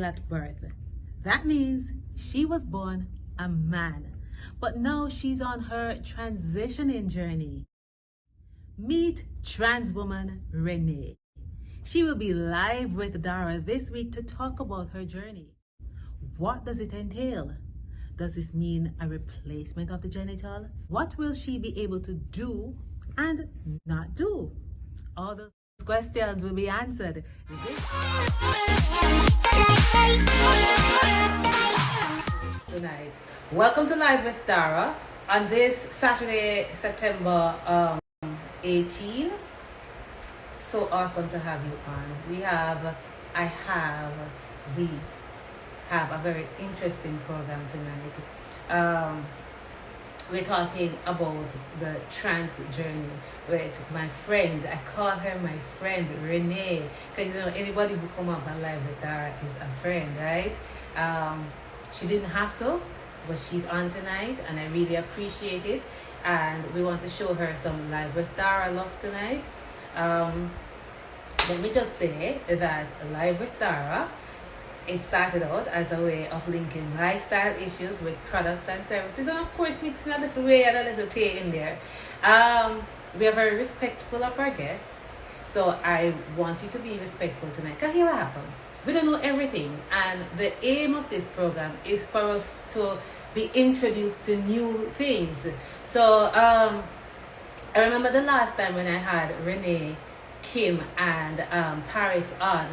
at birth. That means she was born a man, but now she's on her transitioning journey. Meet trans woman Renee. She will be live with Dara this week to talk about her journey. What does it entail? Does this mean a replacement of the genital? What will she be able to do and not do? All those questions will be answered tonight. Welcome to Live with Dara on this Saturday, September 18. So awesome to have you on. We have a very interesting program tonight. We're talking about the trans journey with my friend. I call her my friend Renee, because anybody who come up on Live with Dara is a friend, right? She didn't have to, but she's on tonight, and I really appreciate it. And we want to show her some Live with Dara love tonight. Let me just say that Live with Dara, it started out as a way of linking lifestyle issues with products and services, and of course mixing a little way and a little tea in there. We are very respectful of our guests, so I want you to be respectful tonight, because here what happened. We don't know everything, and the aim of this program is for us to be introduced to new things. So I remember the last time when I had Renee, Kim, and Paris on.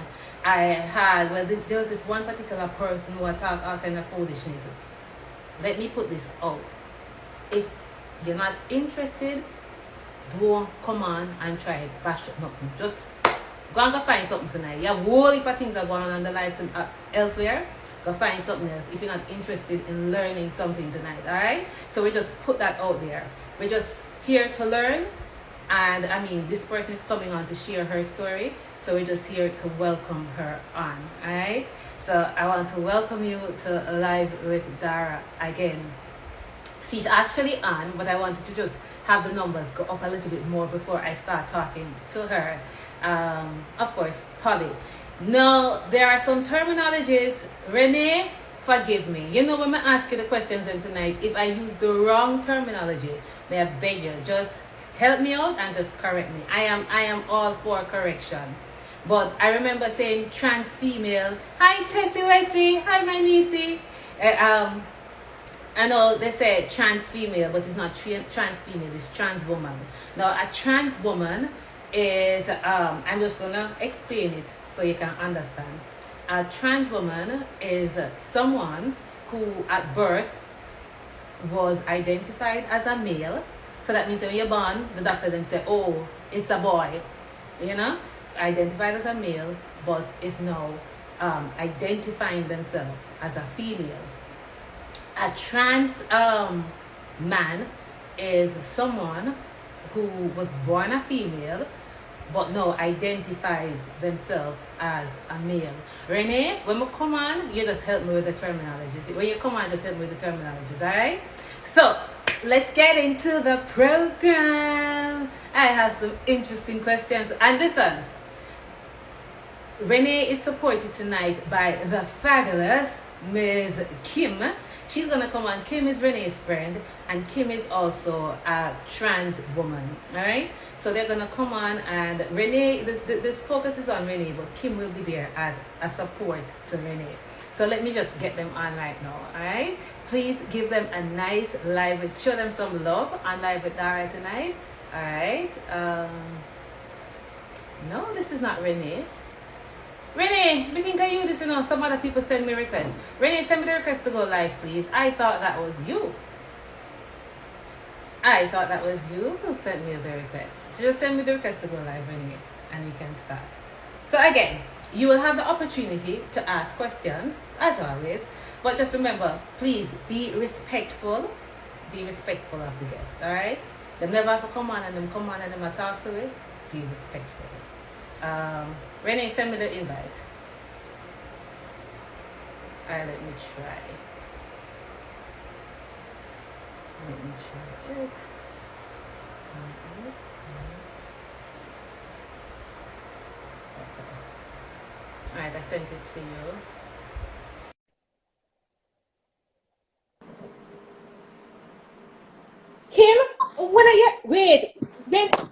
There was this one particular person who attacked all kind of foolishness. Let me put this out. If you're not interested, don't come on and try it. Bash it. No, just go and go find something tonight. You have a whole heap of things that are going on the life elsewhere. Go find something else if you're not interested in learning something tonight. Alright? So we just put that out there. We're just here to learn. And I mean, this person is coming on to share her story, so we're just here to welcome her on. Alright, so I want to welcome you to Live with Dara again. She's actually on, but I wanted to just have the numbers go up a little bit more before I start talking to her. Of course, Polly. Now, there are some terminologies. Renee, forgive me. You know, when I ask you the questions tonight, if I use the wrong terminology, may I beg you, just help me out and just correct me. I am all for correction. But I remember saying trans female. Hi Tessie Wessie. Hi my niecey. I know they say trans female, but it's not trans female, it's trans woman. Now a trans woman is, I'm just gonna explain it so you can understand. A trans woman is someone who at birth was identified as a male. So that means when you're born, the doctor then say, oh, it's a boy, you know, identified as a male, but is now identifying themselves as a female. A trans man is someone who was born a female, but now identifies themselves as a male. Renee, when we come on, you just help me with the terminologies. When you come on, just help me with the terminologies, all right? So, let's get into the program. I have some interesting questions. And listen, Renee is supported tonight by the fabulous Ms. Kim. She's going to come on. Kim is Renee's friend, and Kim is also a trans woman. Alright? So they're going to come on, and Renee, the focus is on Renee, but Kim will be there as a support to Renee. So let me just get them on right now, alright? Please give them a nice live, show them some love on Live with Dara tonight, alright? No, this is not Renee. Renee, I think I you this, you know, some other people send me requests. Renee, send me the request to go live, please. I thought that was you. I thought that was you who sent me the request. Just send me the request to go live, Renee, and we can start. So again, you will have the opportunity to ask questions, as always, but just remember, please be respectful. Be respectful of the guest, alright? They never have to come on and them talk to it. Be respectful. Renee, send me the invite. Alright, let me try. it. Alright, I sent it to you. Kim, what are you? Wait,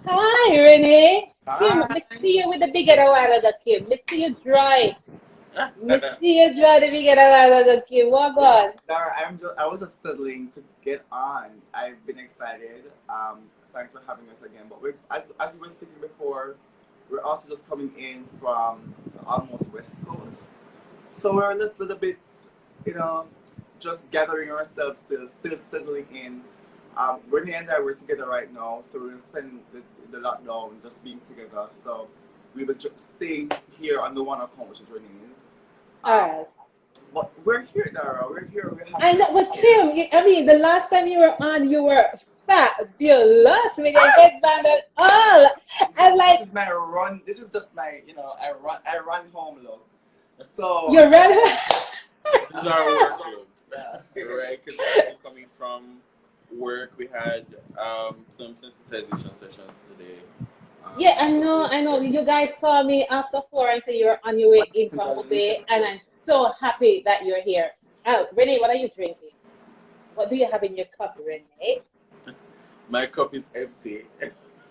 hi, Renee. Kim, Hi. let's see you with the bigger while ago, Kim. Let's see you draw it. Let's see you draw the bigger while ago, Kim. What on? Dara, I was just studying to get on. I've been excited. Thanks for having us again. But as we were speaking before, we're also just coming in from almost West Coast. So we're just a little bit, you know, just gathering ourselves, still settling in. Renee and I were together right now, so we're gonna spend the lockdown just being together. So we will just stay here on the one account, which is Renee's. All right. But we're here, Dara. We're here. We're I happy know, to but be here. Kim, I mean, the last time you were on, you were fabulous with your headband and all. I'm like, This is my run. This is just my, I run home look. So you're right. This is our work look, yeah. right? Because actually coming from work, we had some sensitization sessions today. Yeah, I know. You guys called me after 4 and say you're on your way in from Buffet, and I'm so happy that you're here. Oh, Renee, what are you drinking? What do you have in your cup, Renee? My cup is empty.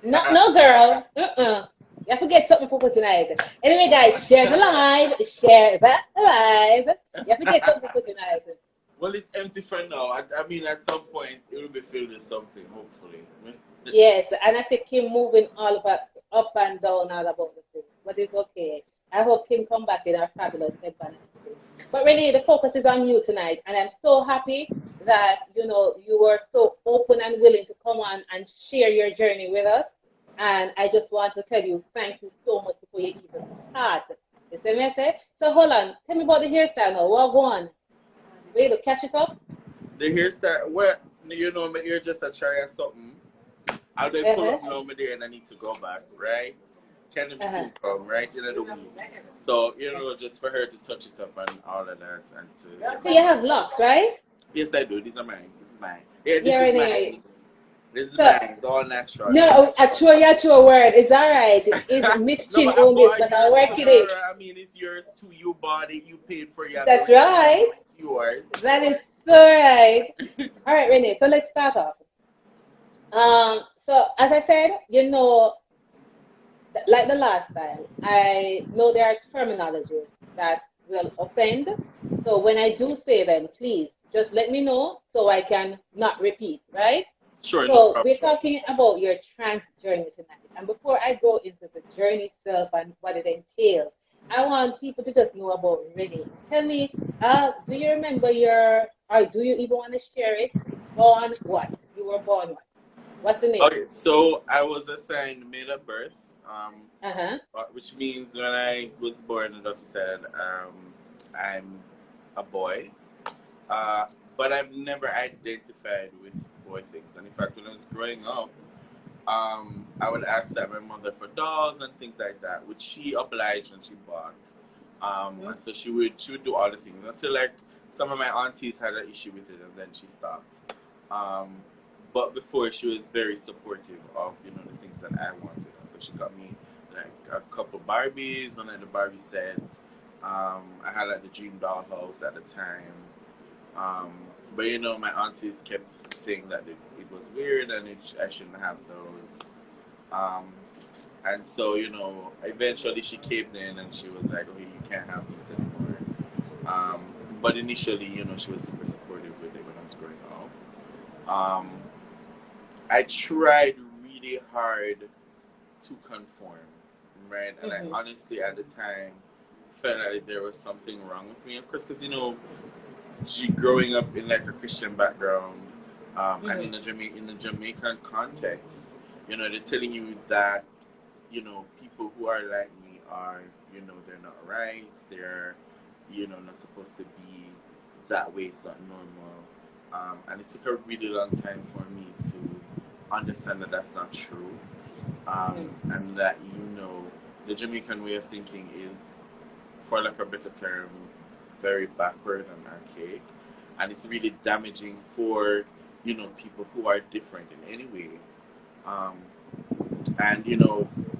No, girl. You have to get something for tonight. Anyway, guys, share the live. Share the live. You have to get something for tonight. Well, it's empty for now. I mean, at some point, it will be filled with something, hopefully. Yes, and I see Kim moving all about up and down all about the thing, but it's okay. I hope Kim come back in our fabulous headband. But really, the focus is on you tonight, and I'm so happy that you were so open and willing to come on and share your journey with us. And I just want to tell you thank you so much before you even start. You see me say? So hold on, tell me about the hairstyle now. What one? Wait to catch it up. The hairstyle, well, you know, my ear just a try or something. I'll then pull up now my there and I need to go back, right? Can it be come, right? In the week. So, just for her to touch it up and all of that. And to, So you have locks, right? Yes, I do. These are mine. This is mine. Yeah, this Yeah, is Renee. mine. This is mine. It's all natural. No, I throw you to a word. It's all right. It's Miss Chin but on I this, bought but yours I work to it in. her. I mean, it's yours too. You bought it. You paid for it. That's right. It's yours. That is so right. All right, Renee. So let's start off. So as I said, like the last time, I know there are terminologies that will offend. So when I do say them, please just let me know so I can not repeat, right? Sure, no So problem. we're talking about your trans journey tonight. And before I go into the journey itself and what it entails, I want people to just know about Renee. Tell me, do you remember or do you even want to share it? Born what? You were born what? What's the name? Okay, so I was assigned male at birth, Uh-huh. which means when I was born, the doctor said I'm a boy. But I've never identified with boy things. And in fact, when I was growing up, I would ask my mother for dolls and things like that, which she obliged and she bought. And so she would do all the things until like some of my aunties had an issue with it, and then she stopped. But before, she was very supportive of the things that I wanted. And so she got me like a couple Barbies and then the Barbie set. I had like the Dream Doll house at the time. But my aunties kept saying that it was weird and I shouldn't have those. And so, eventually she caved in and she was like, okay, you can't have these anymore. But initially, she was super supportive with it when I was growing up. I tried really hard to conform, right? And I honestly, at the time, felt like there was something wrong with me. Of course, because, growing up in like a Christian background, and in the Jamaican context, they're telling you that, people who are like me are, they're not right. They're, not supposed to be that way. It's not normal. And it took a really long time for me to understand that that's not true. And that, the Jamaican way of thinking is, for lack of a better term, very backward and archaic, and it's really damaging for people who are different in any way. And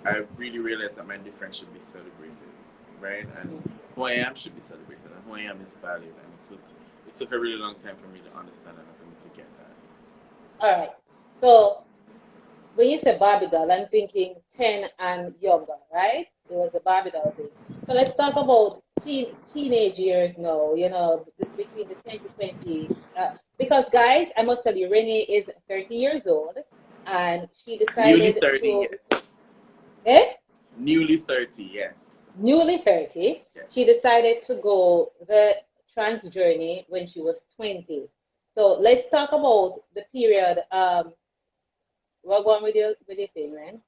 I really realized that my difference should be celebrated, right? And who I am should be celebrated, and who I am is valued. And it took a really long time for me to understand and for me to get that. All right. So when you say Barbie doll, I'm thinking 10 and younger, right? It was a Barbie doll thing. So let's talk about teenage years now, between the 10 to 20. Because, guys, I must tell you, Renee is 30 years old and she Newly decided 30, to, yes. eh? Newly 30, yes. Newly 30, Yes. she decided to go the trans journey when she was 20. So let's talk about the period. What one with your thing, man?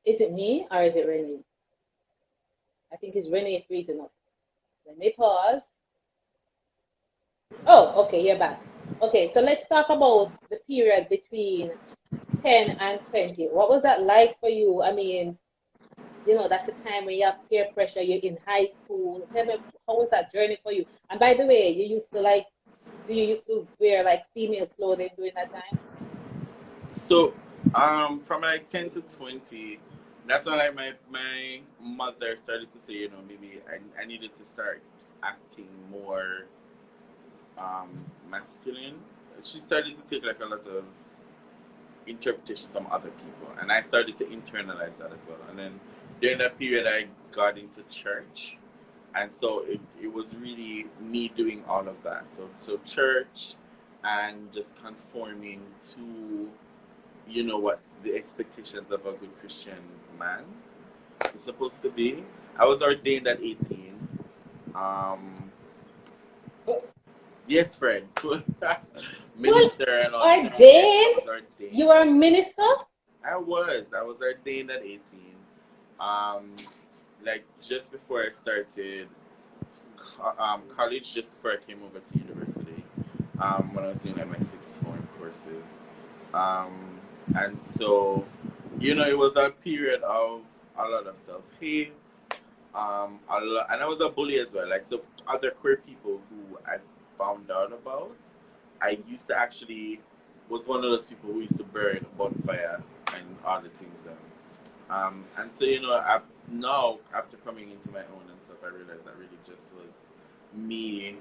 Is it me or is it Renee? I think it's Renee freezing up. Renee, pause. Oh, okay, you're back. Okay, so let's talk about the period between 10 and 20. What was that like for you? I mean, that's the time when you have peer pressure, you're in high school. Tell me, how was that journey for you? And by the way, do you used to wear like female clothing during that time? So, from like 10 to 20, that's when like my mother started to say, maybe I needed to start acting more masculine. She started to take like a lot of interpretations from other people, and I started to internalize that as well. And then during that period, I got into church, and so it was really me doing all of that. So church, and just conforming to what the expectations of a good Christian man is supposed to be. I was ordained at 18. Um, yes, Fred. What? Minister and all this. Yes, I Ordained? was ordained. You are a minister? I was ordained at 18. Um, like just before I started college, just before I came over to university. When I was doing like my sixth form courses. And so, it was a period of a lot of self-hate. And I was a bully as well. Like, so other queer people who I found out about, I used to actually was one of those people who used to burn bonfire and all the things. And so, now after coming into my own and stuff, I realized that really just was me,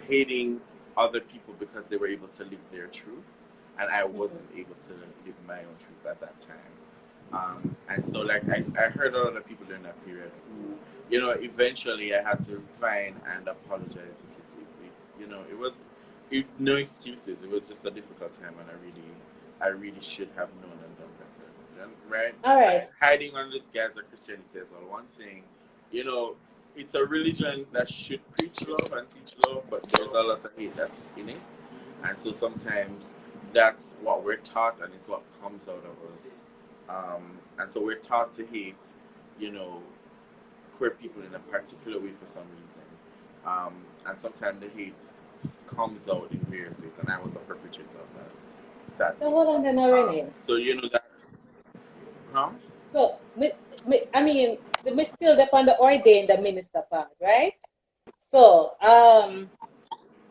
hating other people because they were able to live their truth, and I wasn't able to live my own truth at that time. And so, like, I heard a lot of people during that period who, eventually I had to find and apologize because no excuses. It was just a difficult time, and I really should have known and done better, right? All right. Hiding on this guise of Christianity is all one thing, it's a religion that should preach love and teach love, but there's a lot of hate that's in it. And so sometimes that's what we're taught, and it's what comes out of us. And so we're taught to hate, queer people in a particular way for some reason. And sometimes the hate comes out in various ways, and I was a perpetrator of that. Sadly. So hold on then already. So that, huh? So, I mean, we still depend on the ordained minister part, right? So,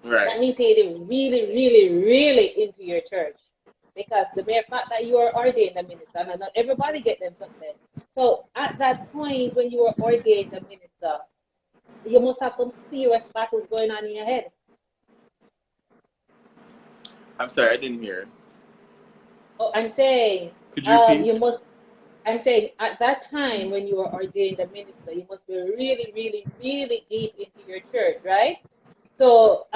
Right. that means you're really, really, really into your church. Because the mere fact that you are ordained a minister, and not everybody get them something. So, at that point when you were ordained a minister, you must have some serious battles going on in your head. I'm sorry, I didn't hear. Oh, I'm saying, Could you repeat? I'm saying at that time when you were ordained a minister, you must be really, really, really deep into your church, right? So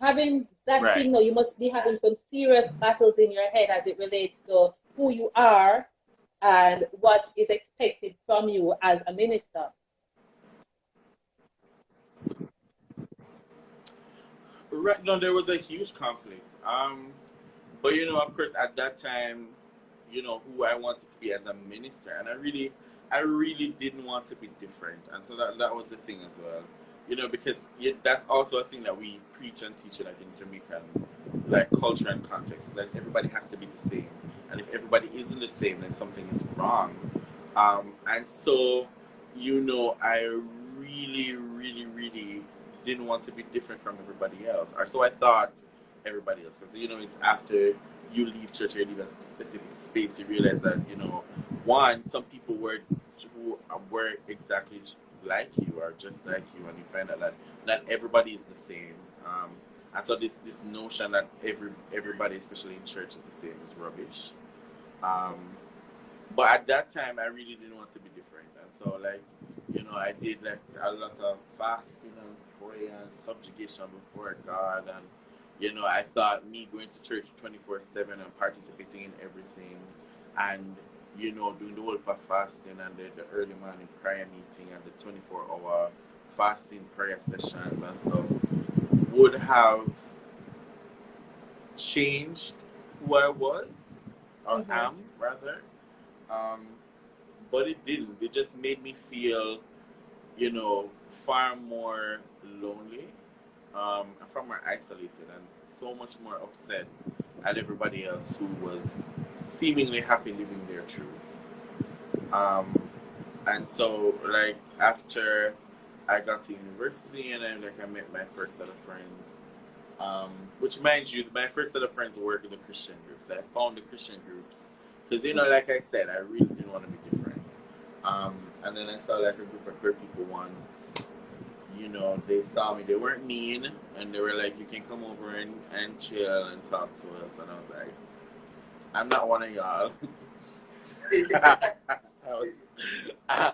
having that thing now, you must be having some serious battles in your head as it relates to who you are and what is expected from you as a minister. Right, no, there was a huge conflict. But of course, at that time, who I wanted to be as a minister, and I really didn't want to be different, and so that was the thing as well, because that's also a thing that we preach and teach like in Jamaican, like culture and context, that everybody has to be the same, and if everybody isn't the same, then something is wrong. And so, I really, really, really didn't want to be different from everybody else, or so I thought everybody else. So, it's after you leave church or you leave a specific space, you realize that, one, some people who were exactly like you or just like you, and you find out that not everybody is the same. And so this notion that everybody, especially in church, is the same is rubbish. But at that time, I really didn't want to be different, and so like, you know, I did like a lot of fasting and prayer and subjugation before God, and you know, I thought me going to church 24/7 and participating in everything, and you know, doing the whole of fasting and the early morning prayer meeting and the 24-hour fasting prayer sessions and stuff would have changed who I was or am rather. But it didn't. It just made me feel, you know, far more lonely, and far more isolated, and so much more upset at everybody else who was seemingly happy living their truth. And so, like, after I got to university and I met my first set of friends, which, mind you, my first set of friends were in the Christian groups. I found the Christian groups because, you know, like I said, I really didn't want to be different. And then I saw like a group of queer people once. You know, they saw me. They weren't mean, and they were like, "You can come over and chill and talk to us." And I was like, "I'm not one of y'all." I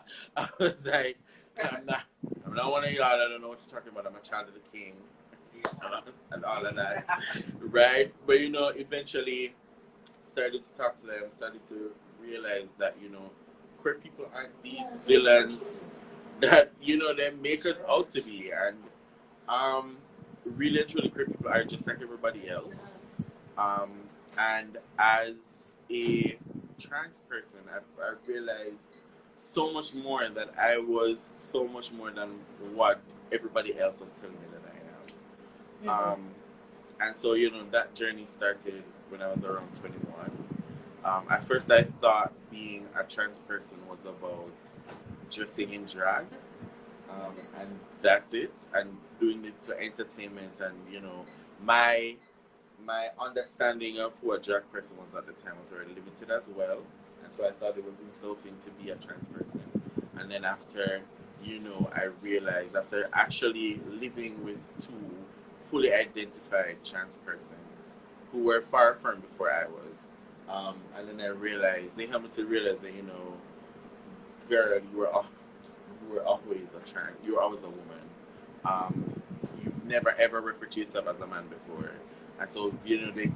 was like, I'm not one of y'all. I don't know what you're talking about. I'm a child of the King, and all of that, right? But you know, eventually started to talk to them, started to realize that, you know, queer people aren't these villains that, you know, they make us out to be, and really and truly, queer people are just like everybody else. And as a trans person, I realized so much more that I was so much more than what everybody else was telling me that I am. And so, you know, that journey started when I was around 21. At first, I thought being a trans person was about dressing in drag, and that's it, and doing it to entertainment. And you know, my understanding of who a drag person was at the time was very limited as well, and so I thought it was insulting to be a trans person. And then after, you know, I realized, after actually living with two fully identified trans persons who were far from before I was, and then I realized, they helped me to realize that, you know, girl, you were always a trans, you were always a woman. You've never ever referred to yourself as a man before. And so, you know, they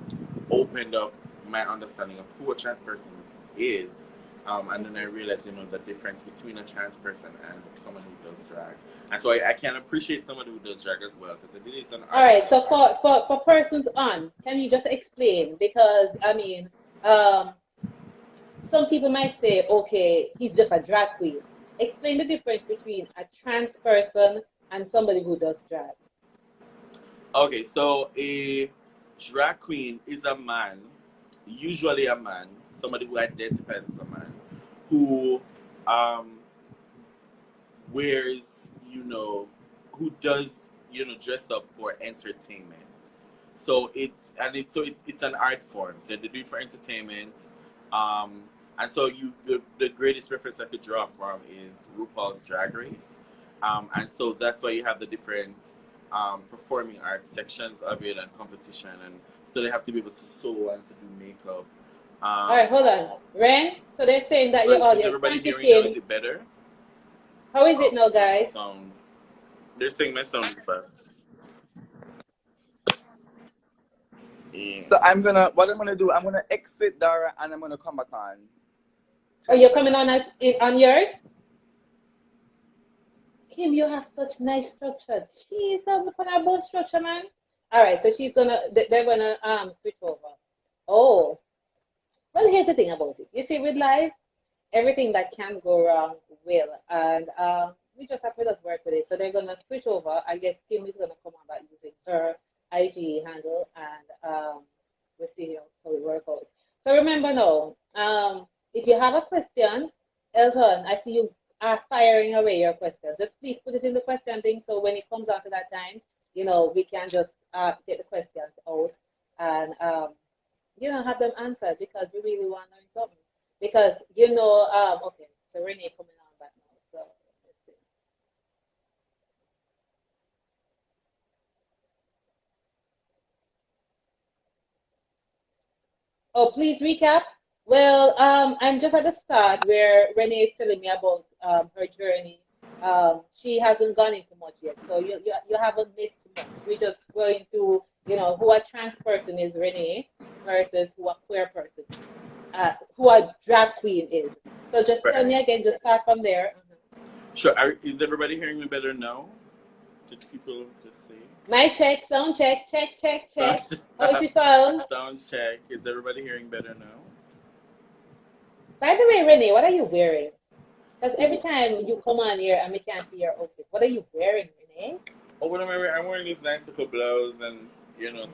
opened up my understanding of who a trans person is. And then I realized, you know, the difference between a trans person and someone who does drag. And so I can appreciate someone who does drag as well, because it is an art. All right, so for persons on, can you just explain? Because, I mean, some people might say, okay, he's just a drag queen. Explain the difference between a trans person and somebody who does drag. Okay, so a drag queen is a man, usually a man, somebody who identifies as a man, who wears, you know, who does, you know, dress up for entertainment. So it's an art form. So they do it for entertainment. And so the greatest reference I could draw from is RuPaul's Drag Race. And so that's why you have the different performing arts sections of it and competition, and so they have to be able to sew and to do makeup. All right, hold on, Ren. So they're saying that your audience. Is everybody hearing now? Is it better? How is it now, guys? Sound. They're saying my sound is bad. Yeah. So what I'm gonna do, I'm gonna exit Dara and I'm gonna come back on. Oh, you're coming on yours? Kim, you have such nice structure. Jeez, I'm looking at both structure, man. All right, so they're gonna switch over. Oh, well, here's the thing about it. You see, with life, everything that can go wrong will, and we just have to just work with it. So they're gonna switch over. I guess Kim is gonna come on by using her IG handle, and we'll see how it works out. So remember now, if you have a question, Elton, I see you are firing away your questions. Just please put it in the question thing, so when it comes on to that time, you know, we can just get the questions out and you know, have them answered, because we really want to know something. Because, you know, okay, so Renee coming on back now. So let's see. Oh, please recap. Well, I'm just at the start where Renee is telling me about her journey. She hasn't gone into much yet, so you haven't missed much. We're just going through, who a trans person is Renee versus who a queer person is, who a drag queen is. So just tell me again, just start from there. Sure. Is everybody hearing me better now? Did people just say? Mic check, sound check, check. How's your sound? Sound check. Is everybody hearing better now? By the way, Renee, what are you wearing? Because every time you come on here and we can't see your outfit, what are you wearing, Renee? Oh, what am I wearing? I'm wearing this nice little blouse and,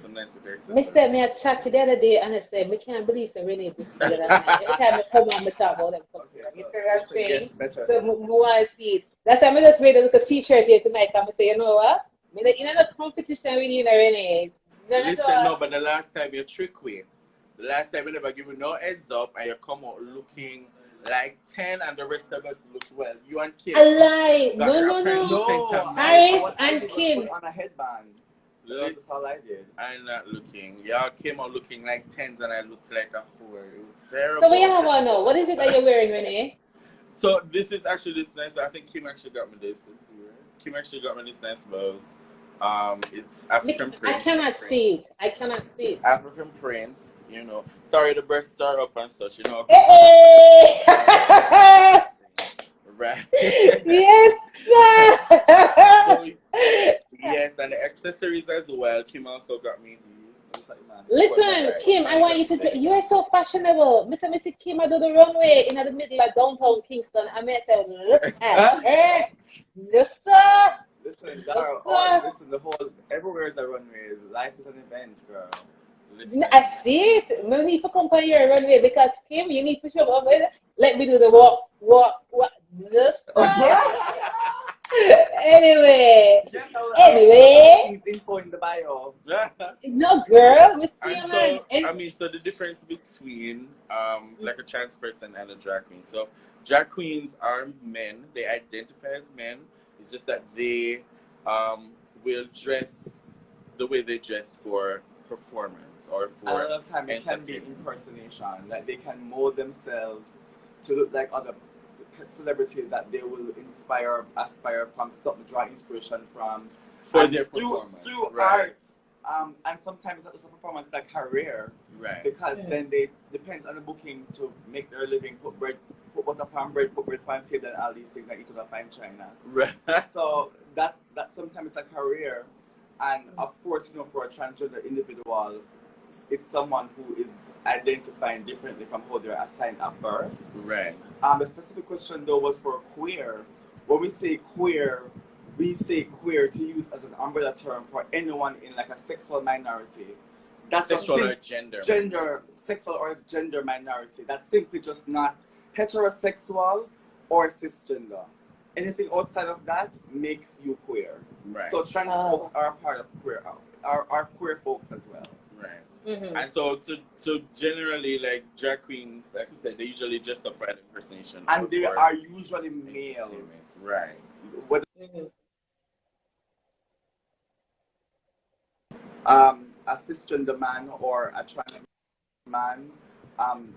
some nice little Me said me a chat to the other day and I said, me can't believe that Renee did that. Every time I come on, me talk about them. You see what I'm saying? So, I want to see it. That's why I just wear a little t-shirt here tonight and I say, you know what? In a competition with you, Renee. Listen, no, but the last time you trick me. The last time we never give you no heads up and you come out looking like 10 and the rest of us look well. You and Kim. A lie. No. Harris and Kim. On a headband. That's all I did. I'm not looking. Y'all came out looking like 10s and I looked like a 4. It was terrible. So what you have on now? What is it that you're wearing, Renee? So this is actually this nice. I think Kim actually got me this. Kim actually got me this nice blouse. It's African print. I cannot see it. It's African print. Sorry, the breasts are up and such. Hey! Right. Yes, sir. So, yes, and the accessories as well. Kim also got me these. Listen, Kim, I want you to. You are so fashionable. Mr. Kim, I do the runway in the middle of downtown Kingston. I may say, look at her. Yes, sir. Listen, the whole everywhere is a runway. Life is an event, girl. Listen. I see it. No need to come for your runway because Kim, you need to show up. Let me do the walk. Yes, Anyway. Info in the bio. No, girl. So the difference between like a trans person and a drag queen. So drag queens are men. They identify as men. It's just that they will dress the way they dress for performance or for a lot of time it can be impersonation. Like they can mold themselves to look like other celebrities that they will aspire from, something, draw inspiration from for their performance through art. And sometimes it's not just a performance, like career. Right. Because then they depends on the booking to make their living, put butter upon bread, put bread on table, and all these things that you could have find China. Right. So that's sometimes it's a career, and of course, for a transgender individual, it's someone who is identifying differently from how they're assigned at birth. Right. The specific question though was for queer. When we say queer to use as an umbrella term for anyone in like a sexual minority. That's sexual or gender. Sexual or gender minority. That's simply just not heterosexual or cisgender. Anything outside of that makes you queer. Right. So trans folks are part of queer, are queer folks as well. Right. Mm-hmm. And so generally, like drag queens, like you said, they usually dress up for an impersonation. And they are usually males. Right. A cisgender man or a trans man,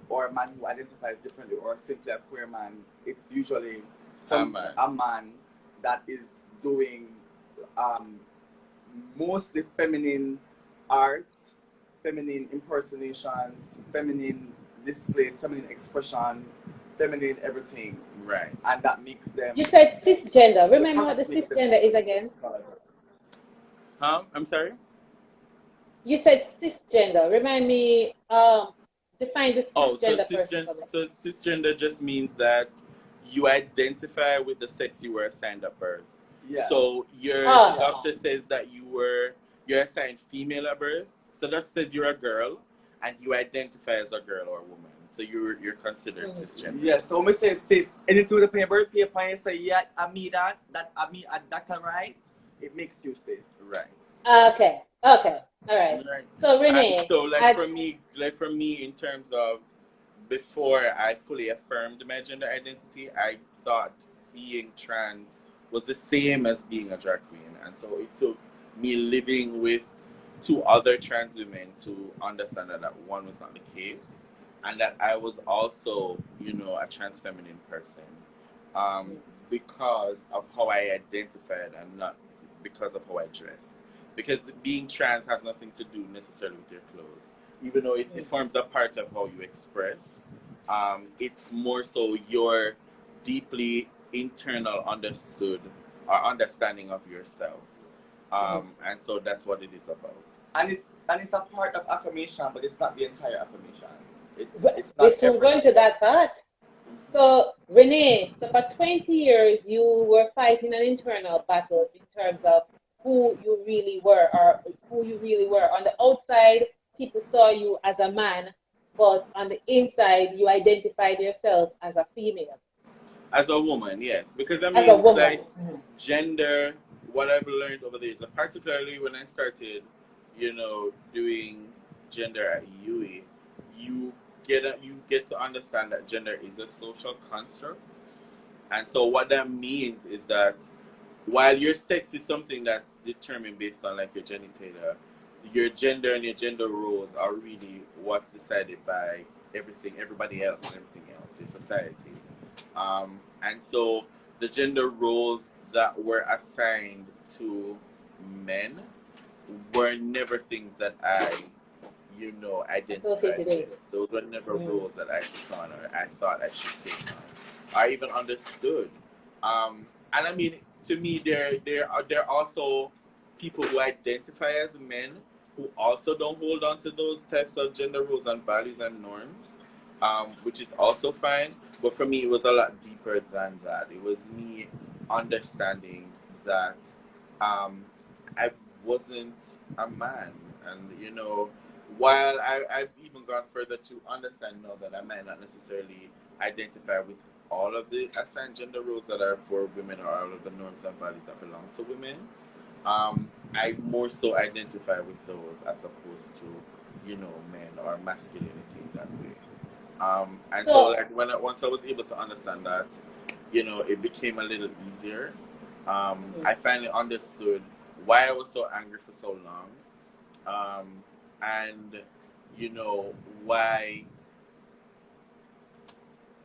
or a man who identifies differently, or simply a queer man, it's usually a man that is doing mostly feminine art, feminine impersonations, feminine displays, feminine expression, feminine everything. Right. And that makes them... You said cisgender. Remind me what the cisgender is again. I'm sorry? You said cisgender. Remind me, define the cisgender person. So cisgender just means that you identify with the sex you were assigned at birth. Yeah. So your doctor says that you're assigned female at birth. So that says you're a girl and you identify as a girl or a woman. So you're considered cisgender. Yeah, so when we say cis, anything with the birth paper and you say, yeah, I mean that's right, it makes you cis. Right. Okay. All right. So Renee. And so for me, in terms of before I fully affirmed my gender identity, I thought being trans was the same as being a drag queen, and so it took me living with to other trans women to understand that one was not the case, and that I was also, a trans feminine person, because of how I identified and not because of how I dressed. Because being trans has nothing to do necessarily with your clothes, even though it forms a part of how you express. It's more so your deeply internal understood or understanding of yourself. And so that's what it is about. And it's a part of affirmation, but it's not the entire affirmation. It's We're not soon going to that part. So, Renee, so for 20 years, you were fighting an internal battle in terms of who you really were or who you really were. On the outside, people saw you as a man, but on the inside, you identified yourself as a female. As a woman, yes. Because I As mean, a woman. like, gender, what I've learned over the years, particularly when I started, doing gender at UE, you get to understand that gender is a social construct. And so what that means is that while your sex is something that's determined based on like your genitalia, your gender and your gender roles are really what's decided by everybody else and everything else, your society. And so the gender roles that were assigned to men were never things that I identified with. Those were never roles that I took on or I thought I should take on. I even understood. And I mean, to me, there are also people who identify as men who also don't hold on to those types of gender roles and values and norms, which is also fine. But for me, it was a lot deeper than that. It was me understanding that I wasn't a man. And, while I've even gone further to understand now that I might not necessarily identify with all of the assigned gender roles that are for women or all of the norms and values that belong to women, I more so identify with those as opposed to, men or masculinity that way. And so like once I was able to understand that, it became a little easier. I finally understood why I was so angry for so long. And why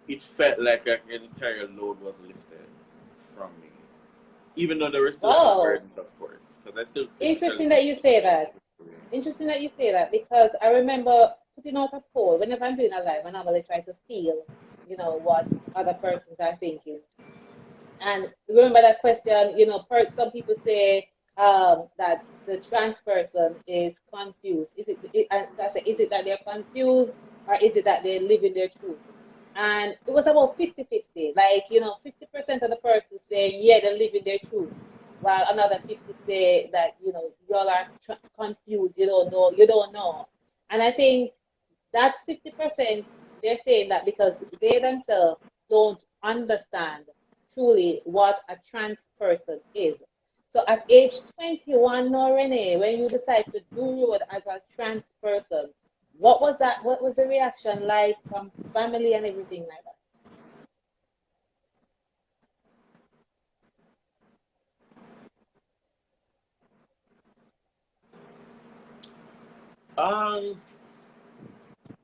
it felt like an entire load was lifted from me, even though there were still some burdens, of course, because I still Interesting that you say that. Interesting that you say that, because I remember putting out a poll whenever I'm doing a live. I normally try to feel, what other persons are thinking. And remember that question, some people say that the trans person is confused. Is it that they're confused, or is it that they're living their truth? And it was about 50-50. Like, 50% of the person saying, yeah, they're living their truth, while another 50 say that, y'all are confused, you don't know. And I think that 50%, they're saying that because they themselves don't understand truly what a trans person is. So at age 21 now, Renee, when you decide to do road as a trans person, what was that? What was the reaction like from family and everything like that?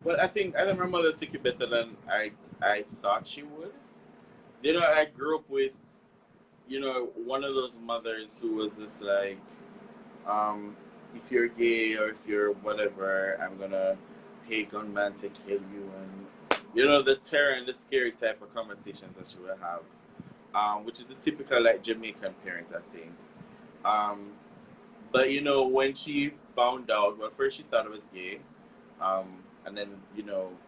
Well, I think my mother took it better than I thought she would. I grew up with, one of those mothers who was just like, if you're gay or if you're whatever, I'm gonna pay gunman to kill you, and the terror and the scary type of conversations that she would have, which is the typical like Jamaican parent, I think. But when she found out, well, first she thought it was gay, and then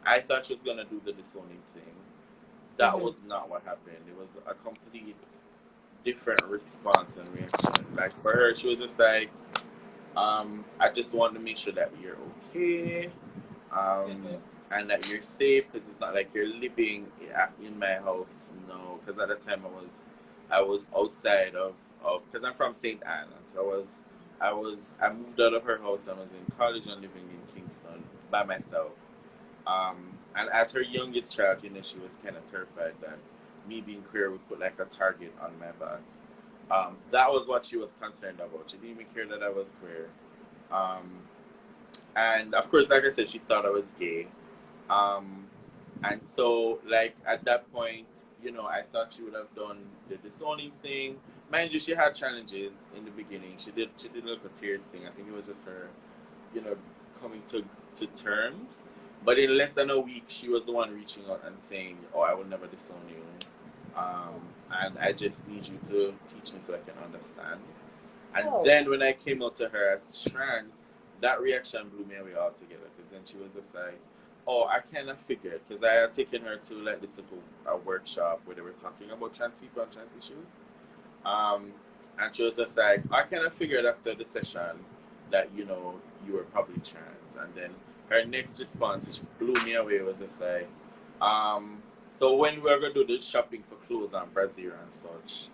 I thought she was gonna do the disowning thing. That was not what happened. It was a complete different response and reaction. Like for her, she was just like, I just want to make sure that you're okay, and that you're safe, because it's not like you're living in my house. No, because at the time I was outside of because I'm from St. Anne, so I moved out of her house and was in college and living in Kingston by myself. And as her youngest child, she was kind of terrified that me being queer would put like a target on my back. That was what she was concerned about. She didn't even care that I was queer. And of course, like I said, she thought I was gay. And so, like, at that point, you know, I thought she would have done the disowning thing. Mind you, she had challenges in the beginning. She did like a tears thing. I think it was just her, you know, coming to terms. But in less than a week, she was the one reaching out and saying, "Oh, I will never disown you. And I just need you to teach me so I can understand." And then when I came out to her as trans, that reaction blew me away altogether. Because then she was just like, "Oh, I kind of figured." Because I had taken her to like this little workshop where they were talking about trans people and trans issues. And she was just like, "I kind of figured after the session that, you know, you were probably trans." And then her next response, which blew me away, was just like, "So when we were going to do the shopping for clothes and Brazil and such,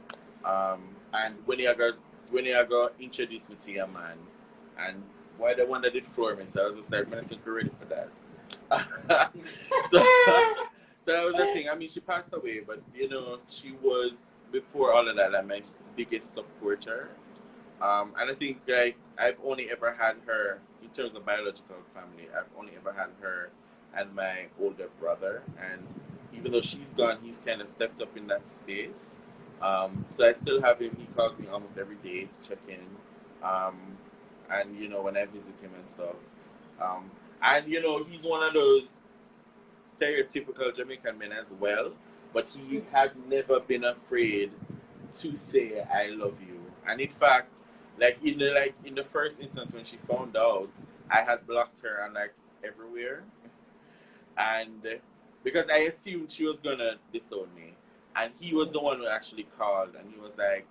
and when you go introduce me to your man, and why the one that did floor me?" So I was just like, "Man, I think we're ready for that." so that was the thing. I mean, she passed away, but you know, she was, before all of that, like, my biggest supporter. And I think, like, I've only ever had her in terms of biological family. I've only ever had her and my older brother, and even though she's gone, he's kind of stepped up in that space. So I still have him. He calls me almost every day to check in, and you know, when I visit him and stuff. And you know, he's one of those stereotypical Jamaican men as well, but he has never been afraid to say "I love you." And in fact, like in the first instance when she found out, I had blocked her on like everywhere, and because I assumed she was gonna disown me, and he was the one who actually called, and he was like,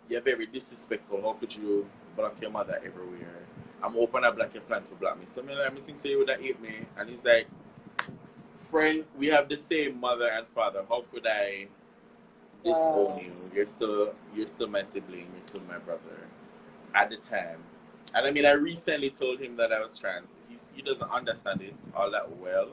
"You're very disrespectful. How could you block your mother everywhere? I'm open a black your plan for block me." So I think say you would have hate me, and he's like, "Friend, we have the same mother and father. How could I disown you? You're still my sibling. You're still my brother." At the time, and I mean, I recently told him that I was trans. He doesn't understand it all that well.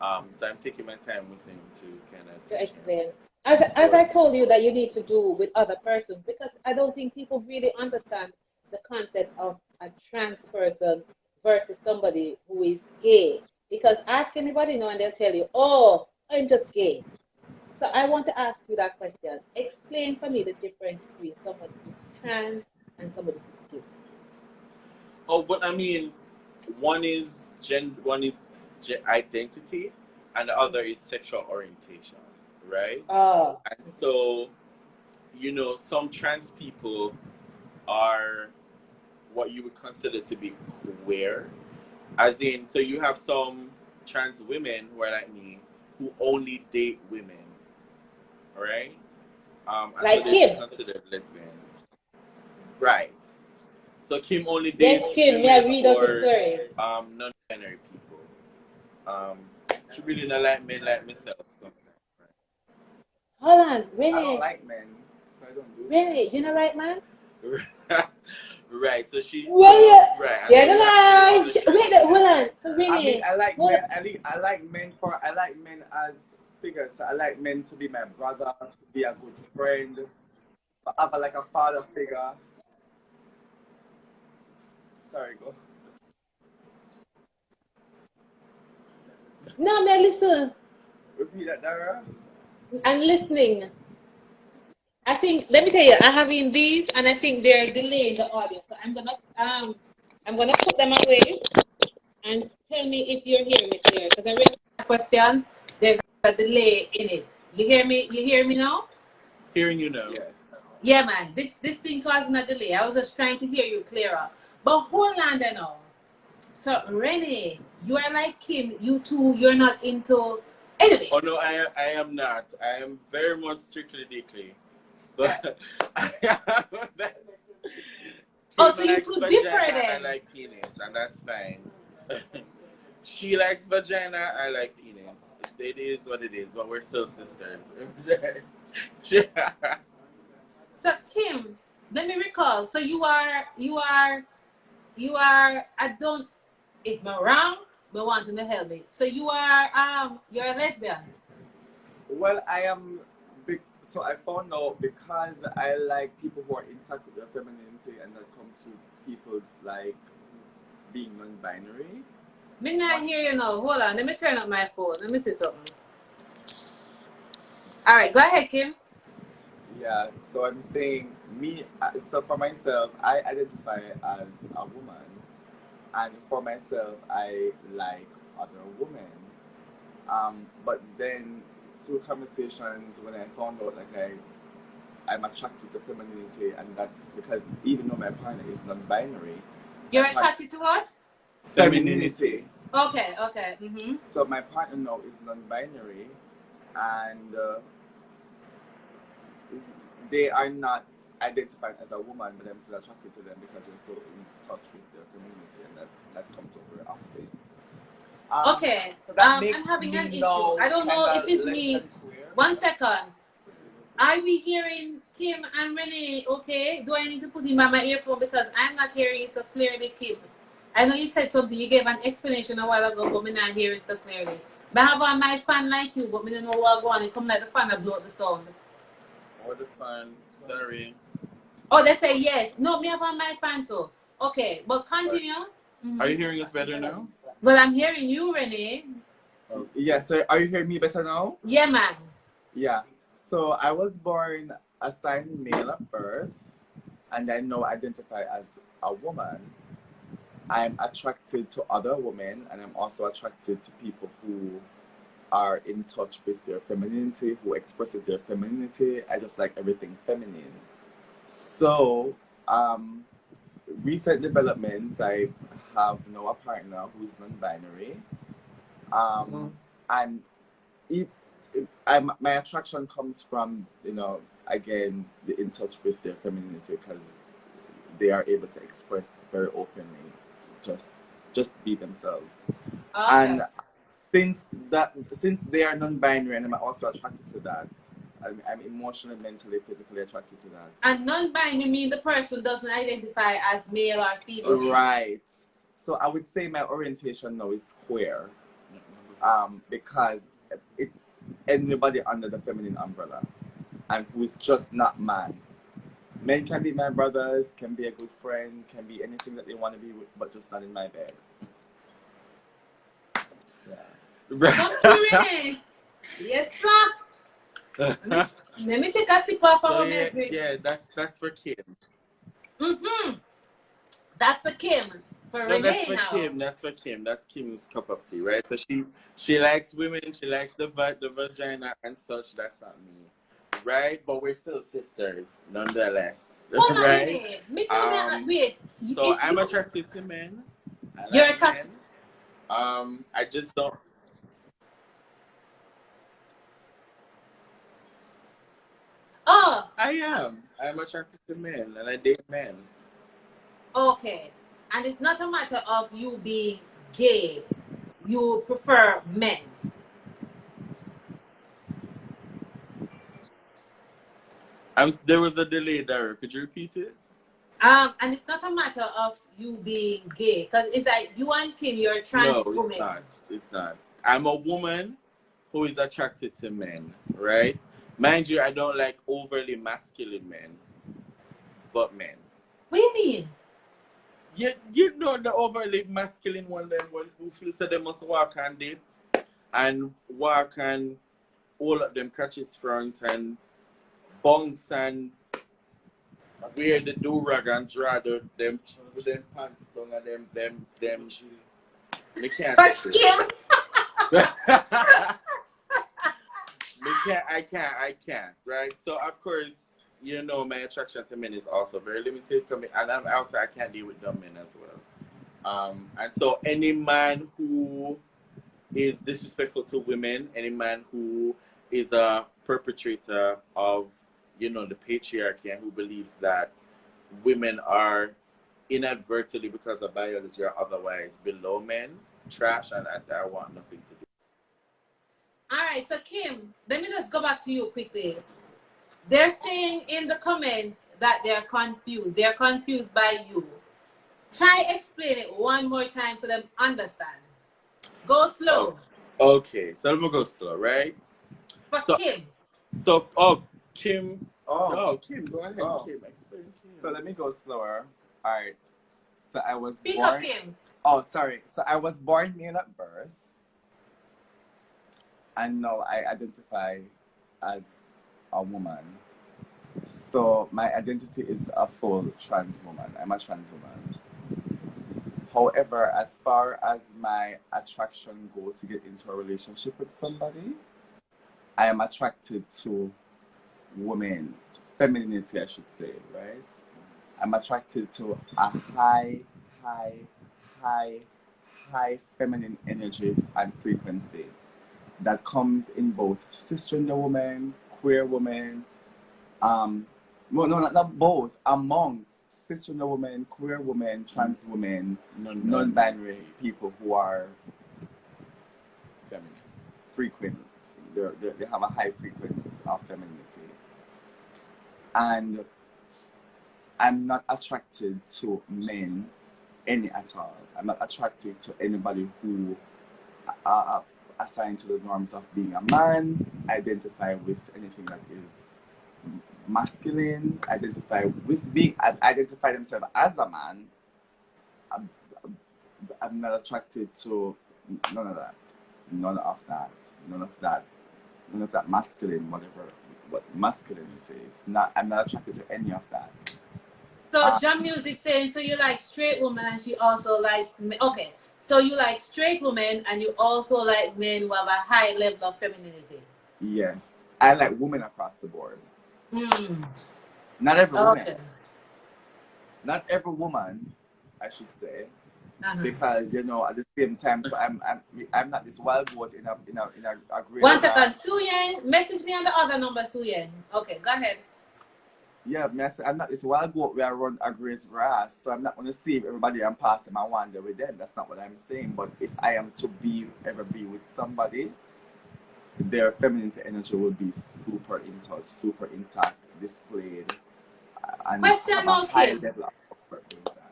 So I'm taking my time with him to kind of to explain. As I told you that you need to do with other persons, because I don't think people really understand the concept of a trans person versus somebody who is gay. Because ask anybody now and they'll tell you, "Oh, I'm just gay." So I want to ask you that question. Explain for me the difference between somebody who's trans and somebody who's gay. Oh, but I mean, one is identity, and the other is sexual orientation, right? And so, you know, some trans people are what you would consider to be queer, as in, so you have some trans women who are like me, who only date women, right? And like so Kim. considered lesbian, right? So Kim only Yes, dates Kim. women Yeah, read out the or story. non-binary people. She really not like men like myself sometimes. Hold on, I really? don't like men, so I don't do Really? You don't like man? Right. So she. Well, right. yeah, the lie. Wait, hold on. So really? I mean, I like men. I like men as figures. So I like men to be my brother, to be a good friend, to have like a father figure. Sorry, go. No, man, listen. Repeat that, Dara. I'm listening. I think, let me tell you, I have in these, and I think they're delaying the audio. So I'm gonna put them away and tell me if you're hearing me clear. Because I read questions. There's a delay in it. You hear me? You hear me now? Hearing you now. Yes. Yeah, man. This thing causing a delay. I was just trying to hear you clearer. But hold on there now. So Renee, you are like Kim. You too. You're not into anyway. Oh no, I am not. I am very much strictly dickly. But Oh, so you two different I then? like penis, and that's fine. She likes vagina. I like penis. It is what it is, but we're still sisters. So Kim, let me recall. So you are. I don't. If I'm wrong, but wanting to help me. So you are. You're a lesbian. Well, I am. So I found out because I like people who are in touch with their femininity, and that comes to people like being non-binary. Me not hear you now. Hold on. Let me turn up my phone. Let me see something. All right. Go ahead, Kim. Yeah, so I'm saying so for myself, I identify as a woman, and for myself, I like other women. But then through conversations, when I found out like I'm attracted to femininity, and that because even though my partner is non-binary, You're attracted to what? femininity. Okay. Okay. Mm-hmm. So my partner now is non-binary, and they are not identified as a woman, but I'm still attracted to them because we're so in touch with their community, and that comes over often. Okay. So that I'm makes having an me issue. now I don't know kinda if it's less me. than queer. 1 second. Are we hearing Kim and Renee? Okay. Do I need to put him on my earphone because I'm not hearing it so clearly, Kim? I know you said something. You gave an explanation a while ago, but I'm not hearing it so clearly. But I have on my fan like you, but I don't know what going on. It come like the fan and blow up the sound. Or the fan. Sorry. Oh, they say yes. No, me have on my fan too. Okay, but continue. Are you hearing us better now? But I'm hearing you, Renee. Yeah, so are you hearing me better now? Yeah, man. Yeah. So I was born assigned male at birth, and I now identify as a woman. I'm attracted to other women, and I'm also attracted to people who are in touch with their femininity, who expresses their femininity. I just like everything feminine. So, recent developments, I have now a partner who is non-binary, and my attraction comes from, again, the in touch with their femininity, because they are able to express very openly, just be themselves. Okay. And since they are non-binary, and I'm also attracted to that, I'm emotionally, mentally, physically attracted to that. And non-binary mean the person doesn't identify as male or female. Right. So I would say my orientation now is queer, because it's anybody under the feminine umbrella, and who is just not man. Men can be my brothers, can be a good friend, can be anything that they want to be, but just not in my bed. Yeah. Come through, Renee. Yes, sir. Let me take a sip of our drink. Yeah, that's for Kim. Mm-hmm. That's for Kim. For No, Renee that's for now. Kim. That's for Kim. That's Kim's cup of tea, right? So she likes women. She likes the vagina and such. That's not me, right? But we're still sisters, nonetheless. Hold on, right? Renee. Wait. So I'm attracted to men. You're attracted. Men. I just don't. Oh. I am. I'm attracted to men, and I date men. Okay. And it's not a matter of you being gay. You prefer men. There was a delay, Dara. Could you repeat it? And it's not a matter of you being gay, because it's like you and Kim, you're trans woman. No, it's not. I'm a woman who is attracted to men, right? Mind you, I don't like overly masculine men, but men. What do you mean? You know the overly masculine one, them who feels that they must walk and dip and walk and all of them catch its front and bounce and wear the do-rag and draw them pants down and them. They can't. I can't, right? So of course, my attraction to men is also very limited, and I can't deal with dumb men as well. And so any man who is disrespectful to women, any man who is a perpetrator of, the patriarchy, and who believes that women are inadvertently, because of biology or otherwise, below men, trash, and I want nothing to do. All right, so Kim, let me just go back to you quickly. They're saying in the comments that they're confused. They're confused by you. Try explain it one more time so they understand. Go slow. Okay, so let me go slow, right? For Kim. So, Kim. Kim, go ahead. Kim, explain. So let me go slower. All right. So I was Speak born. up, Kim. Oh, sorry. So I was born male at birth, and now I identify as a woman. So my identity is a full trans woman. I'm a trans woman. However, as far as my attraction go to get into a relationship with somebody, I am attracted to women, femininity, I should say, right? I'm attracted to a high, high, high, high feminine energy and frequency that comes in both cisgender women, queer women, well, no, not both, amongst cisgender women, queer women, trans women, non-binary people who are feminine, frequent. They have a high frequency of femininity. And I'm not attracted to men any at all. I'm not attracted to anybody who are assigned to the norms of being a man, identify with anything that is masculine, identify themselves as a man. I'm not attracted to none of that. None of that. None of that. None of that masculine, what masculinity is. I'm not attracted to any of that. So Jam Music saying, so you like straight women and she also likes men. Okay, so you like straight women and you also like men who have a high level of femininity. Yes, I like women across the board. Mm. Not every woman. Okay. Not every woman, I should say, because at the same time, so I'm not this wild goat in a great. 1 second, Suyen, message me on the other number, Suyen. Okay, go ahead. Yeah, I'm not this wild goat where I run a great grass, so I'm not going to save everybody and pass them and wander with them. That's not what I'm saying. But if I am to ever be with somebody, their feminine energy will be super in touch, super intact, displayed, and question now, Kim.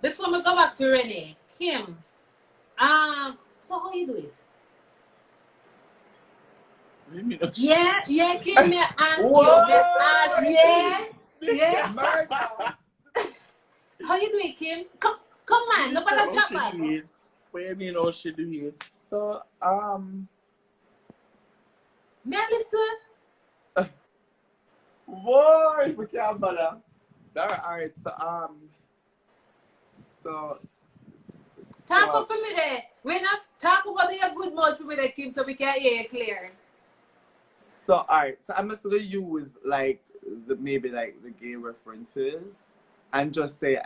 Before we go back to Renee, Kim, so how you do it? Yeah, Kim, may I ask you? Yes. How you doing, Kim? Come on, nobody drop out. What do you mean, how she do it? So, may I listen? Boy, we can't bother. Alright, so talk up for me there. We're not talk about your good mouth for me there, Kim, so we can hear you clear. So alright, so I'm just gonna use like the gay references and just say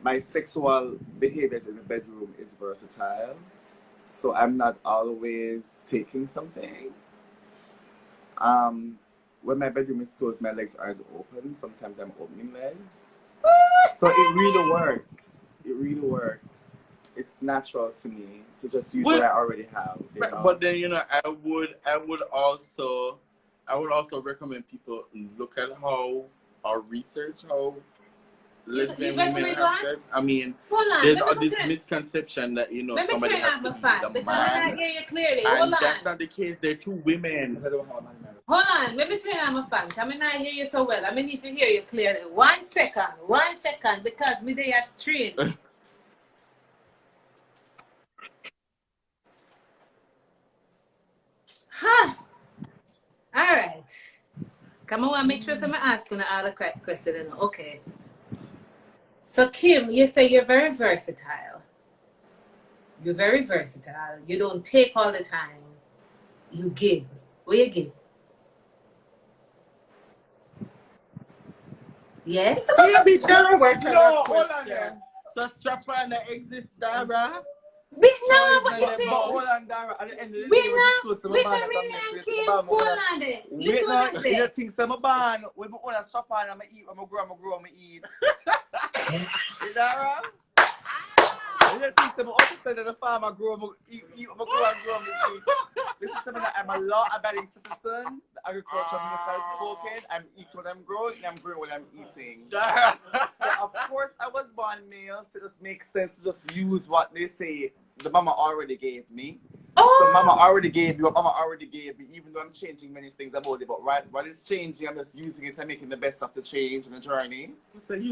my sexual behaviors in the bedroom is versatile. So I'm not always taking something. When my bedroom is closed, my legs aren't open. Sometimes I'm opening legs. So it really works. It really works. It's natural to me to just use what I already have. But then I would also recommend people look at or research how lesbian women have sex. I mean, there's this misconception that somebody has to be the man. I hear you clearly. And that's not the case. They're two women. Hold on, let me turn on my fan. I mean, I hear you so well. I need to hear you clearly. 1 second, because me they are straight. Huh. All right. Come on, make sure I'm asking all the correct questions. Okay. So, Kim, you say you're very versatile. You're very versatile. You don't take all the time. You give. What you give? Yes? Baby, Dara, no, hold on there. So, strap on the exit, Dara. No, what you say? Hold on, Dara. At the end of the day, Wait, Kim. Hold on there. Listen what I say. You think I'm a ban? When I want to strap on, I'm going to eat. I'm going to eat. Dara? You think I'm understand that the farm I grow, I'm going to eat. I'm going to eat. Listen to me, I'm a law-abiding citizen. The agriculture minister has spoken. I'm eating what I'm growing, and I'm growing what I'm eating. So, of course, I was born male, so it just makes sense to just use what they say the mama already gave me. So Mama Oh, already gave you. Mama already gave me. Even though I'm changing many things about it, but right, what is changing? I'm just using it and making the best of the change and the journey.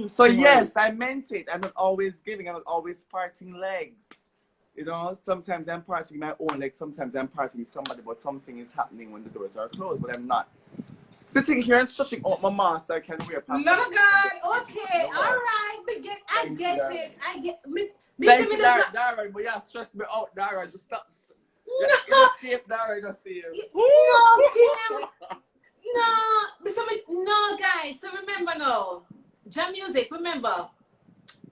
So yes, I meant it. I'm not always giving. I'm not always parting legs. You know, sometimes I'm parting my own legs. Sometimes I'm parting somebody, but something is happening when the doors are closed. But I'm not sitting here and stretching out my mouth so I can wear Lord pamper. of God. Okay, all right. I Thank get you, it. darling. I get me. Thank Me you, does not. Dara, but yeah, stress me out, Dara. Just stop. Yeah, No, it's not safe, Dara. It's not safe. no, Kim. No, guys. So remember now, Jam Music. Remember,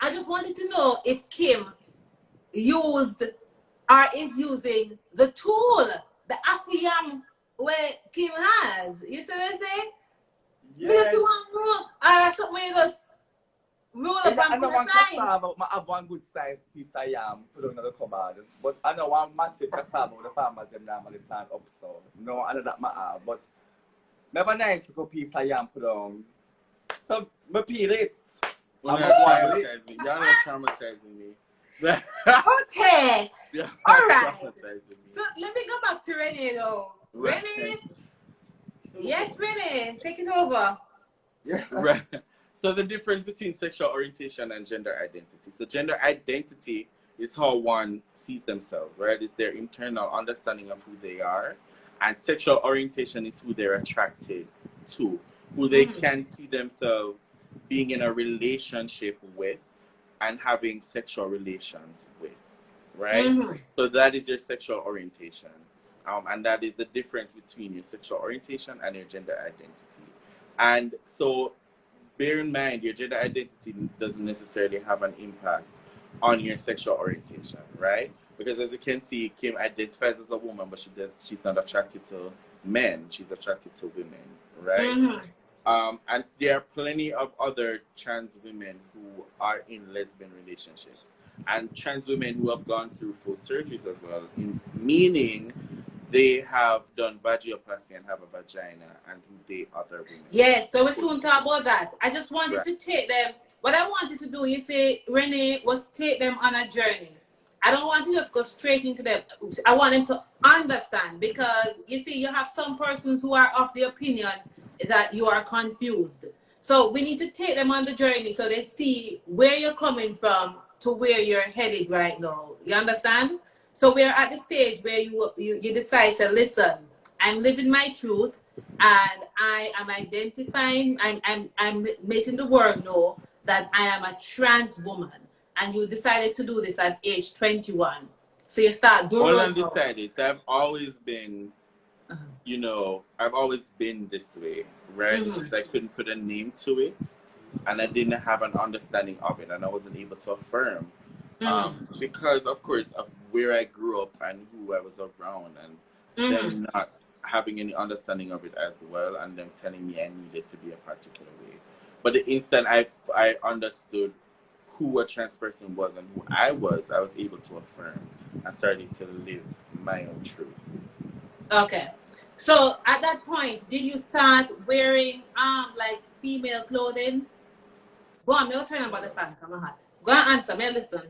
I just wanted to know if Kim used or is using the tool, the Afiyam where Kim has. You see what I say? Me just Yes. want to know, or something where you just roll up I and know put one aside. cassava, I have one good size piece of yam put on the cupboard. But I know one massive cassava the farmers them normally plant up so. No, I know that I have. But I have a nice little piece of yam put on. So I peel it. You're I'm not a boil it. traumatizing. Y'all not traumatizing me. Okay. Y'all All not right. traumatizing me. So let me go back to Renee though. Right. Renee? Yes, Renee. Take it over. Yeah. Right. So the difference between sexual orientation and gender identity. So gender identity is how one sees themselves, right? It's their internal understanding of who they are. And sexual orientation is who they're attracted to, who they can see themselves being in a relationship with and having sexual relations with, right? So that is your sexual orientation. And that is the difference between your sexual orientation and your gender identity. And so bear in mind, your gender identity doesn't necessarily have an impact on your sexual orientation, right? Because as you can see, Kim identifies as a woman, but she's not attracted to men. She's attracted to women, right? And there are plenty of other trans women who are in lesbian relationships, and trans women who have gone through full surgeries as well, meaning they have done vaginoplasty and have a vagina and who date other women. Yes, so we soon talk about that. I just wanted Right. to take them. What I wanted to do, you say, Renee, was take them on a journey. I don't want to just go straight into them. I want them to understand because you see, you have some persons who are of the opinion that you are confused. So we need to take them on the journey so they see where you're coming from to where you're headed right now. You understand? So we're at the stage where you decide to listen. I'm living my truth, and I am identifying. I'm making the world know that I am a trans woman. And you decided to do this at age 21. So you start doing All it. undecided. So I've always been, I've always been this way, right? It's just I couldn't put a name to it, and I didn't have an understanding of it, and I wasn't able to affirm. Because, of course, of where I grew up and who I was around, and them not having any understanding of it as well, and them telling me I needed to be a particular way. But the instant I understood who a trans person was and who I was able to affirm and started to live my own truth. Okay. So at that point, did you start wearing like female clothing? Go on, me turn about the fan, come on. Go and answer, me listen.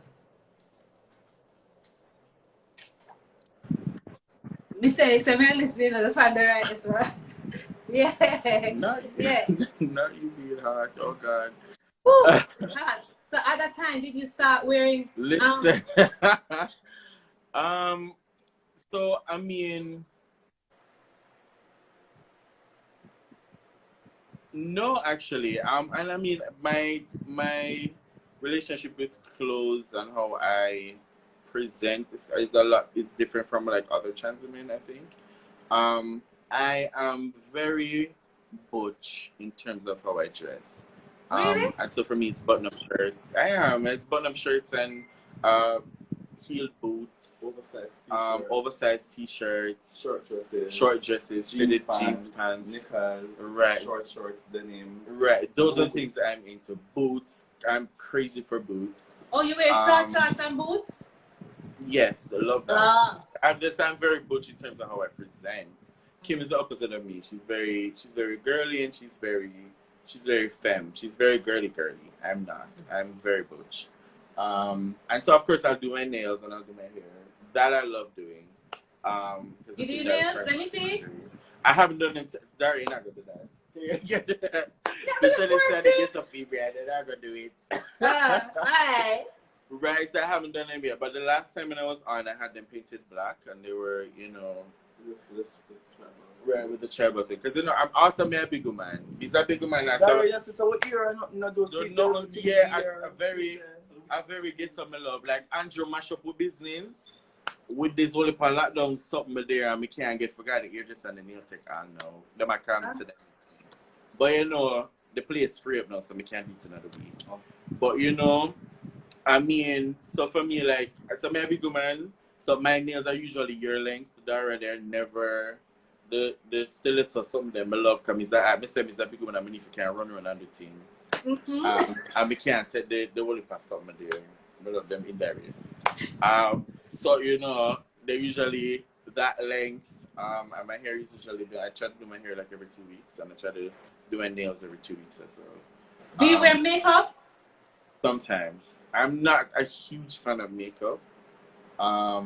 Me say me listening to the fan right as well. Yeah. Not you being hard, oh God. Woo, it's hot. So at that time, did you start wearing Listen. So I mean, no, actually. And I mean, my relationship with clothes and how I present is different from like other trans women, I think. I am very butch in terms of how I dress. really? And so for me, it's button-up shirts. It's button-up shirts and heeled boots, oversized t-shirts, short dresses, fitted jeans pants, knickers, right, short shorts, denim. Right, those are things I'm into. Boots, I'm crazy for boots. Oh, you wear short shorts and boots? Yes, I love that. I'm very butch in terms of how I present. Kim is the opposite of me. She's very girly and she's very femme. She's very girly. I'm not. I'm very butch. And so of course I'll do my nails and I'll do my hair. That I love doing. You do your nails? Let me see. I haven't done it. Dari, you're not gonna do that. Yeah, The son said to get up here, and they're not gonna do it. Alright. Right, so I haven't done them yet. But the last time when I was on, I had them painted black, and they were, you know, right with the tribal thing. Because you know, I'm also a big man. He's a big man. So yes, so what year? Not do sit down. yeah, I very get some love. Like Andrew mash up with business. With this whole lockdown something there, and we can't get forgot the eardress and the nail tech. I know them I come to them. But you know, the place free up now, so we can't eat another week. But you know, I mean, so for me, like, so I'm a big man. So my nails are usually year length. They're never the stiletto or something that I love. Cause I say I'm a big woman. I mean, if you can run around and do things, and we can't take the whole pass something there. I love them in there. So you know, they're usually that length. And my hair is usually I try to do my hair like every 2 weeks, and I try to do my nails every 2 weeks as well. Do you wear makeup? Sometimes. I'm not a huge fan of makeup. I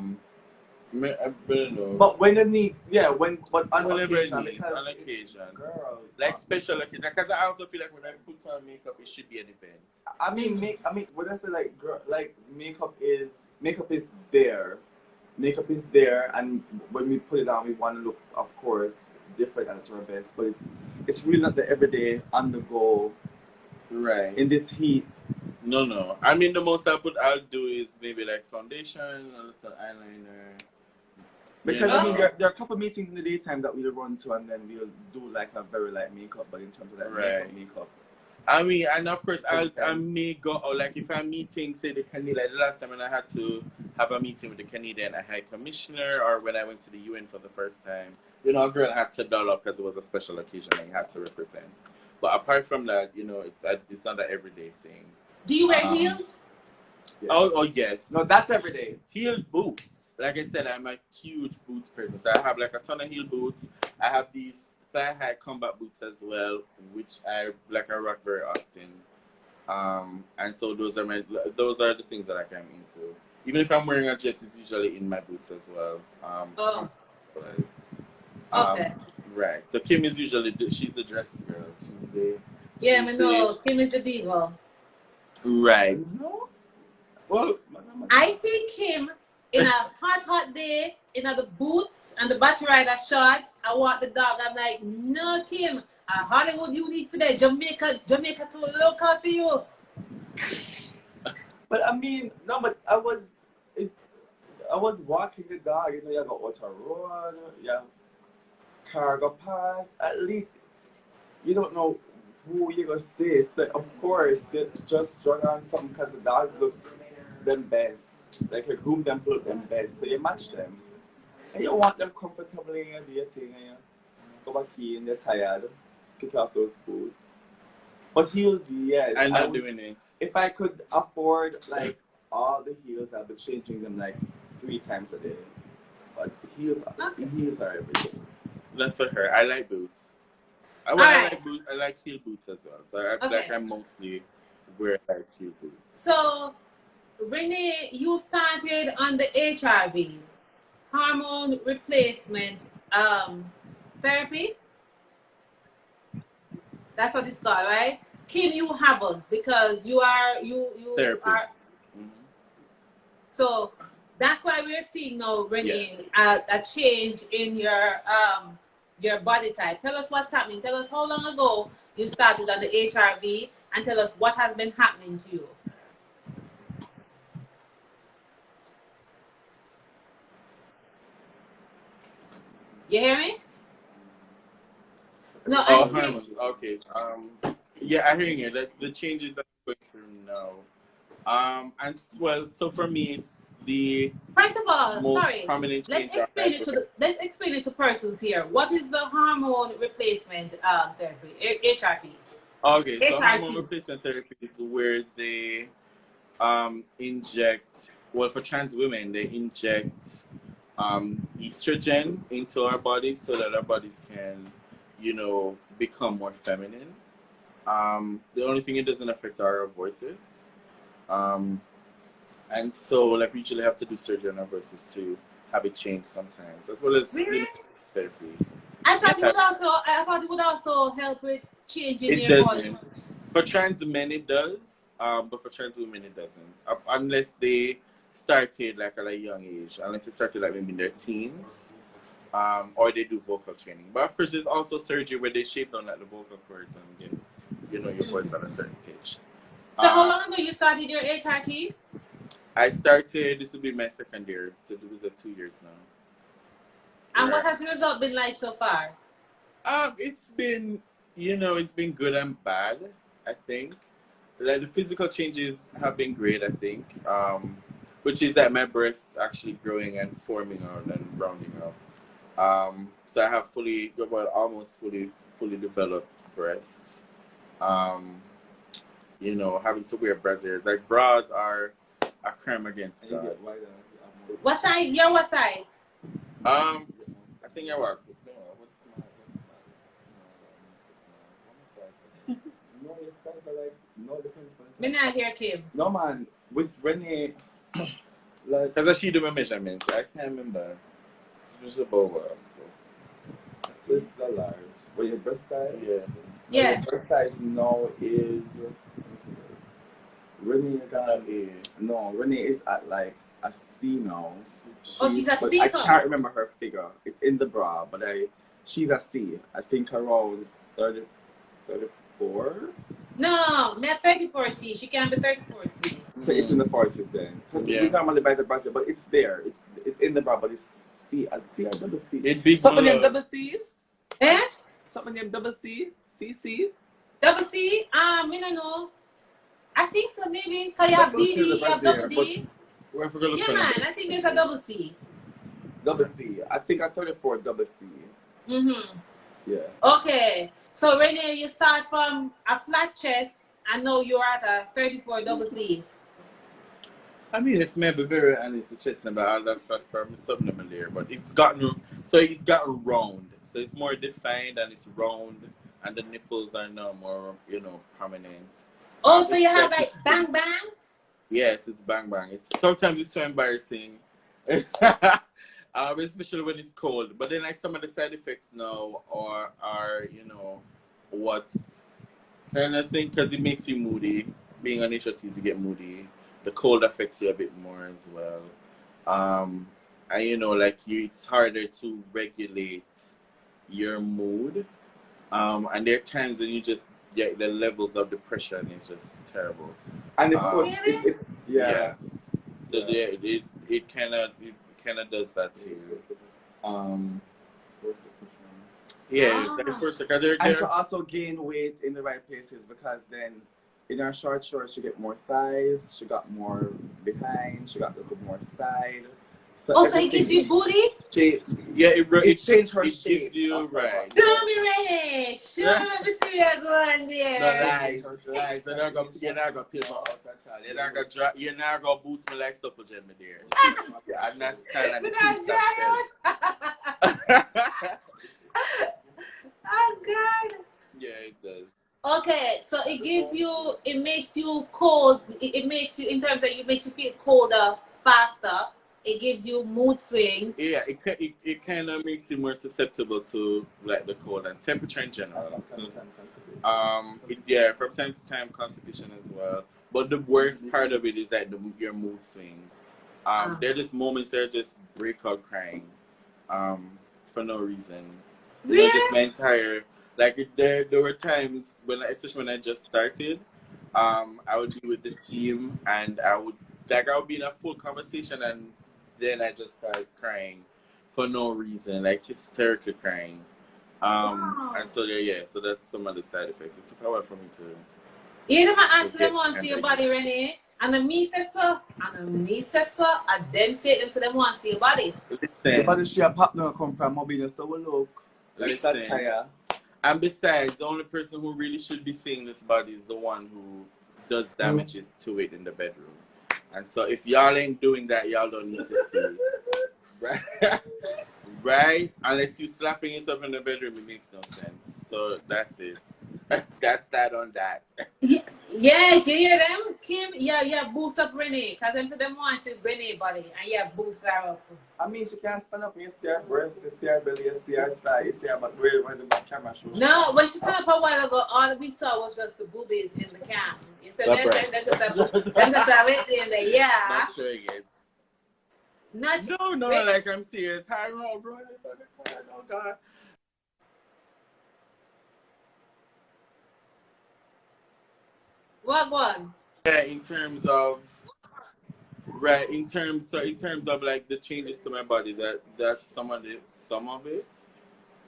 don't know. But when it needs, but on Whenever occasion, it needs, on occasion. Girl, like special occasion. Because I also feel like when I put on makeup, it should be an event. I mean, when I say like, girl, like makeup is there. Makeup is there, and when we put it on, we want to look, of course, different and at our best. But it's really not the everyday, on the go. Right. In this heat. No. I mean, the most I'll do is maybe like foundation, a little eyeliner. Because I mean, there are a couple of meetings in the daytime that we'll run to, and then we'll do like a very light makeup. But in terms of that makeup. I mean, and of course, I may go, or like if I'm meeting, say the Canadian, like the last time when I had to have a meeting with the Canadian High Commissioner, or when I went to the UN for the first time, you know, a girl had to doll up because it was a special occasion and you had to represent. But apart from that, you know, it's not an everyday thing. Do you wear heels? Yes. Oh, yes. No, that's every day. Heel boots. Like I said, I'm a huge boots person. So I have like a ton of heel boots. I have these thigh-high combat boots as well, which I rock very often. And so those are the things that I come into. Even if I'm wearing a dress, it's usually in my boots as well. Okay. Right. So Kim is usually she's the dress girl. Kim is the diva. Right. No. Well, I see Kim in a hot day, in the boots and the battery rider shorts. I walk the dog. I'm like, no, Kim. Hollywood, you need for that. Jamaica too local for you. But I mean, no, but I was walking the dog. You know, you got water road, car go past. At least you don't know who you're gonna say. So of course, you just drag on something because the dogs look them best. Like you groom them, look them best. So you match them. And you want them comfortably in your thing, and you go back here and you're tired. Kick off those boots. But heels, yes. I'm not doing it. If I could afford like all the heels, I'll be changing them like 3 times a day. But heels are everything. That's for her. I like boots. I like heel boots as well. So I mostly wear like heel boots. So, Renee, you started on the HRV, hormone replacement therapy. That's what it's called, right? Kim, you haven't, because you therapy. are. Mm-hmm. So that's why we're seeing now, Renee, yes. a change in your body type. Tell us what's happening. Tell us how long ago you started on the HRV, and tell us what has been happening to you. You hear me? No, I'm saying. Okay. Yeah, I hear you. The changes that we're going through now. And well, so for me, it's the first of all, most prominent change. Let's explain it to persons here. What is the hormone replacement therapy? HRP. Okay, so hormone replacement therapy is where they inject. Well, for trans women, they inject estrogen into our bodies so that our bodies can, you know, become more feminine. The only thing it doesn't affect our voices. And so, like, we usually have to do surgery on our voices to have it changed sometimes, as well as Really? therapy. I thought it would also help with changing It your doesn't. body. For trans men, it does, but for trans women, it doesn't. Unless they started like at a young age, unless they started like maybe in their teens, or they do vocal training. But of course, there's also surgery where they shape down like the vocal cords and get, you know, your voice on a certain pitch. So how long ago you started your HRT? I started. This will be my second year. So it was 2 years now. And what has the result been like so far? It's been, you know, it's been good and bad, I think. Like the physical changes have been great, I think. Which is that my breasts actually growing and forming out and rounding out. So I have almost fully developed breasts. You know, having to wear brassiers. Like bras are a crime against God. What size? You're what size? I think I was. No, your styles are like, no, depends on Me not hear Kim. No, man, with Renee, like, Because she do my measurements, I can't remember. It's just about this is a large. But your breast size? Yeah. Yeah. Your breast size now is, Renee got no, Renee is at like a C now. She's a but C I now? can't remember her figure. It's in the bra, but she's a C. I think around 34. No, not 34C. She can't be 34C. So it's in the 40s then. Because we normally buy the brassiere, but it's there. It's in the bra, but it's C or double C. It'd be Something named below. double C? Eh? Something named double C? CC? Double C? We don't know. I think so, maybe. Because you have DD, you have double D. Where if we're gonna Yeah, look man. for it? I think there's a double C. Double C. I think I'm 34 double C. Mm-hmm. Yeah. Okay. So, Renee, you start from a flat chest, and now you're at a 34 double C. I mean, if maybe very honest, the chest number, I'll have fat for my subnormal layer, but it's gotten round. So it's more defined and it's round, and the nipples are now more, you know, prominent. Oh, so you have like bang bang? Yes, it's bang bang. Sometimes it's so embarrassing, especially when it's cold. But then, like some of the side effects now are you know, what's kind of thing, because it makes you moody. Being on HRTs, you get moody. The cold affects you a bit more as well. And you know, like it's harder to regulate your mood. And there are times when you just get the levels of depression is just terrible. And Really? yeah. So it kind of does that too. Yeah, Ah. first And she also gain weight in the right places, because then in her short shorts she get more thighs, she got more behind, she got a little more side. So So it gives you booty? it changed her it shape. gives you right. Show me, Renee. Show me see you going there. You're not gonna feel my out at all. You're not gonna boost me like Supple Gem, my dear. I understand and But that's dry. Oh God. Yeah, it does. Okay, so it makes you cold. It makes you, in terms of, it makes you feel colder faster. It gives you mood swings. Yeah, it kind of makes you more susceptible to like the cold and temperature in general. So, from time to time constipation as well. But the worst part of it is like your mood swings. There are just moments where I just break out crying, for no reason. You know, just my entire, like there were times especially when I just started, I would be with the team and I would be in a full conversation and then I just started crying for no reason, like hysterically crying. And so so that's some of the side effects. It took a while for me to. You never answer them want to see your body, Renee. And the me says so, and them say them, so them want to see your body. The body she a partner come from Mobile, so we look. Listen. And besides, the only person who really should be seeing this body is the one who does damages to it in the bedroom. And so if y'all ain't doing that, y'all don't need to see it. Right? Right? Unless you slapping it up in the bedroom, it makes no sense. So that's it. That's that on that. Yes, you hear them, Kim? yeah, boost up Renee, because them to them want to see Renee body, and yeah, boost her up. I mean, she can't stand up. You see her breast, you see her belly, you see her thigh, you see her, but where the back camera shows. No, when she stand up a while ago, all we saw was just the boobies in the cam. You said That's let's right. have it in there, yeah. Not showing it. Not No, like I'm serious. Hi, no, bro. Oh, God. what one? Yeah, in terms of like the changes to my body, that's some of it.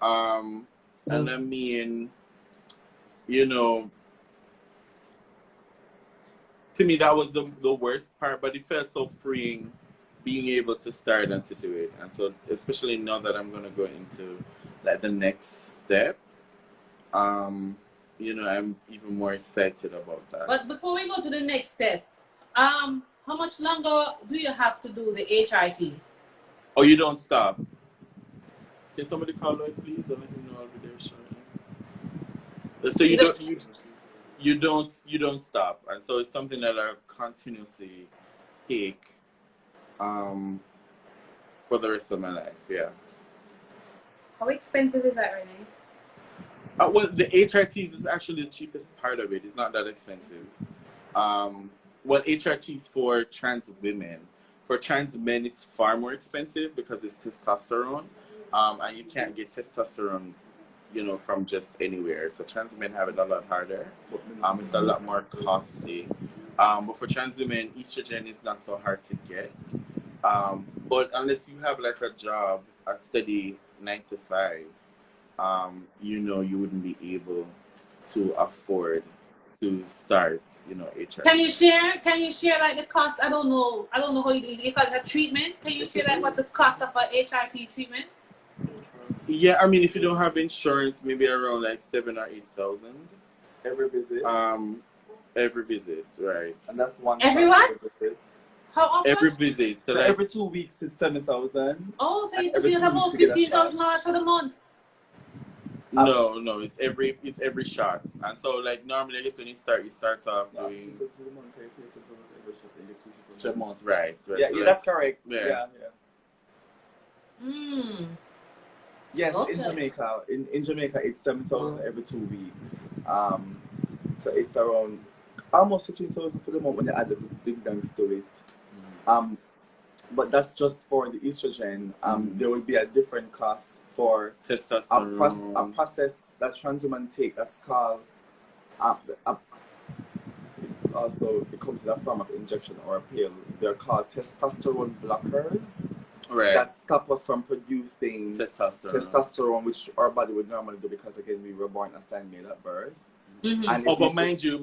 And I mean, you know, to me that was the worst part, but it felt so freeing being able to start and to do it. And so especially now that I'm gonna go into like the next step, you know, I'm even more excited about that. But before we go to the next step, how much longer do you have to do the HRT? Oh, you don't stop. Can somebody call Lloyd, please, and let him know I'll be there shortly. So you don't stop, and so it's something that I continuously take for the rest of my life. Yeah. How expensive is that, Renee? Well, the HRTs is actually the cheapest part of it. It's not that expensive. Well, HRTs for trans women. For trans men, it's far more expensive because it's testosterone, and you can't get testosterone, you know, from just anywhere. So trans men have it a lot harder. It's a lot more costly. But for trans women, estrogen is not so hard to get. But unless you have like a job, a steady 9 to 5, you know, you wouldn't be able to afford to start, you know, HRT. Can you share like the cost? I don't know how you do it. You call it a treatment. Can you share like what the cost of a HRT treatment? Yeah, I mean, if you don't have insurance, maybe around like 7,000 or 8,000 Every visit. Every visit, right? And that's one. Everyone? shot every visit. How often? Every visit. So like, every 2 weeks it's 7,000. Oh, so you every put 2 about weeks you get a shot. $15,000 for the month. No, it's every shot. And so like normally I guess when you start off doing 7 months, right? Yeah, So yeah, that's correct. Yeah. Yes, Okay. in Jamaica. In Jamaica it's 7,000 every 2 weeks. So it's around almost 15,000 for the month when you add the big dance to it. But that's just for the estrogen. There will be a different cost for testosterone. a process that trans women take that's called it's also, it comes in a form of injection or a pill. They're called testosterone blockers. Right. That stop us from producing testosterone, which our body would normally do because again we were born assigned male at birth. Mm-hmm. And but mind you,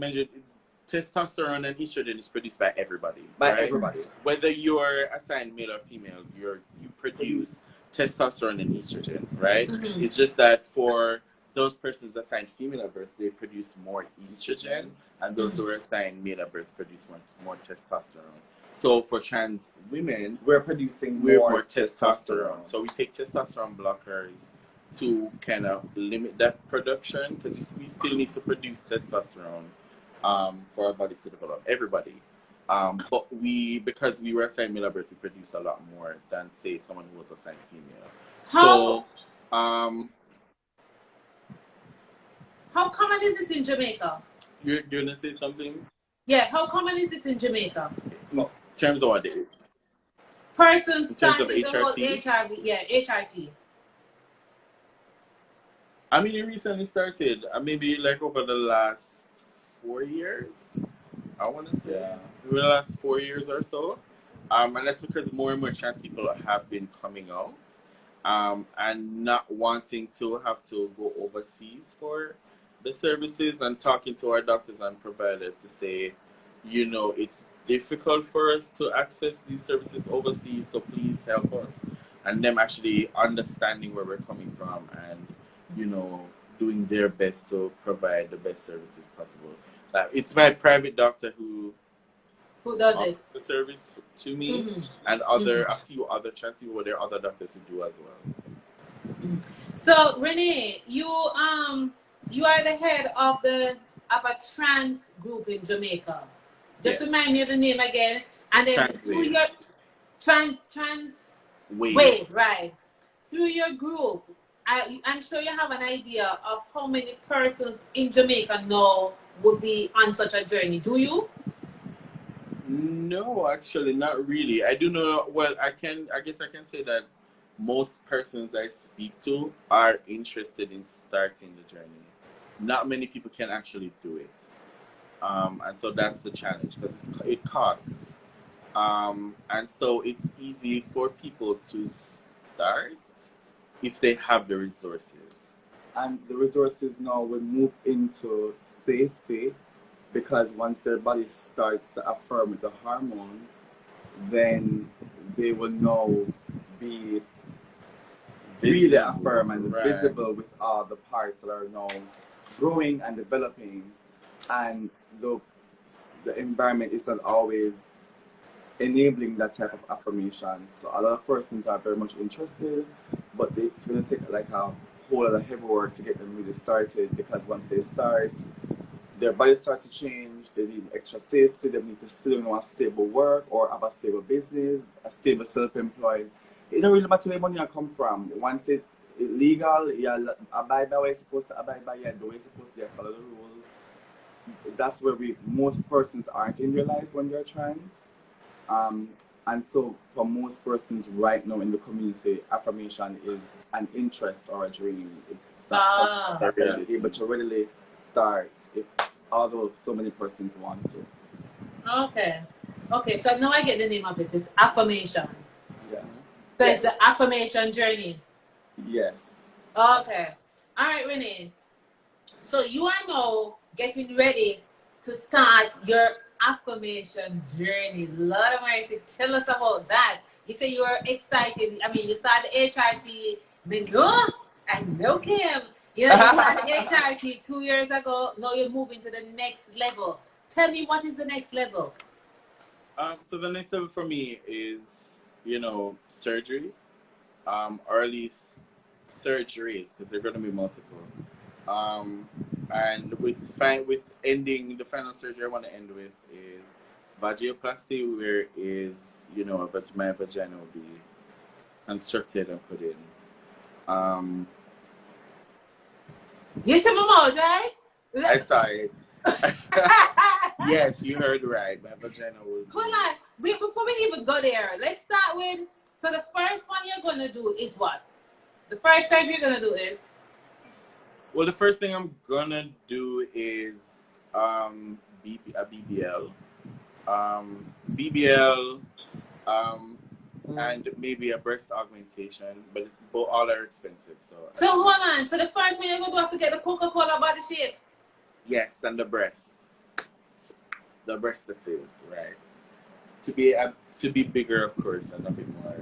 testosterone and estrogen is produced by everybody. By right? everybody. Whether you're assigned male or female, you produce testosterone and estrogen, right? Mm-hmm. It's just that for those persons assigned female at birth, they produce more estrogen, and those who are assigned male at birth produce more testosterone. So for trans women, we're producing more testosterone. So we take testosterone blockers to kind of limit that production because we still need to produce testosterone for our bodies to develop. Everybody. But because we were assigned male at birth, we produce a lot more than, say, someone who was assigned female. So, how common is this in Jamaica? You're going to say something? Yeah, how common is this in Jamaica? In terms of what? Persons in terms of starting about HRT? HIV, yeah, HRT. I mean, it recently started. Maybe like over the last 4 years. I want to say over the last 4 years or so. And that's because more and more trans people have been coming out and not wanting to have to go overseas for the services and talking to our doctors and providers to say, you know, it's difficult for us to access these services overseas, so please help us. And them actually understanding where we're coming from and, you know, doing their best to provide the best services possible. It's my private doctor who does it? The service to me, and a few other trans people, but there are other doctors who do as well. So Renee, you are the head of a trans group in Jamaica. Just Yes. remind me of the name again. And then through your trans wave, right? Through your group, I'm sure you have an idea of how many persons in Jamaica now would be on such a journey. Do you? No, actually, not really. I do know. Well, I guess I can say that most persons I speak to are interested in starting the journey. Not many people can actually do it, and so that's the challenge because it costs. And so it's easy for people to start if they have the resources. And the resources now will move into safety, because once their body starts to affirm with the hormones, then they will now be really affirm and visible with all the parts that are now growing and developing, and the environment is not always enabling that type of affirmation. So a lot of persons are very much interested, but it's going to take like a whole lot of heavy work to get them really started, because once they start, their body starts to change, they need extra safety, they need to still know a stable work or have a stable business, a stable self-employed. It don't really matter where money come from. Once it's legal, you abide by what you're supposed to abide by, you do what you're supposed to do, follow the rules. That's where most persons aren't in their life when they're trans. And so for most persons right now in the community, affirmation is an interest or a dream. It's not something they're able to readily start, although so many persons want to. Okay, so now I get the name of it. It's affirmation. Yeah. So it's the affirmation journey. Yes. Okay. All right, Renee. So you are now getting ready to start your affirmation journey. Lord of mercy, tell us about that. You say you were excited. I mean, you started HRT, I know Kim. You know, you started HRT 2 years ago. Now you're moving to the next level. Tell me, what is the next level? So the next level for me is, surgery, early surgeries, because they're going to be multiple. And with ending, the final surgery I want to end with is vaginoplasty, where my vagina will be constructed and put in. You said my mouth, right? I saw it. Yes, you heard right. My vagina will be... Hold on. Before we even go there, let's start with, so the first one you're going to do is what? The first surgery you're going to do is? Well, the first thing I'm going to do is a BBL. And maybe a breast augmentation, but all are expensive. So hold on. So the first one you're going to do, I forget the Coca-Cola body shape. Yes, and the breast. The breastises, right? To be bigger, of course, and a bit more.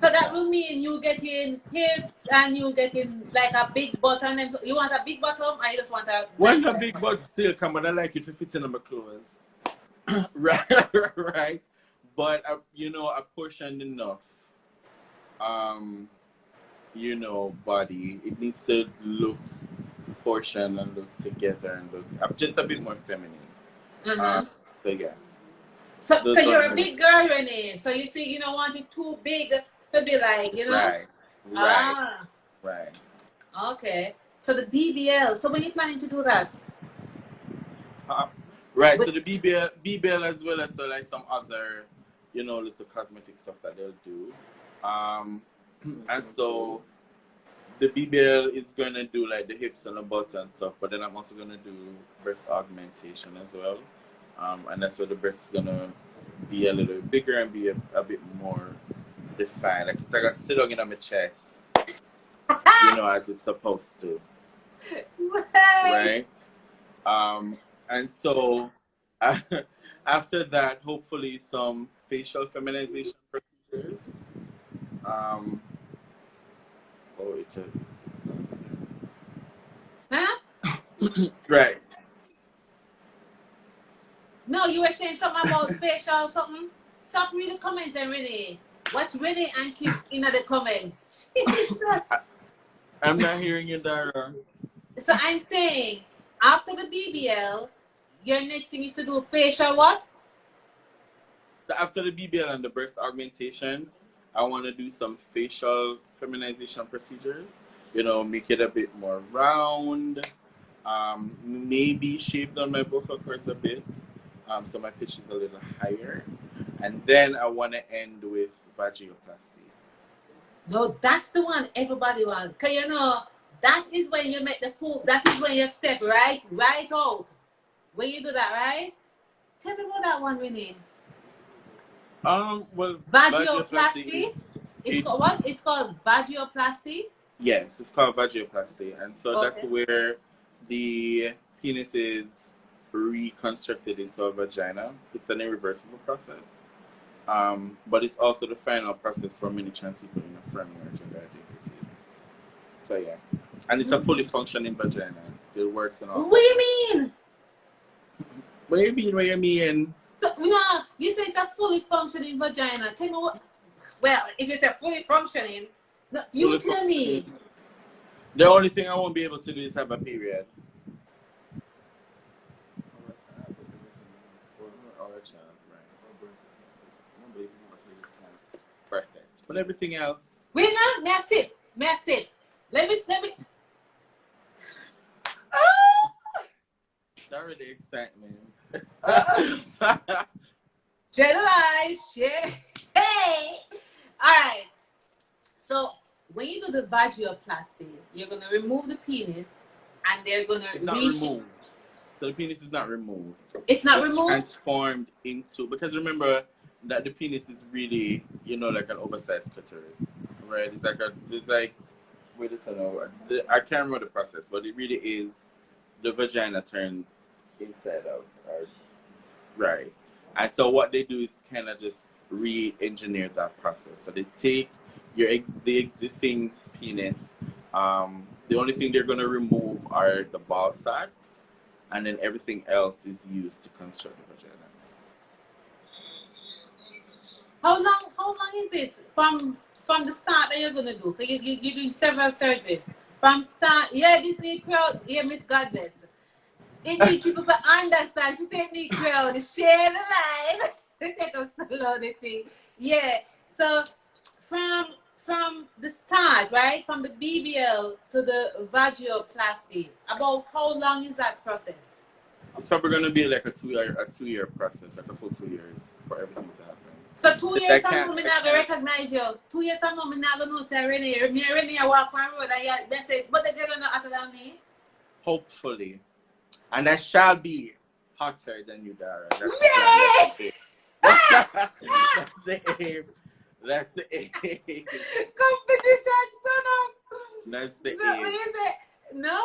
So that will mean you getting hips and you getting like a big bottom. And you want a big bottom, or you just want a... Want a big butt still come, but I like it if it fits in my clothes. right? But, a portion enough, body. It needs to look portion and look together and look just a bit more feminine. So, yeah. So you're a big girl, Renee. So you see, you don't want it too big to be like, Right. Okay. So the BBL. So when are you planning to do that? Right. So the BBL as well as like some other, little cosmetic stuff that they'll do. And so the BBL is going to do like the hips and the butt and stuff, but then I'm also going to do breast augmentation as well. And that's where the breast is going to be a little bigger and be a bit more defined. Like it's like a sit down in my chest, as it's supposed to. Right? And so after that, hopefully some facial feminization procedures. Right. No, you were saying something about facial something. Stop reading the comments and Renee. Watch Renee and keep in the comments. Jesus. I'm not hearing you, Dara. So I'm saying, after the BBL, your next thing is to do facial what? So after the BBL and the breast augmentation, I want to do some facial feminization procedures. You know, make it a bit more round. Maybe shave down my vocal cords a bit, so my pitch is a little higher. And then I want to end with vaginoplasty. No, that's the one everybody wants. Because you know, that is when you make the food, that is when you step right out. When you do that, right? Tell me about that one, Winnie. Well, Vaginoplasty? It's called what? It's called vaginoplasty? Yes, it's called vaginoplasty. And so Okay. that's where the penis is reconstructed into a vagina. It's an irreversible process. But it's also the final process for many trans people in affirming their gender identities. So yeah. And it's a fully functioning vagina. So it works in all. What do you mean? What do you mean? What do you mean? So, no, you say it's a fully functioning vagina. Tell me what. Well, if it's a fully functioning, no, you Fully tell me. The only thing I won't be able to do is have a period. Perfect. But everything else. Wait now, may I sit? Let me. That really excites me. Share the live, share. Hey! Alright. So, when you do the vaginoplasty, you're going to remove the penis and they're going to It's not removed. So the penis is not removed. It's not It's removed? transformed into, because remember that the penis is really, like an oversized clitoris, right? It's like, wait a second, I can't remember the process, but it really is the vagina turned inside out, right? And so what they do is kind of just re-engineer that process. So they take the existing penis. The only thing they're going to remove are the ball sacks, and then everything else is used to construct the vagina. How long is this from the start that you're going to do? Because you're doing several surgeries. From start, yeah, this new crowd, yeah, Miss Godless. It need people to understand. She said need crowd, share the live. Take up slow the thing. Yeah. So from the start, right? From the BBL to the vaginoplasty, about how long is that process? It's probably going to be like a two-year process, like a full 2 years for everything to happen. So 2 years from now, I'm not going to recognize you. 2 years from now, I'm not going to know, say, Renee. Me and Renee walk on the road and they say, but the girl are not hotter than me. Hopefully. And I shall be hotter than you, Dara. Yay! That's the aim. That's the aim. Competition, turn up. That's the So aim. when you say, no.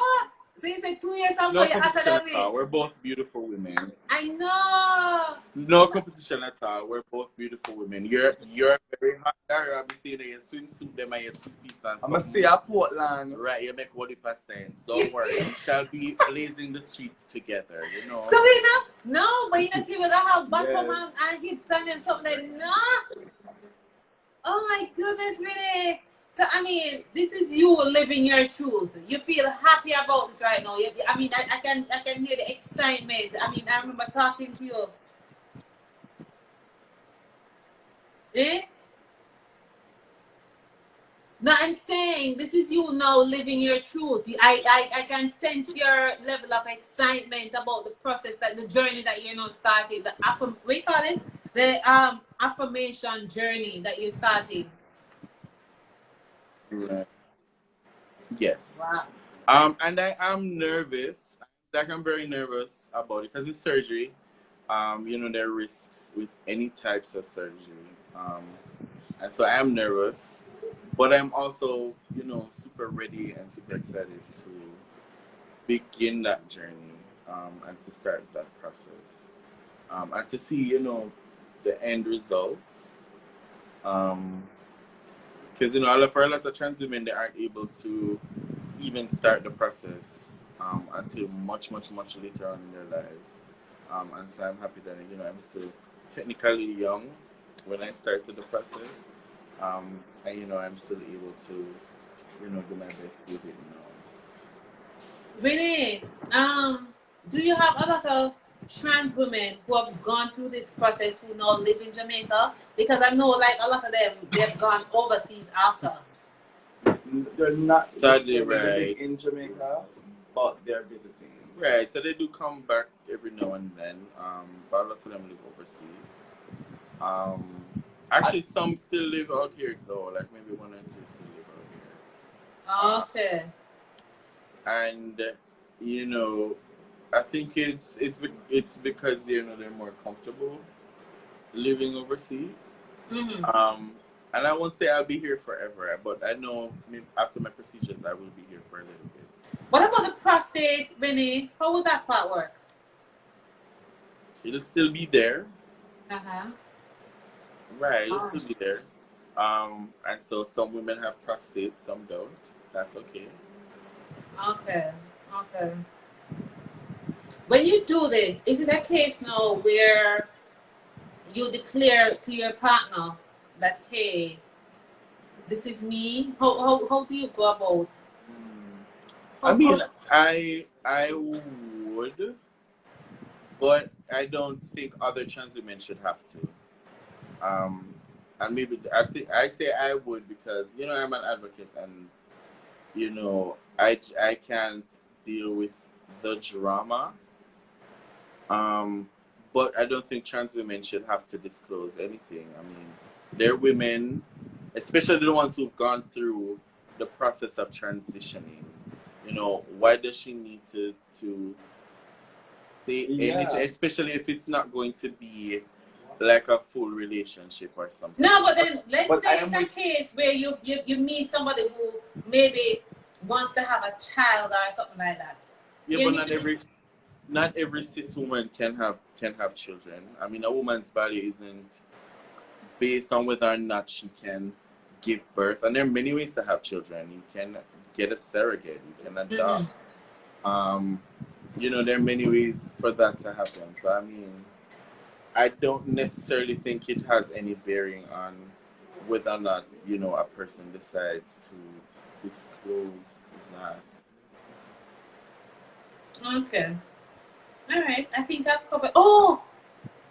So you say 2 years from now, No you're hotter competition than at me. all. We're both beautiful women. I know. No competition at all. We're both beautiful women. You're very hot, Dara. I'll be seeing your swimsuit, them and your two-piece and I'm going to see a Portland. Right, you make 40%. Don't worry. We shall be blazing the streets together, you know. So we know, no, but you know, see, we're going to have bottom Yes. and hips and them something like, no. Oh my goodness, really? So, I mean, this is you living your truth. You feel happy about this right now. I mean, I can hear the excitement. I mean, I remember talking to you. Eh? No, I'm saying this is you now living your truth. I can sense your level of excitement about the process, like the journey that you know started. We call it the affirmation journey that you started. Right. Yes. Wow. And I am nervous. Like I'm very nervous about it because it's surgery. There are risks with any types of surgery. And so I am nervous, but I'm also, super ready and super excited to begin that journey and to start that process and to see, the end result. Because, for a lot of trans women, they aren't able to even start the process until much, much, much later on in their lives. And so I'm happy that, I'm still technically young when I started the process. And, I'm still able to, do my best with it now. Renee, do you have a lot of trans women who have gone through this process who now live in Jamaica? Because I know like a lot of them, they've gone overseas after. They're not Sadly, living right. in Jamaica, but they're visiting. Right, so they do come back every now and then, but a lot of them live overseas. Actually, some still live out here though, like maybe one or two still live out here. Okay. And you know, I think it's because they're more comfortable living overseas. Mm-hmm. And I won't say I'll be here forever, but I know maybe after my procedures I will be here for a little bit. What about the prostate, Renee? How would that part work? It'll still be there. Uh-huh. Right, it'll still be there. And so some women have prostate, some don't. That's okay. Okay. Okay. When you do this, is it a case now where you declare to your partner that, hey, this is me? How do you go about? I mean, I would, but I don't think other trans women should have to. And maybe I say I would because I'm an advocate, and I can't deal with the drama. But I don't think trans women should have to disclose anything. I mean, they're women, especially the ones who've gone through the process of transitioning. Why does she need to say anything, especially if it's not going to be like a full relationship or something? No, but then let's say it's a case where you meet somebody who maybe wants to have a child or something like that. Yeah, but not every cis woman can have children. I mean, a woman's body isn't based on whether or not she can give birth, and there are many ways to have children. You can get a surrogate, you can adopt. There are many ways for that to happen. So I mean, I don't necessarily think it has any bearing on whether or not a person decides to disclose that. Okay. All right. I think I've covered. Oh,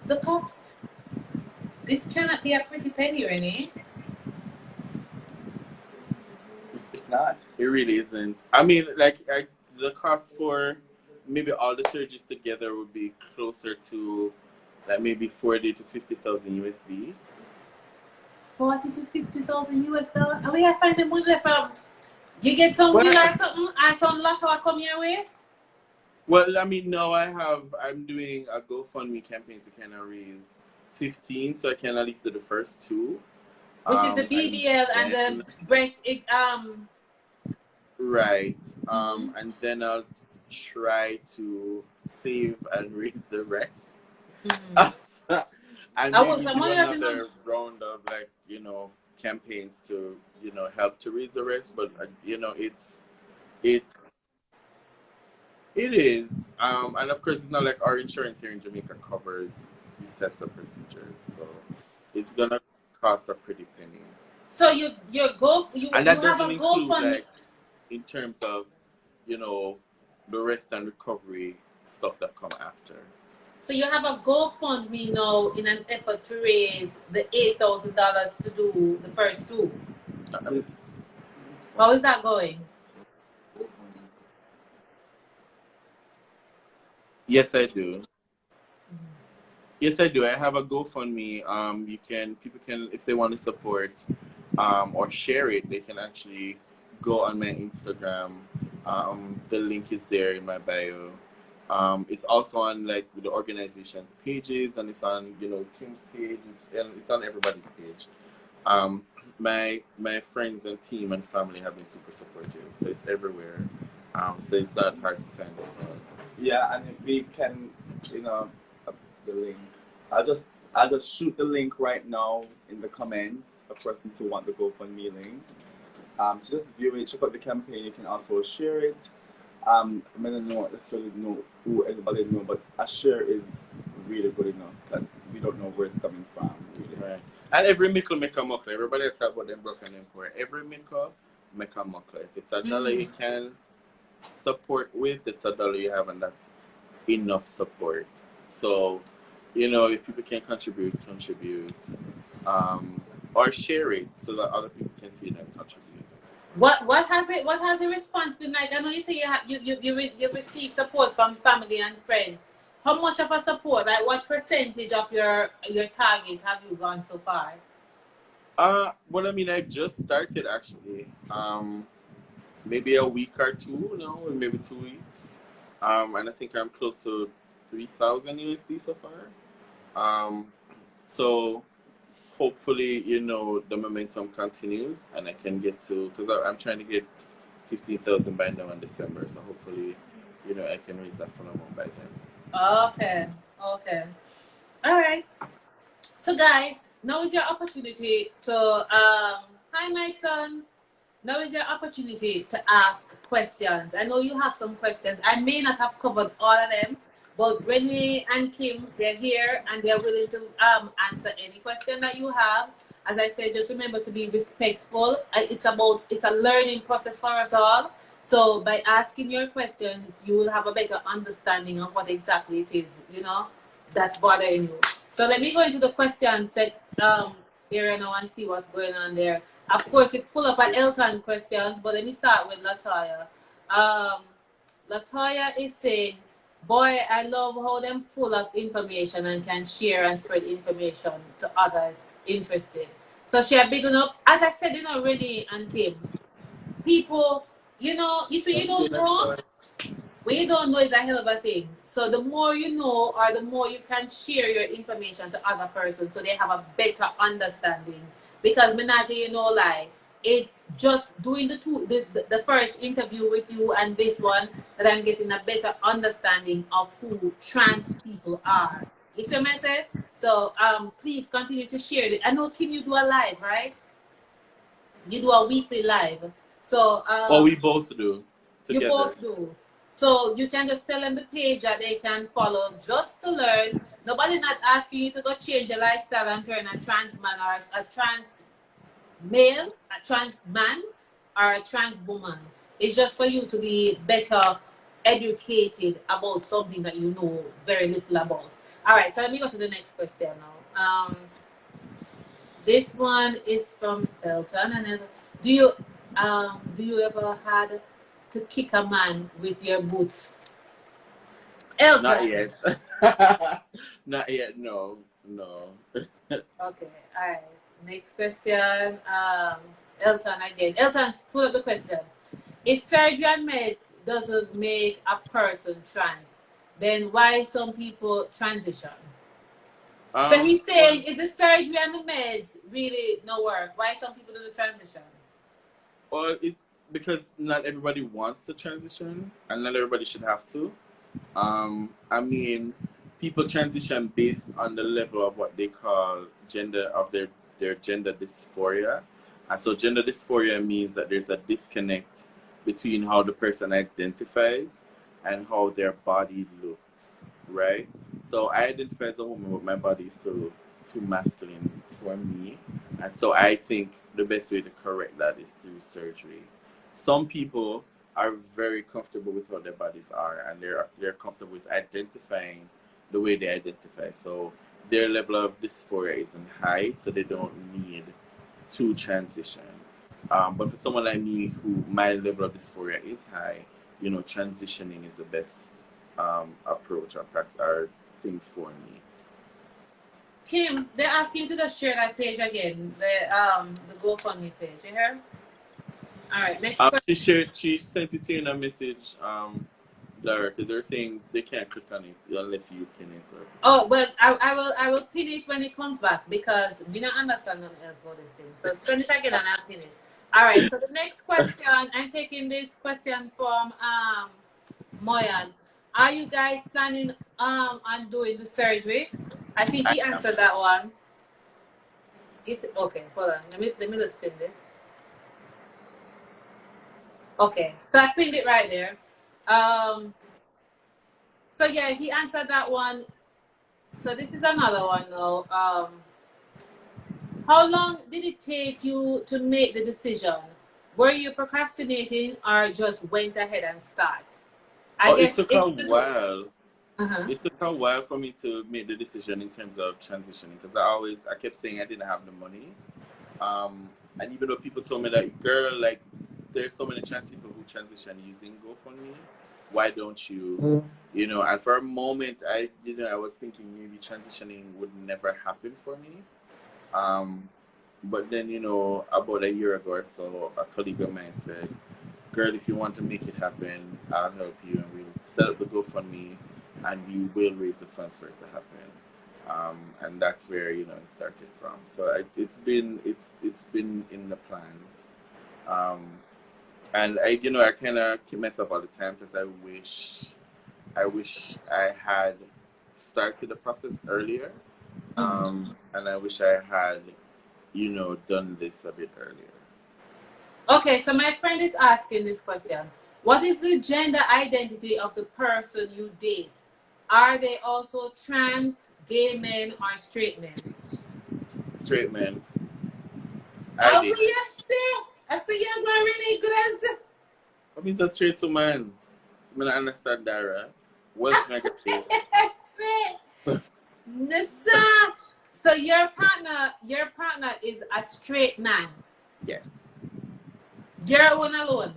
the cost. This cannot be a pretty penny, Renee. It's not. It really isn't. I mean, the cost for maybe all the surgeries together would be closer to like maybe 40 to 50,000 USD. 40 to 50,000 US dollars. And where I find the money from? You get some bill or something, or some lotto come your way? Well, I mean, no, I'm doing a GoFundMe campaign to kind of raise 15, so I can at least do the first two. Which is the BBL and the breast, Right. And then I'll try to save and raise the rest. And maybe do another round of campaigns to help to raise the rest. But it is. And of course, it's not like our insurance here in Jamaica covers these types of procedures, so it's gonna cost a pretty penny. So you have a GoFundMe, like in terms of the rest and recovery stuff that come after. So you have a GoFundMe now in an effort to raise the $8,000 to do the first two. How is that going? Yes, I do. Yes, I do. I have a GoFundMe. People can, if they want to support or share it, they can actually go on my Instagram. The link is there in my bio. It's also on the organization's pages, and it's on Kim's page. It's on everybody's page. My friends and team and family have been super supportive, so it's everywhere. So it's not hard to find it. Yeah, and we can, the link. I'll just shoot the link right now in the comments for persons who want the GoFundMe link. To just view it, check out the campaign. You can also share it. I don't necessarily know who everybody know, but a share is really good enough because we don't know where it's coming from. Really. Right. And every mickle make a muckle. Everybody talk about them broken them for. Every mickle make a muckle. If it's $1 you can support with, it's $1 you have, and that's enough support So, you know, if people can contribute, or share it so that other people can see them contribute. What has the response been like? I know you say you receive support from family and friends. How much of a support? Like what percentage of your target have you gone so far? Well, I mean, I just started actually. Maybe a week or two now, or maybe 2 weeks. And I think I'm close to 3,000 USD so far. So hopefully, you know, the momentum continues and I can get to, because I'm trying to get 15,000 by now in December. So hopefully, you know, I can raise that full amount by then. Okay. All right. So guys, now is your opportunity to hi my son. Now is your opportunity to ask questions. I know you have some questions. I may not have covered all of them, but Renee and Kim, they're here and they're willing to answer any question that you have. As I said, just remember to be respectful. It's a learning process for us all. So by asking your questions, you will have a better understanding of what exactly it is, you know, that's bothering you. So let me go into the question set area now and see what's going on there. Of course, it's full of Elton questions, but let me start with Latoya. Latoya is saying, boy, I love how them full of information and can share and spread information to others interested. So she are big enough. As I said, you know, Renee and Kim, people, you know, you don't know. What you don't know is a hell of a thing. So the more you know, or the more you can share your information to other persons, so they have a better understanding. Because me not you know lie, it's just doing the first interview with you and this one that I'm getting a better understanding of who trans people are. You see what I say? So please continue to share it. I know Kim, you do a live, right? You do a weekly live. So We both do. Together. You both do. So you can just tell them the page that they can follow just to learn. Nobody not asking you to go change your lifestyle and turn a trans man or a trans male, a trans man, or a trans woman. It's just for you to be better educated about something that you know very little about. All right, so let me go to the next question now. This one is from Elton. And do you ever had to kick a man with your boots? Elton. Not yet. Not yet. No. Okay. All right. Next question. Elton again. Elton, pull up the question. If surgery and meds doesn't make a person trans, then why some people transition? So he's saying, is the surgery and the meds really no work? Why some people do the transition? Well, it's because not everybody wants to transition, and not everybody should have to. I mean, people transition based on the level of what they call gender of their gender dysphoria. And so gender dysphoria means that there's a disconnect between how the person identifies and how their body looks, right? So I identify as a woman, but my body is still too masculine for me. And so I think the best way to correct that is through surgery. Some people are very comfortable with how their bodies are, and they're comfortable with identifying the way they identify. So their level of dysphoria isn't high, so they don't need to transition. But for someone like me, who my level of dysphoria is high, you know, transitioning is the best approach or thing for me. Kim, they're asking you to just share that page again, the GoFundMe page. You hear? All right, next question. She sent it to you in a message, Lara, because they're saying they can't click on it unless you pin it. Or... Oh well, I will pin it when it comes back because we don't understand nothing else about this thing. So send it again and I'll pin it. All right. So the next question, I'm taking this question from Moyan. Are you guys planning on doing the surgery? I think he answered that one. Okay, hold on. Let me just pin this. Okay, so I pinned it right there. So yeah, he answered that one. So this is another one now. How long did it take you to make the decision? Were you procrastinating or just went ahead and start? It took a while. It took a while for me to make the decision in terms of transitioning because I kept saying I didn't have the money. And even though people told me that, girl, like, there's so many trans people who transition using GoFundMe, why don't you, you know? And for a moment, I was thinking maybe transitioning would never happen for me. But then, you know, about a year ago or so, a colleague of mine said, girl, if you want to make it happen, I'll help you, and we'll set up the GoFundMe, and we will raise the funds for it to happen. And that's where, you know, it started from. So it's been in the plans. And I kind of keep myself all the time because I wish I had started the process earlier. And I wish I had, you know, done this a bit earlier. Okay, so my friend is asking this question. What is the gender identity of the person you date? Are they also trans, gay men, or straight men? Straight men. How will you say? I say you're going really good as... What means a straight man? I don't understand, Dara. What's negative? Nissa. So your partner is a straight man? Yes. You're one alone?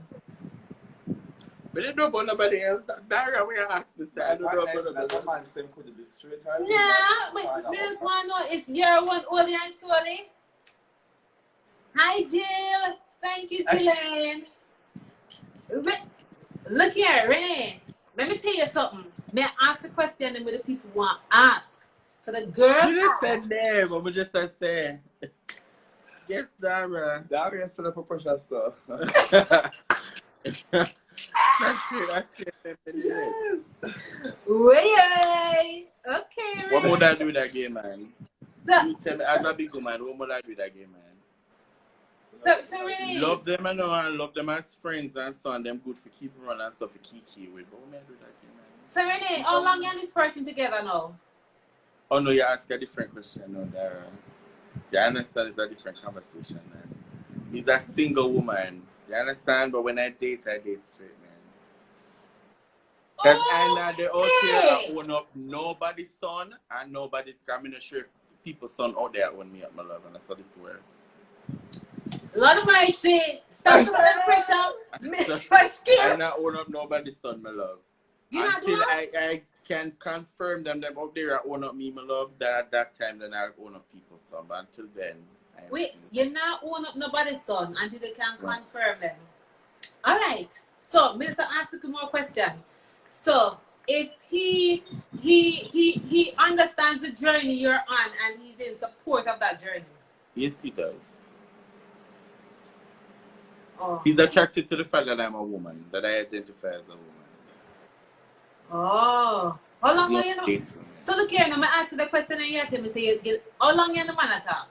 But I don't know about nobody else. Dara, we asked this. I don't know about nobody else. Man saying could it be straight? Nah, but we just want to know, it's your one only and solely. Hi, Jill. Thank you, Jillian. Look here, Renee. Let me tell you something. May I ask a question and what the people want to ask? So the girl... You just said name, but we just say. Yes, Dara. Dara is set up a pressure stuff. That's true. Yes. Wait. Okay, Renee. What would I do with that game, man? You tell me, as a big woman, what would I do with that game, man? So really, love them and love them as friends and so on. Them good for keeping around and stuff for Kiki with. But what may I do that game, man? So Renee, how long you and this person together now? Oh no, you ask a different question. No, Dara. You understand it's a different conversation, man. He's a single woman. You understand? But when I date straight, man. Because I'm not the out here I own up nobody's son and nobody's coming to sure people's son out there own me up, my love, and that's how this works. Lord of mercy, stop the pressure. I not own up nobody's son, my love. Until I can confirm them out there I own up me, my love, that at that time then I own up people's son. But until then, wait, you not own up nobody's son until they can confirm them. Alright. So, Minister, ask you more question. So if he understands the journey you're on and he's in support of that journey. Yes, he does. Oh. He's attracted to the fact that I'm a woman, that I identify as a woman. Oh. How long are you know? So look here, I'm gonna ask you the question and you have to say, how long you in the man attack?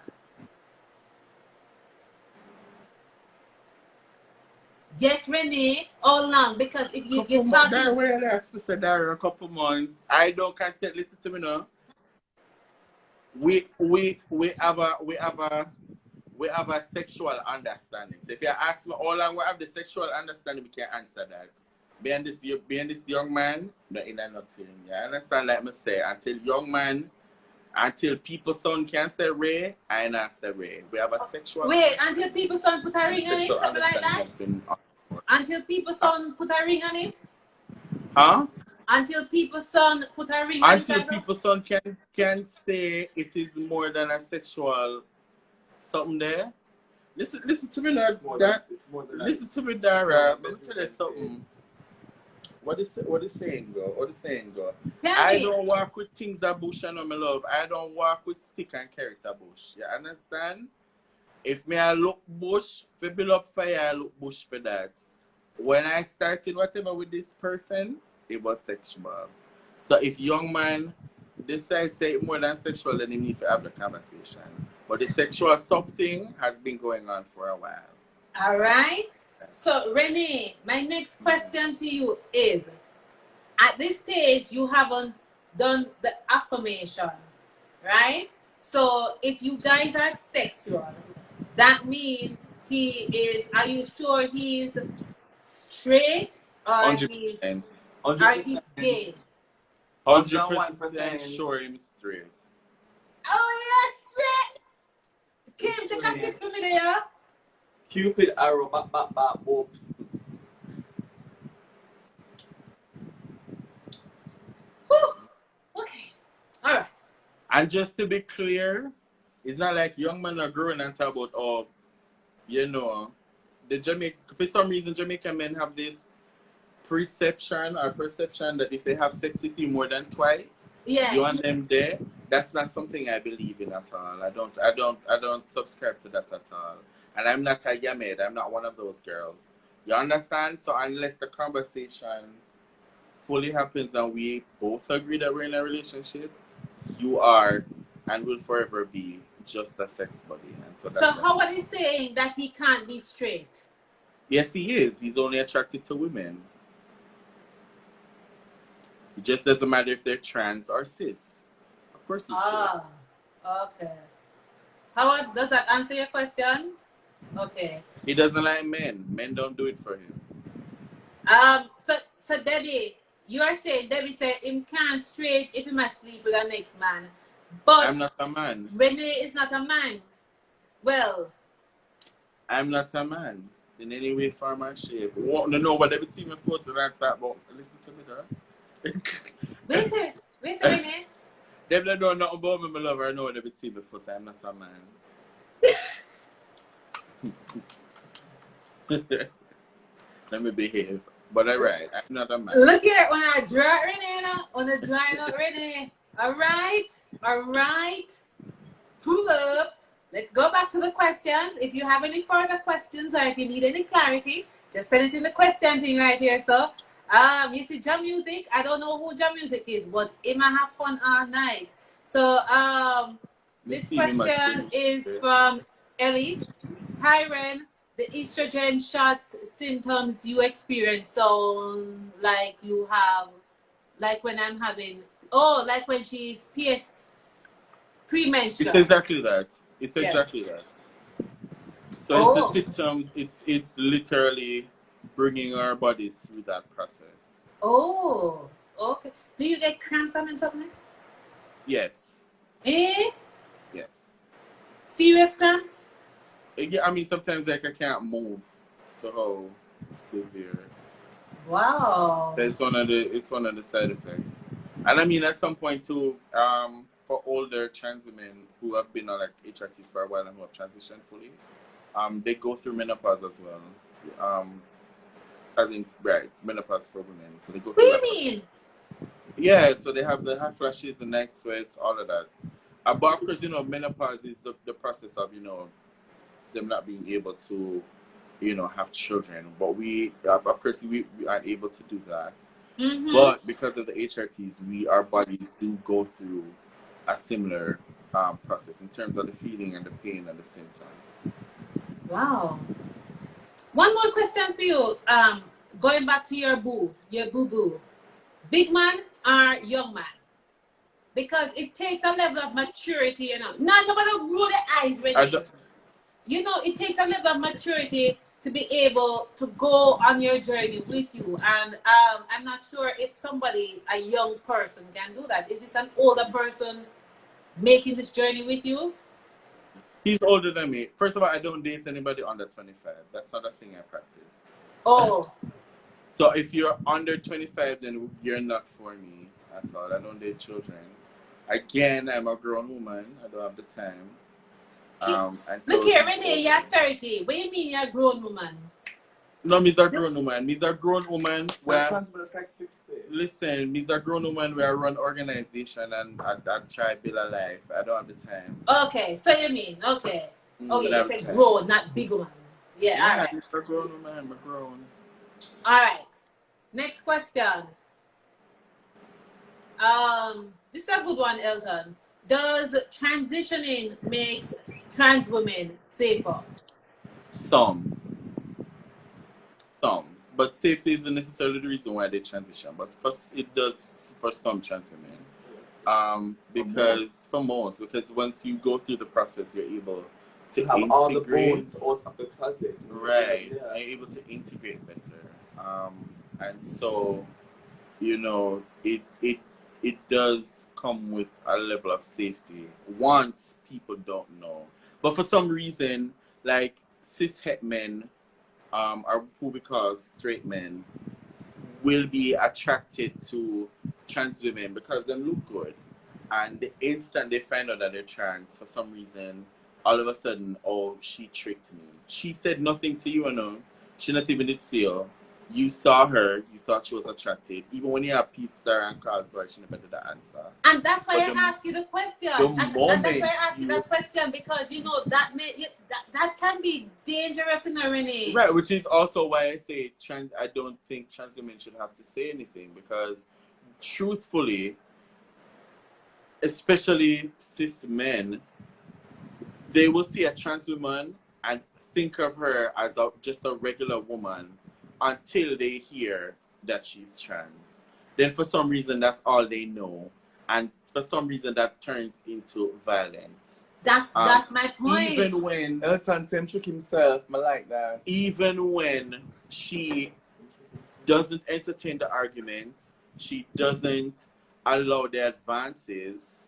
Yes, Renee, how long? Because if you get talking... That way I asked Mr. Dara a couple months. I don't consent, listen to me now. We have a sexual understanding. So if you ask me how long we have the sexual understanding, we can answer that. Being this young man, no in nothing. You understand? Like me say, until people's son can say Ray, I not say Ray. We have a sexual. Wait, until people's son put a ring on it, something like that. Until people's son put a ring on it. Huh? Until people's son put a ring on it. Until people's son can say it is more than a sexual something there. Listen to me, listen to me, Dara. Let me tell you something. What is saying, go? I don't work with things that bush and my love. I don't work with stick and character bush. You understand? If me I look bush, for build up fire, I look bush for that. When I started whatever with this person, it was sexual. So if young man decides say more than sexual, then he need to have the conversation. But the sexual something has been going on for a while. All right. So Renee, my next question to you is, at this stage, you haven't done the affirmation, right? So if you guys are sexual, that means are you sure he's straight or 100%. he's gay? 100% sure him straight. Oh, yes, Kim, take a sip for me there. Cupid arrow, oops. Whew. Okay. All right. And just to be clear, it's not like young men are growing and talk about, oh, you know, for some reason, Jamaican men have this perception that if they have sex with you more than twice, you want them there. That's not something I believe in at all. I don't subscribe to that at all. And I'm not a yamed. I'm not one of those girls. You understand? So unless the conversation fully happens and we both agree that we're in a relationship, you are and will forever be just a sex buddy. And so how are they saying that he can't be straight? Yes, he is. He's only attracted to women. It just doesn't matter if they're trans or cis. Of course he's straight. Okay. Howard, does that answer your question? Okay. He doesn't like men. Men don't do it for him. So Debbie, you are saying Debbie said him can't straight if he must sleep with the next man. But I'm not a man. Renee is not a man. Well, I'm not a man in any way, form, or shape. Want to know what every team in photo that talk about? Listen to me, though. Where's Renee? Them don't know nothing about me, my lover. I know what every team in photo. I'm not a man. Let me behave. But alright, I'm not a man. Look here, when I draw Renee now, on the drying out Renee. Alright. Pull up. Let's go back to the questions. If you have any further questions or if you need any clarity, just send it in the question thing right here. So, you see Jam Music. I don't know who Jam Music is, but it might have fun all night. So, this question is from Ellie. Hi, Ren. The estrogen shots symptoms you experience sound like you have, like when I'm having, like when she's premenstrual. It's exactly that. It's exactly that. So it's the symptoms. It's literally bringing our bodies through that process. Oh, okay. Do you get cramps on something? Yes. Yes. Serious cramps? Yeah, I mean sometimes like I can't move. So how severe? Wow. It's one of the side effects. And I mean at some point too, for older trans women who have been on like HRTs for a while and who have transitioned fully, they go through menopause as well. As in menopause for women. So they go through what do you mean? Yeah, so they have the hot flashes, the night sweats, all of that. But of course, menopause is the process of, them not being able to, have children. But of course, we aren't able to do that. Mm-hmm. But because of the HRTs, our bodies do go through a similar process in terms of the feeling and the pain and the symptoms. Wow. One more question for you. Going back to your boo-boo. Big man or young man? Because it takes a level of maturity, nobody roll their eyes ready. It takes a level of maturity to be able to go on your journey with you. And I'm not sure if a young person can do that. Is this an older person making this journey with you? He's older than me. First of all, I don't date anybody under 25. That's not a thing I practice. Oh. So if you're under 25, then you're not for me at all. I don't date children. Again, I'm a grown woman. I don't have the time. Look here, Renee, you're 30. What do you mean you're a grown woman? No, me's a grown woman. Me's a grown woman where... like 60. Listen, me's a grown woman where I run organization and I try to build a life. I don't have the time. Okay, so you mean, okay. You said grown, not big woman. Yeah, all right. I'm a grown woman, I'm a grown. All right. Next question. This is a good one, Elton. Does transitioning makes trans women safer? Some. But safety isn't necessarily the reason why they transition. But it does for some trans women. Because once you go through the process, you're able to integrate all the bones out of the closet. Right. Yeah. You're able to integrate better. And so, it does come with a level of safety once people don't know. But for some reason, like cishet men, or who we call straight men, will be attracted to trans women because they look good. And the instant they find out that they're trans, for some reason, all of a sudden, oh, she tricked me. She said nothing to you, She not even did see you. You saw her, you thought she was attractive. Even when you have pizza and called for her, she never did the answer. And that's why I ask you the question. And that's why I ask you that question, because that can be dangerous in a Renee. Right, which is also why I say I don't think trans women should have to say anything, because truthfully, especially cis men, they will see a trans woman and think of her as just a regular woman until they hear that she's trans. Then for some reason, that's all they know. And for some reason, that turns into violence. That's my point. Even when Elton same trick himself, I like that. Even when she doesn't entertain the arguments, she doesn't allow the advances,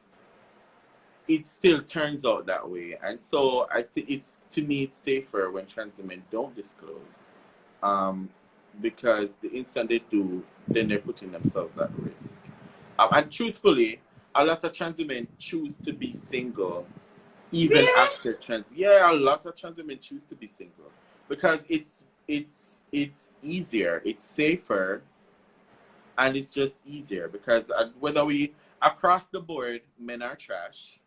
it still turns out that way. And so I think to me it's safer when trans women don't disclose, because the instant they do, then they're putting themselves at risk. And truthfully, a lot of trans women choose to be single even after trans. Yeah, a lot of trans women choose to be single because it's easier, it's safer, and it's just easier because whether we across the board, men are trash,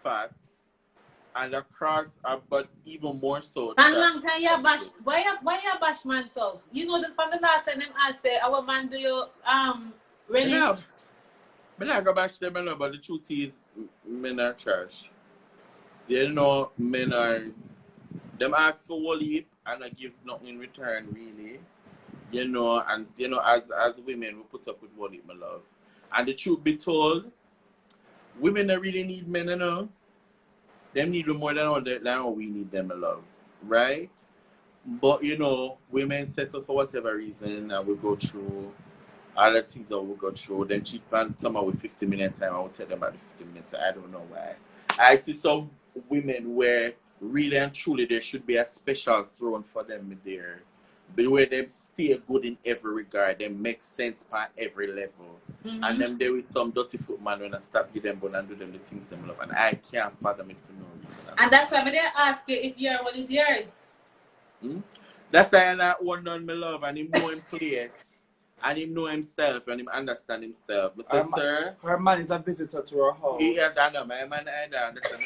facts, and across, but even more so. And long time you bash. Why you bash man so? You know that from the last time them asked say our man do you Renee? But I go bash them, but the truth is men are trash. They know men are. Them ask for one heap and I give nothing in return, really. And as women we put up with one heap, my love. And the truth be told, women don't really need men, Them need more than how we need them, my love. Right? But women settle for whatever reason and we go through all the things that we go through. Them cheap and someone with 50 minutes time, I will tell them about the 50 minutes. I don't know why. I see some women where really and truly there should be a special throne for them there. But where them stay good in every regard, them make sense by every level. Mm-hmm. And them there with some dirty foot man when I stop give them bone and do them the things them love. And I can't fathom it for no reason. And that's why I ask you if your one is yours. That's why I not one done my love and him know him place. And him know himself and him understand himself. But sir, her man is a visitor to her house. Yes, I know. My man, I don't understand.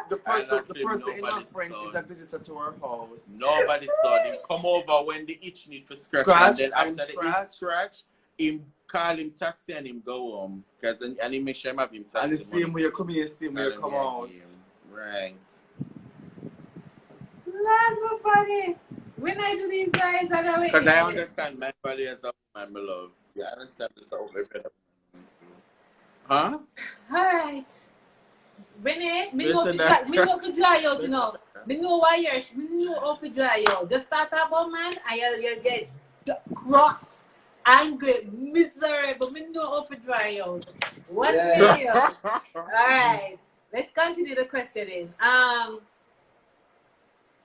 The person in her friends is a visitor to her house. Nobody's son. Him come over when the itch need for scratch and then after the itch scratch, him call him taxi and him go home. And he make sure him have him taxi. And the same way you come here, same way you come out. Right. Love my body. When I do these lives, I don't. Because I understand my body as a woman, my love. You understand this over better. Huh? Alright. Renee, me know to dry out, Me know why you're, me know how to dry out. Just start about man, and you get cross, angry, miserable. Me know how to dry out. What me? Alright. Let's continue the questioning.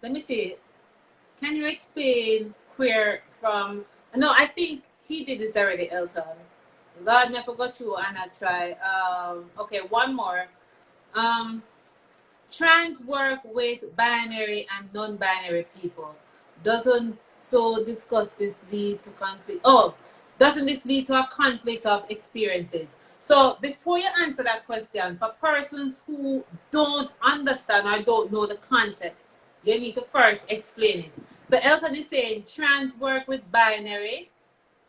Let me see. Can you explain queer from... No, I think he did this already, Elton. God never got you and I try. Okay, one more. Trans work with binary and non-binary people. Doesn't this lead to conflict? Doesn't this lead to a conflict of experiences? So before you answer that question, for persons who don't understand or don't know the concepts, you need to first explain it. So Elton is saying trans work with binary.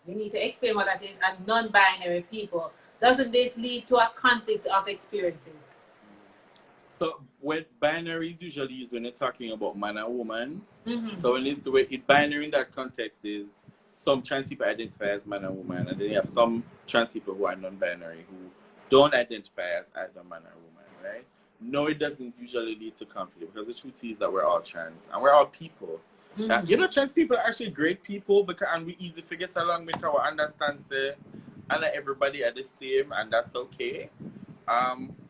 You need to explain what that is, and non-binary people. Doesn't this lead to a conflict of experiences? So when binary is usually used when you're talking about man and woman. Mm-hmm. So when binary in that context is some trans people identify as man and woman, and then you have some trans people who are non-binary who don't identify as either man or woman, right? No, it doesn't usually lead to conflict because the truth is that we're all trans and we're all people. You know, trans people are actually great people because and we easy to get along with our understand and not everybody are the same, and that's okay.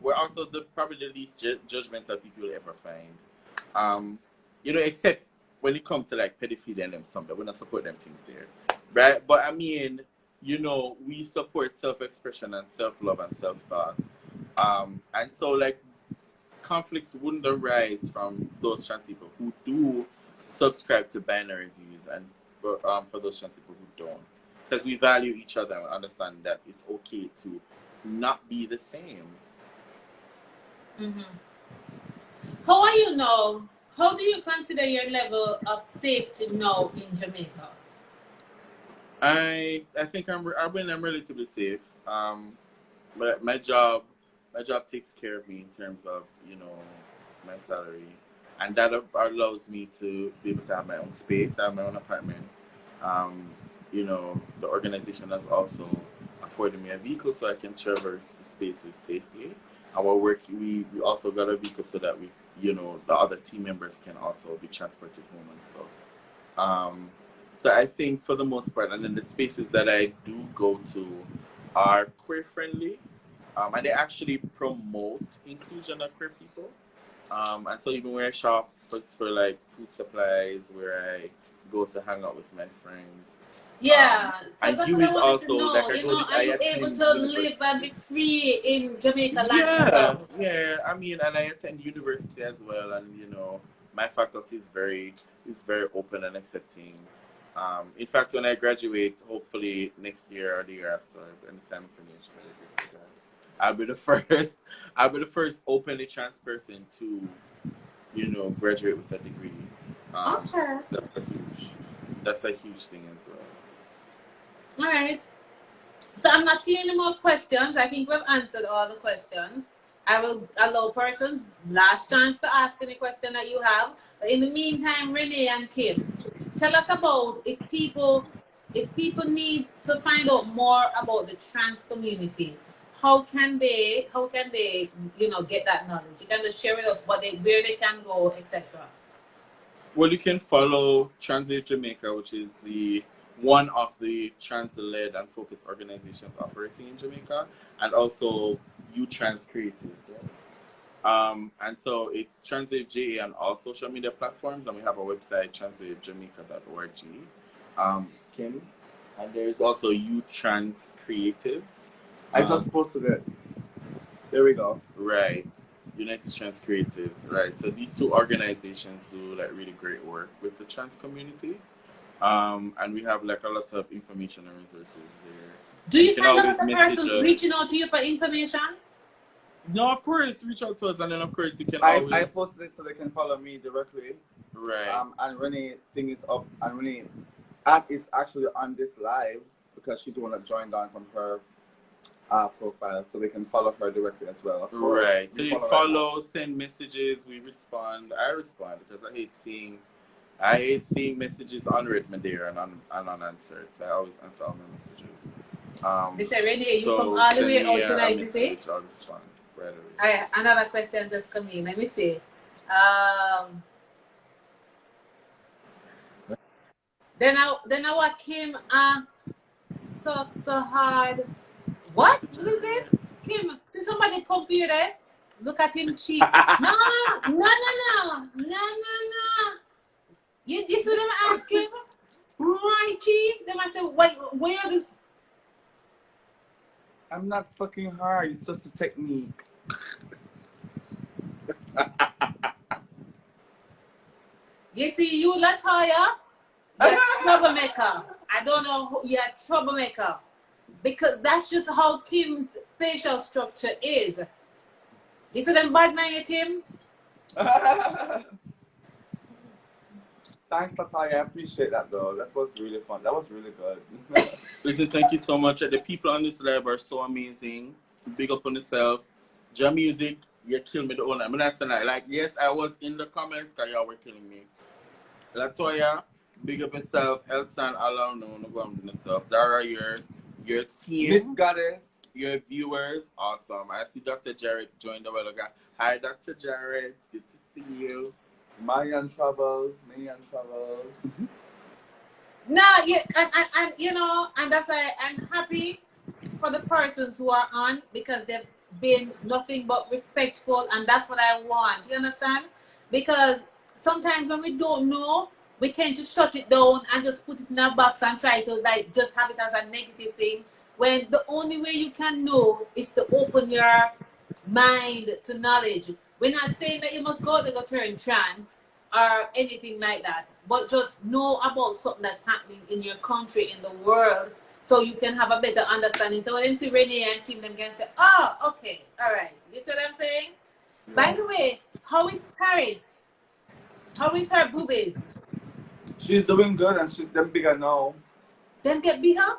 We're also probably the least judgmental people you'll ever find. You know, except when it comes to like pedophilia and them stuff, we don't support them things there, right? But I mean, you know, we support self-expression and self-love and self-thought. And so like conflicts wouldn't arise from those trans people who do subscribe to binary views, and for those trans people who don't, because we value each other and understand that it's okay to not be the same. How are you now? How do you consider your level of safety now in Jamaica? I think I'm relatively safe. But my job takes care of me in terms of, you know, my salary, and that allows me to be able to have my own space, have my own apartment. You know, the organization has also afforded me a vehicle so I can traverse the spaces safely. Our work, we also got a vehicle so that we, you know, the other team members can also be transported home and stuff. So I think for the most part, and then the spaces that I do go to are queer friendly, and they actually promote inclusion of queer people. And so even where I shop for like food supplies, where I go to hang out with my friends. Yeah, and that's you what I is wanted also to know. like You know, are you able to live and be free in Jamaica land yourself? Yeah. I mean, and I attend university as well, and you know, my faculty is very open and accepting. In fact, when I graduate, hopefully next year or the year after, anytime I finish, I'll be the first openly trans person to, you know, graduate with a degree. Okay. That's a huge thing as well. All right. So I'm not seeing any more questions. I think we've answered all the questions. I will allow persons last chance to ask any question that you have. But in the meantime, Renee and Kim, tell us about if people need to find out more about the trans community, how can they you know get that knowledge? You can just share with us where they can go, etc. Well, you can follow Transit Jamaica, which is one of the trans-led and focused organizations operating in Jamaica, and also Trans Creative. And so it's Transit JA on all social media platforms, and we have a website, transitjamaica.org. Kim, and there's also Trans Creatives. I just posted it. There we go. Right. United Trans Creatives, right? So these two organizations do like really great work with the trans community, and we have like a lot of information and resources there. Do you find a lot of persons reaching out to you for information? No, of course, reach out to us, and then of course you can always. I posted it so they can follow me directly. Right. And Renee thing is up, and Renee app is actually on this live because she's the one that joined on from her profile, so they can follow her directly as well. Right. So you follow, send messages, we respond. I respond because I hate seeing messages unread there and unanswered. So I always answer all my messages. They say, Renee, you come all the way out tonight, you see? I'll respond right away. Alright, another question just come in. Let me see. Then I what Kim suck so hard. What? What is it? Kim, see somebody computer? Look at him cheat. No. You just what I'm asking? Right, cheat? Then I say, where do I'm not fucking hard, it's just a technique. You see, you Latoya, you're troublemaker. I don't know who you're troublemaker. Because that's just how Kim's facial structure is. You see them bad man, Kim? Thanks, Latoya. I appreciate that though. That was really fun. That was really good. Listen, thank you so much. The people on this live are so amazing. Big up on yourself. Jam music, you killed me the whole night. I'm not tonight. Like, yes, I was in the comments because y'all were killing me. Latoya, big up yourself. Elton, Alon, no go on yourself. Dara, your team. Miss Goddess. Your viewers, awesome. I see Dr. Jared joined a while ago. Hi, Dr. Jared. Good to see you. Million Travels, Million Travels. No, yeah, and you know, and that's why I'm happy for the persons who are on because they've been nothing but respectful, and that's what I want. You understand? Because sometimes when we don't know, we tend to shut it down and just put it in a box and try to like just have it as a negative thing. When the only way you can know is to open your mind to knowledge. We're not saying that you must go to go turn trans or anything like that, but just know about something that's happening in your country, in the world, so you can have a better understanding. So when they see Renee and Kim, them can say, oh, okay, all right. You see what I'm saying? Yes. By the way, how is Paris? How is her boobies? She's doing good and she's them bigger now. Them get bigger?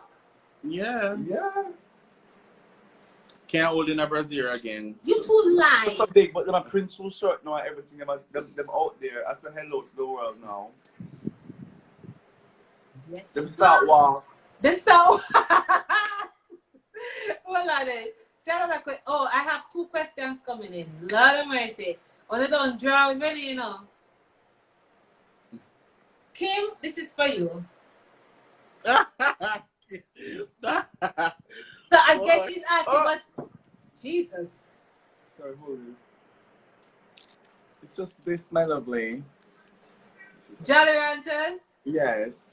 Yeah. Yeah. Can't hold in a brazier again. You too lie. Just so big, but them a print too short now and everything. Them out there. I say hello to the world now. Yes. Them start walk. Them start. Hold on then. Oh, I have 2 questions coming in. Lord of mercy. When they don't draw with ready, you know. Kim, this is for you. So I guess she's asking, but Jesus. Sorry, who is? It's just this, my lovely. Jolly Ranchers? Yes.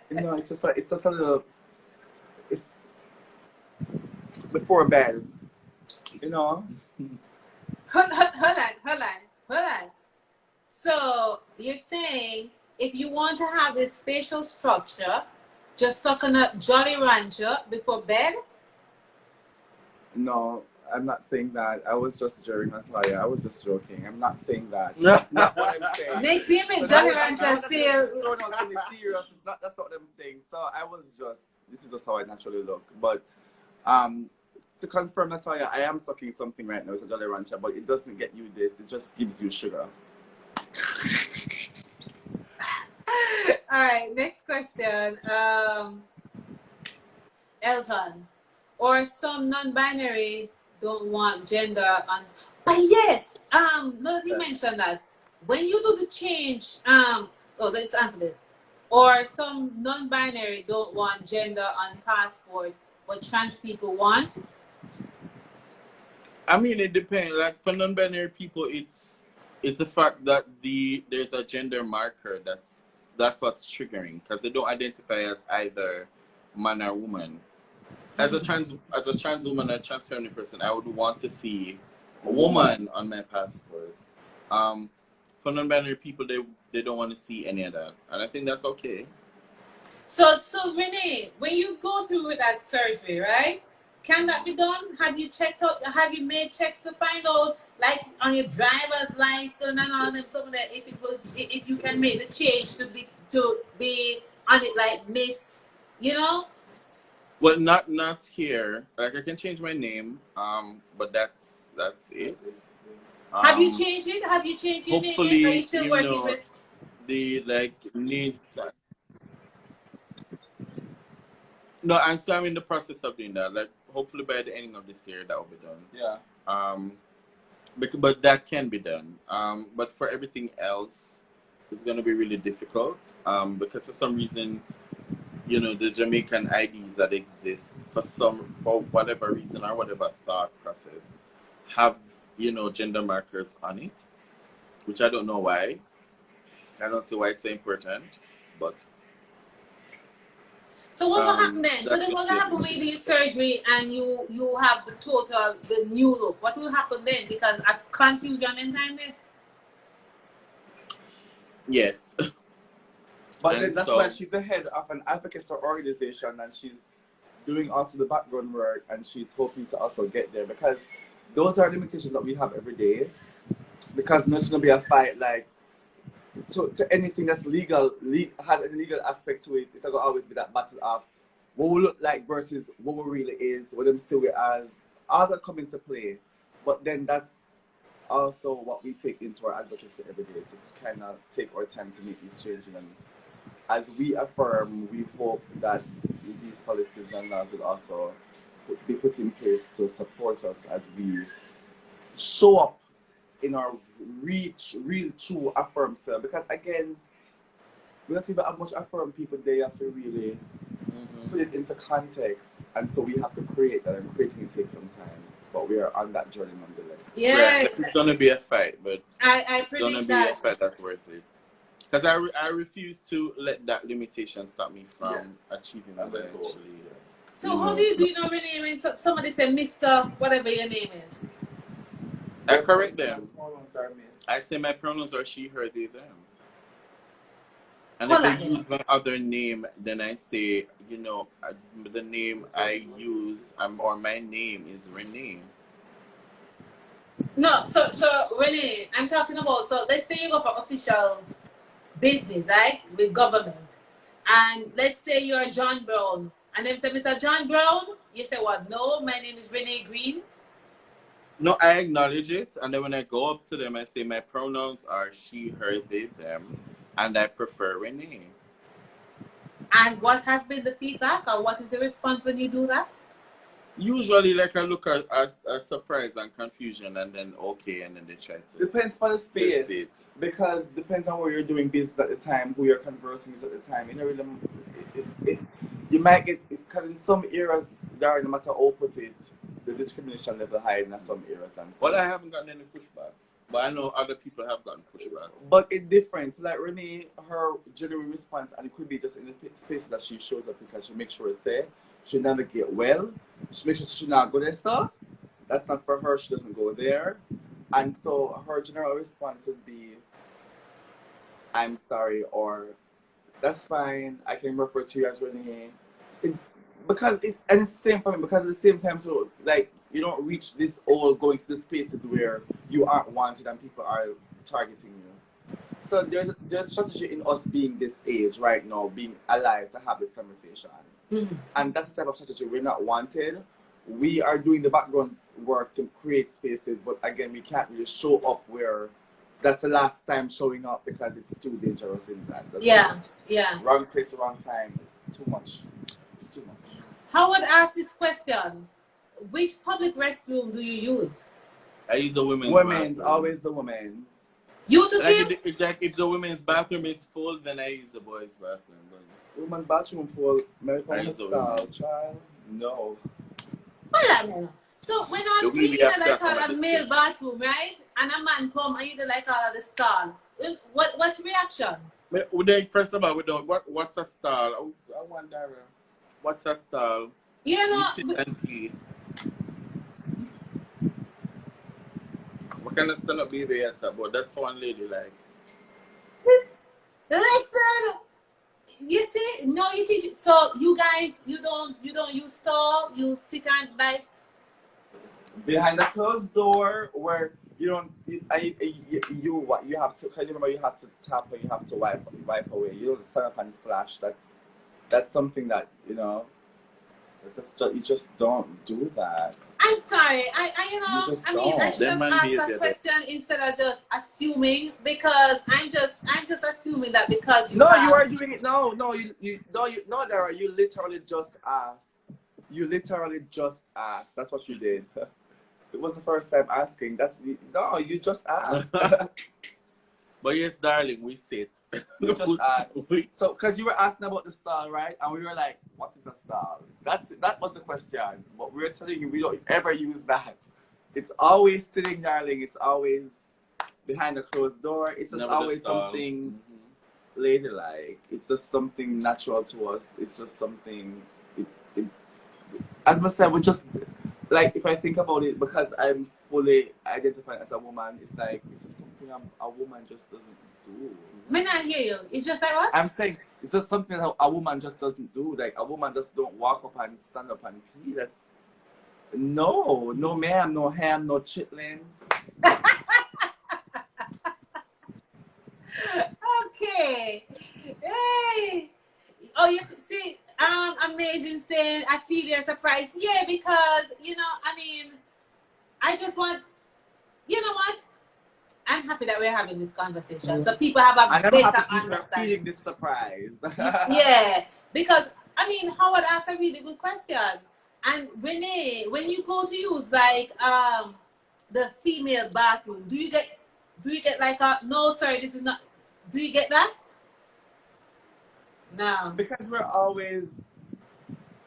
You know, it's just a little. It's before bed. You know. Hold on. So you're saying if you want to have this facial structure, just suck on a Jolly Rancher before bed? No, I'm not saying that. I was just joking, Natalia. I was just joking. I'm not saying that. That's not what I'm saying. Next year, Jolly Rancher seal. No, serious. That's not what I'm saying. So I was just. This is just how I naturally look. But to confirm, Natalia, I am sucking something right now. It's a Jolly Rancher, but it doesn't get you this. It just gives you sugar. All right, next question. Elton, or some non-binary don't want gender on. But yes, no, he mentioned that when you do the change, let's answer this. Or some non-binary don't want gender on passport, but trans people want. I mean, it depends. Like for non-binary people, it's the fact that there's a gender marker that's what's triggering, because they don't identify as either man or woman. As a trans woman, a trans feminine person, I would want to see a woman on my passport. For non-binary people, they don't want to see any of that, and I think that's okay. So Renee, when you go through with that surgery, right? Can that be done? Have you checked out? Have you made check to find out, like on your driver's license and all them, something that if you can make the change to be on it, like Miss, you know? Well, not here. Like I can change my name, but that's it. Have you changed it? Have you changed your name? Are you still working with the needs? No, I'm in the process of doing that. Like hopefully by the ending of this year that will be done. Yeah. But that can be done. But for everything else, it's gonna be really difficult. Because for some reason, you know, the Jamaican IDs that exist for whatever reason or whatever thought process have, you know, gender markers on it, which I don't know why. I don't see why it's so important, but. So what will happen then? So then what will happen when you do your surgery and you have the new look? What will happen then? Because a confusion in time then? Yes. But then that's why she's the head of an advocacy organization, and she's doing also the background work, and she's hoping to also get there, because those are limitations that we have every day. Because there's going to be a fight like to anything that's legal, has any legal aspect to it. It's going to always be that battle of what we look like versus what we really is, what them see it as. All that come into play. But then that's also what we take into our advocacy every day, to kind of take our time to make these changes. And as we affirm, we hope that these policies and laws will also be put in place to support us as we show up in our real true affirm self. Because again, we don't see how much affirm people they have to really put it into context, and so we have to create that, and creating it takes some time. But we are on that journey nonetheless. Yeah, Right. It's gonna be a fight, but I it's gonna predict be that. a fight that's worth it. Because I refuse to let that limitation stop me from achieving what I actually. So how do you do your name when somebody say Mr. whatever your name is? I correct them. Pronouns are missed. I say my pronouns are she, her, they, them. And Hold if on. they use my other name, then I say, you know, the name I use or my name is Renee. No, so Renee, I'm talking about, so let's say you go for official business, right, with government, and let's say you're John Brown, and then say, Mr. John Brown, you say what? No, my name is Renee Green. No, I acknowledge it, and then when I go up to them, I say my pronouns are she, her, they, them, and I prefer Renee. And what has been the feedback, or what is the response when you do that? Usually, like, I look at surprise and confusion, and then okay, and then they try to. Depends on the space, because depends on where you're doing business at the time, who you're conversing with at the time. You know, really, you might get, because in some areas, there, no matter how put it, the discrimination level high in some areas. And so. Well, I haven't gotten any pushbacks, but I know other people have gotten pushbacks. But it's different. Like Renee, her genuine response, and it could be just in the space that she shows up because she makes sure it's there. She navigate well. She makes sure she not go there stuff. That's not for her. She doesn't go there. And so her general response would be, I'm sorry, or that's fine. I can refer to you as Renee. And it's the same for me, because at the same time, so like you don't reach this all going to the spaces where you aren't wanted and people are targeting you. So there's strategy in us being this age right now, being alive to have this conversation. Mm-hmm. And that's the type of strategy. We're not wanted. We are doing the background work to create spaces, but again, we can't really show up where that's the last time showing up because it's too dangerous in that. That's wrong place, wrong time. Too much. It's too much. Howard asked this question. Which public restroom do you use? I use the women's bathroom. Always the women's. You took him? If the women's bathroom is full, then I use the boys' bathroom. But women's bathroom full. American style, women's. child. No. So when I'm cleaning like all a male bathroom, right? And a man come and you like all of the stall. What's the reaction? First of all, what's a stall? I wonder, what's a stall? You know, you sit and pee. What kind of stand up baby at about? That's one lady like. Listen, you see, no, you teach. So you guys, you don't use stall. You sit and like behind the closed door where you don't. You have to. Cause remember, you have to tap or you have to wipe away. You don't stand up and flash. That's something that you know. You just don't do that. I'm sorry. I should have asked that question instead of just assuming, because I'm just assuming that because you are doing it. No, Dara, you literally just asked. That's what you did. It was the first time asking. You just asked. But yes, darling, we sit. You just asked. So, because you were asking about the style, right? And we were like, what is a style? That was the question. But we were telling you, we don't ever use that. It's always sitting, darling. It's always behind a closed door. It's just always something ladylike. It's just something natural to us. It's just something, as I said, we just, like, if I think about it, because I'm fully identified as a woman, it's like, it's just something a woman just doesn't do. May not hear you. It's just like what? I'm saying, it's just something that a woman just doesn't do. Like, a woman just don't walk up and stand up and pee. That's, no ma'am, no ham, no chitlins. Okay. Hey. Oh, you see, amazing saying, I feel you're surprised. Yeah, because, I just want, you know what? I'm happy that we're having this conversation. So people have a better understanding. Feeling this surprise. Yeah, because, Howard asked a really good question. And Renee, when you go to use, like, the female bathroom, do you get like a no, sorry, this is not? Do you get that? No. Because we're always,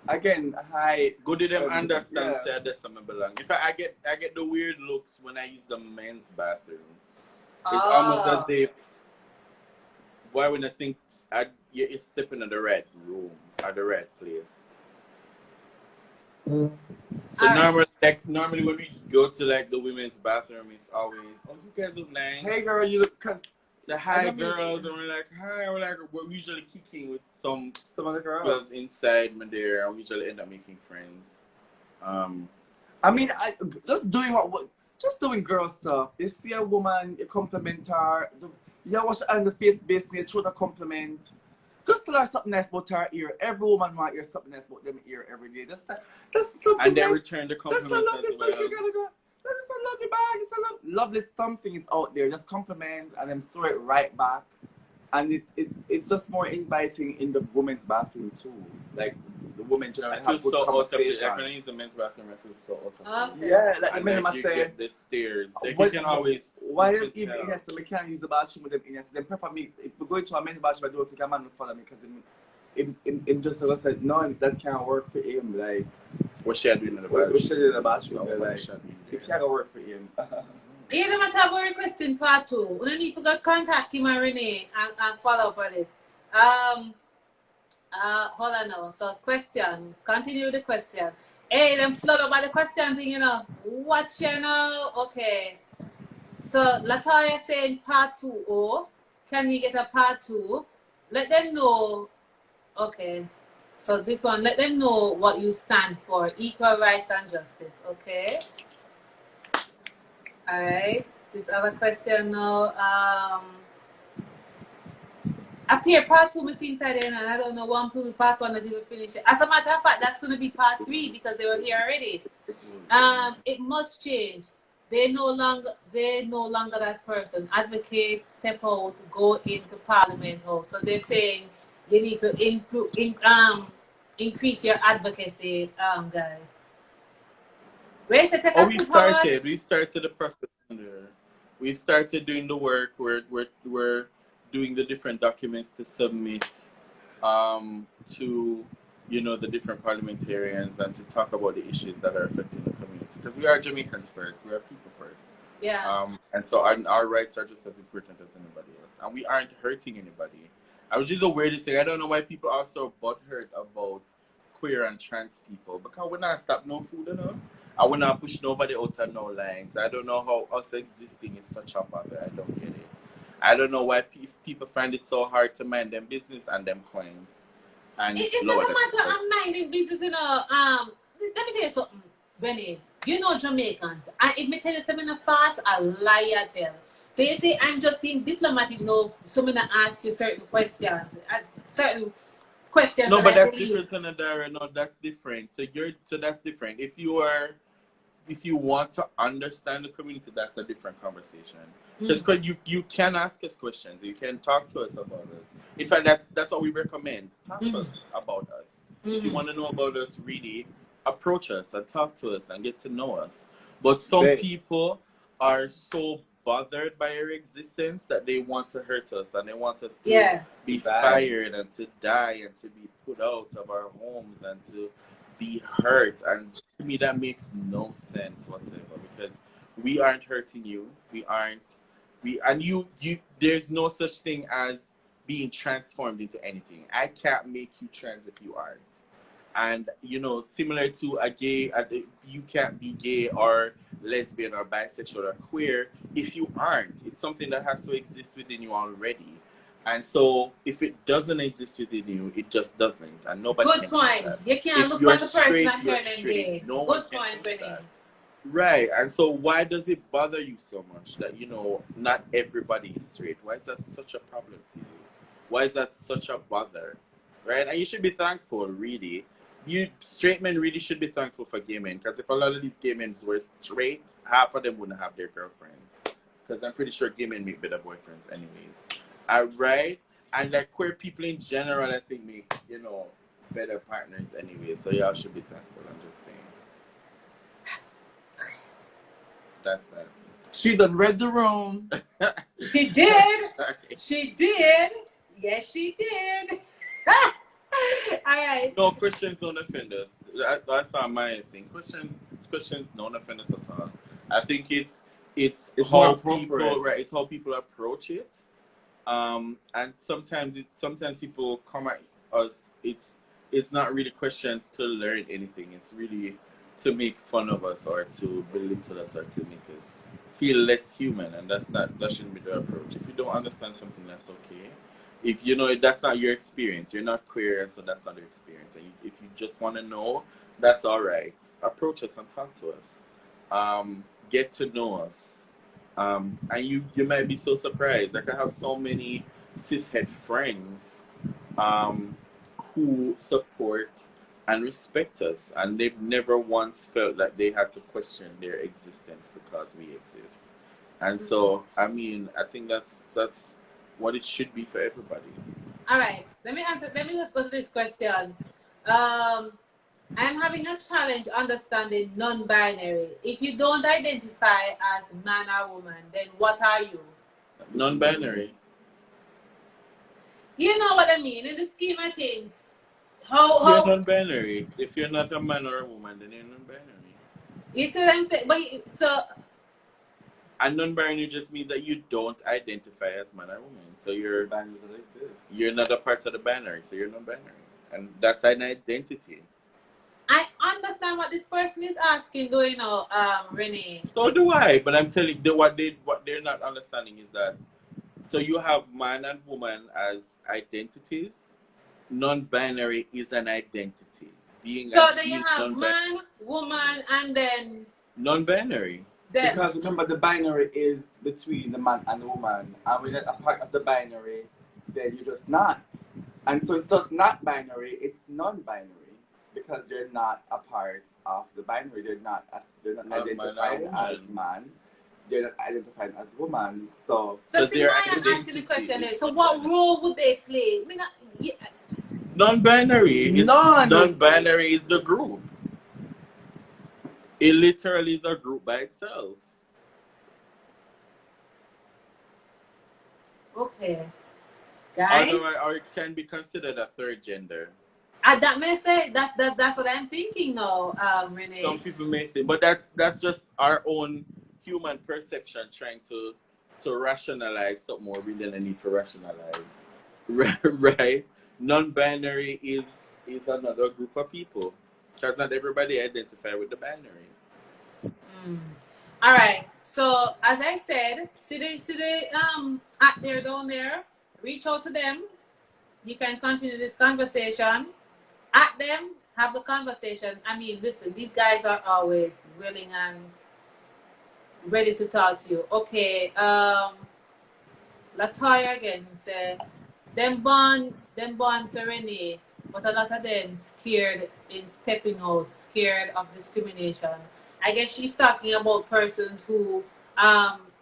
again, high. Good to them understand Yeah. say that's something belong. In fact, I get the weird looks when I use the men's bathroom. It's almost as if why when I think you're stepping in the right room or the right place. So normally when we go to like the women's bathroom, it's always, oh, you guys look nice. Hey girl, you look, cause say hi girls, and we're like hi. We're usually kicking with some of the girls inside me there, and we usually end up making friends. I mean, just doing girl stuff. You see a woman, you compliment her. You wash her on the face base, you throw the compliment. Just tell her something nice about her ear. Every woman want to hear something nice about them ear every day. Just something and then nice. return the compliment. That's a lovely stuff. You gotta go. That's a lovely bag. It's a lovely something is out there. Just compliment and then throw it right back. And it's just more inviting in the women's bathroom too. Like the women generally have good conversation. I can use the men's bathroom. I feel so awesome. Okay. Yeah, like and men like must you say. get the stairs. Like you can always. Why them even in so we can't use the bathroom with them in so then prefer me if we go into a men's bathroom I do think a man will follow me because him just said no that can't work for him like what she doing in the bathroom? What she doing in the bathroom? No, like it can't work for him. You know what I'm requesting part 2. We don't need to go contact him and Renee and follow up on this. Hold on now. So question. Continue with the question. Hey, them flood up by the question thing, you know. Watch you know. Okay. So Latoya saying part 2. Oh, can we get a part 2? Let them know. Okay. So this one, let them know what you stand for. Equal rights and justice. Okay. Alright. This other question now. Appear part 2 we see inside there and I don't know one part 1 that even finish it. As a matter of fact, that's gonna be part 3 because they were here already. It must change. They're no longer that person. Advocate, step out, go into Parliament House. So they're saying you need to increase your advocacy, guys. We started the process under. We've started doing the work. We're doing the different documents to submit to the different parliamentarians and to talk about the issues that are affecting the community. Because we are Jamaicans first, we are people first. Yeah. And so our rights are just as important as anybody else. And we aren't hurting anybody. Which is the weirdest thing. I don't know why people are so butthurt about queer and trans people. Because we're not stop no food enough. I will not push nobody out of no lines. I don't know how us existing is such a bother. I don't get it. I don't know why people find it so hard to mind them business and them coins. And it's not a matter of minding business, you know. Let me tell you something, Benny. You know Jamaicans. And if me tell you something fast, a liar tell. So you say I'm just being diplomatic, no, so I'm gonna ask you certain questions. No, but that's different, Dara. No, that's different. So that's different. If you want to understand the community, that's a different conversation. Because you can ask us questions. You can talk to us about us. In fact, that's what we recommend. Talk to us about us. If you want to know about us, really, approach us and talk to us and get to know us. But some people are so bothered by our existence that they want to hurt us and they want us to be fired and to die and to be put out of our homes and to be hurt. And to me, that makes no sense whatsoever because we aren't hurting you. There's no such thing as being transformed into anything. I can't make you trans if you aren't. And, similar to a gay, you can't be gay or lesbian or bisexual or queer if you aren't. It's something that has to exist within you already. And so if it doesn't exist within you, it just doesn't. And nobody can change that. You can't look at the person and turn them gay. No one can change that. Right. And so why does it bother you so much that, not everybody is straight? Why is that such a problem to you? Why is that such a bother? Right? And you should be thankful, really. You straight men really should be thankful for gay men. Because if a lot of these gay men were straight, half of them wouldn't have their girlfriends. Because I'm pretty sure gay men make better boyfriends anyways. Right? And like queer people in general, I think make, better partners anyway. So y'all should be thankful. I'm just saying. That's that. She done read the room. She did. Sorry. She did. Yes, she did. All right. No, Christians don't offend us. That's our my thing. Christians don't offend us at all. I think it's It's how more appropriate. people, right? It's how people approach it. And sometimes people come at us. It's not really questions to learn anything. It's really to make fun of us or to belittle us or to make us feel less human, and that shouldn't be the approach. If you don't understand something, that's okay. If you know that's not your experience, you're not queer, and so that's not your experience. And if you just want to know, that's all right. Approach us and talk to us. Get to know us. And you might be so surprised. Like I have so many cishet friends who support and respect us, and they've never once felt that they had to question their existence because we exist. And so, I mean, I think that's what it should be for everybody. All right. Let me just go to this question. I'm having a challenge understanding non-binary. If you don't identify as man or woman, then what are you? Non-binary. You know what I mean? In the scheme of things, You're non-binary. If you're not a man or a woman, then you're non-binary. You see what I'm saying? But and non-binary just means that you don't identify as man or woman. So you're not a part of the binary, so you're non-binary. And that's an identity. I understand what this person is asking, though, you know, Renee. So do I, but I'm telling you, what they're not understanding is that, so you have man and woman as identities. Non-binary is an identity. So then you have man, woman, and then non-binary. Because remember, the binary is between the man and the woman, and when you're a part of the binary, then you're just not. And so it's just not binary; it's non-binary because they're not a part of the binary. They're not identified as man. They're not identified as woman. So they're asking the question. So what role would they play? Non-binary. Non-binary is the group. It literally is a group by itself. Okay. Guys. Or it can be considered a third gender. That may say that's what I'm thinking now, Renee. Some people may think, but that's just our own human perception trying to rationalize something more we didn't need to rationalize. Right? Non-binary is another group of people. Because not everybody identify with the binary. All right. So as I said, see the at there down there. Reach out to them. You can continue this conversation. At them, have the conversation. I mean, listen, these guys are always willing and ready to talk to you. Okay. Latoya again said, them born Serene, but a lot of them scared in stepping out, scared of discrimination. I guess she's talking about persons who,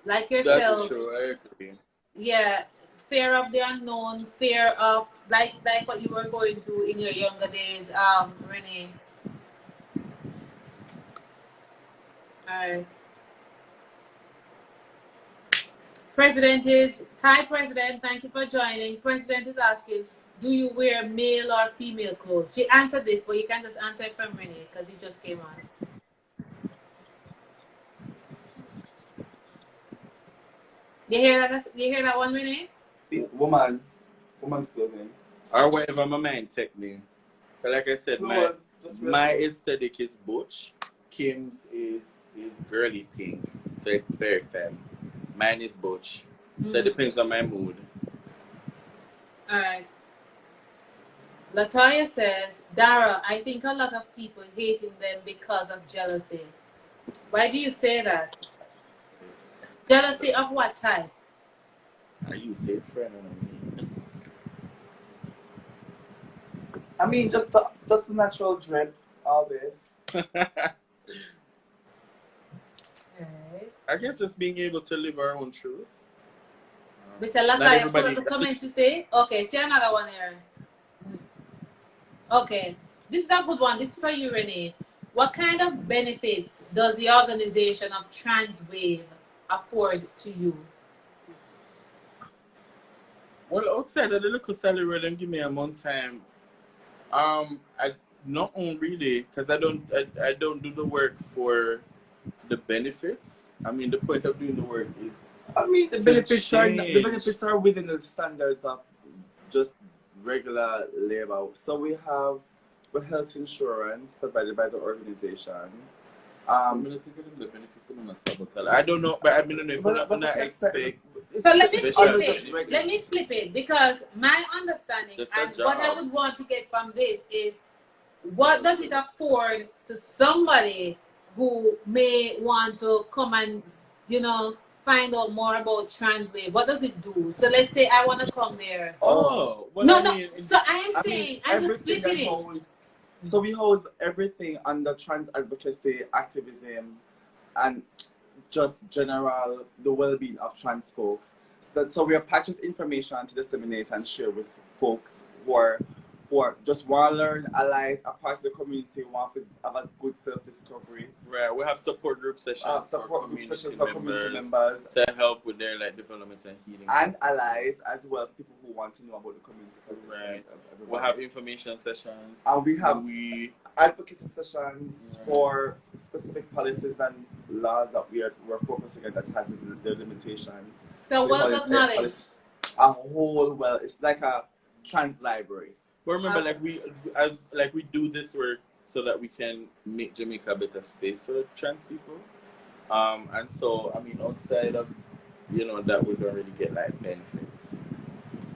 like yourself. That's true, I agree. Yeah, fear of the unknown, fear of like what you were going through in your younger days, Renee. Alright. Hi President, thank you for joining. President is asking, do you wear male or female clothes? She answered this, but you can just answer it from Renee because he just came on. You hear that one, Renee? Woman's clothing. Or whatever my mind take me. But like I said, my aesthetic is butch. Kim's is girly pink. So it's very femme. Mine is butch. So it depends on my mood. Alright. Latoya says, Dara, I think a lot of people hating them because of jealousy. Why do you say that? Jealousy of what type? Are you safe friend or not? I mean, just the natural drip, all this. Right. I guess just being able to live our own truth. Mr. Latoya, put up the comments to say. Okay, see another one here. Okay, this is a good one. This is for you, Renee. what kind of benefits does the organization of TransWave afford to you? Well, outside of the little salary they give me a month time, I not on really, because I don't do the work for the benefits. I mean, the point of doing the work is. I mean, the benefits are within the standards of just regular labor. So we have the health insurance provided by the organization. I don't know, but I mean, if I'm not expect. So let me flip it. Let me flip it, because my understanding and what I would want to get from this is, what does it afford to somebody who may want to come and, you know, find out more about TransWave? What does it do? So let's say I want to come there. Oh, well, no. So I'm saying, I'm just flipping it. So we house everything under trans advocacy, activism, and just general the well-being of trans folks. So we are packed with information to disseminate and share with folks who are just want to learn, allies, are part of the community, want to have a good self-discovery. Right, we have support group sessions for community members to help with their development and healing. And allies as well, people who want to know about the community. Right. We'll have information sessions. And we have advocacy sessions for specific policies and laws that we're focusing on that has the limitations. So wealth of knowledge. It's like a trans library. But remember, we do this work so that we can make Jamaica a better space for trans people. And so, I mean, outside of, that we don't really get benefits.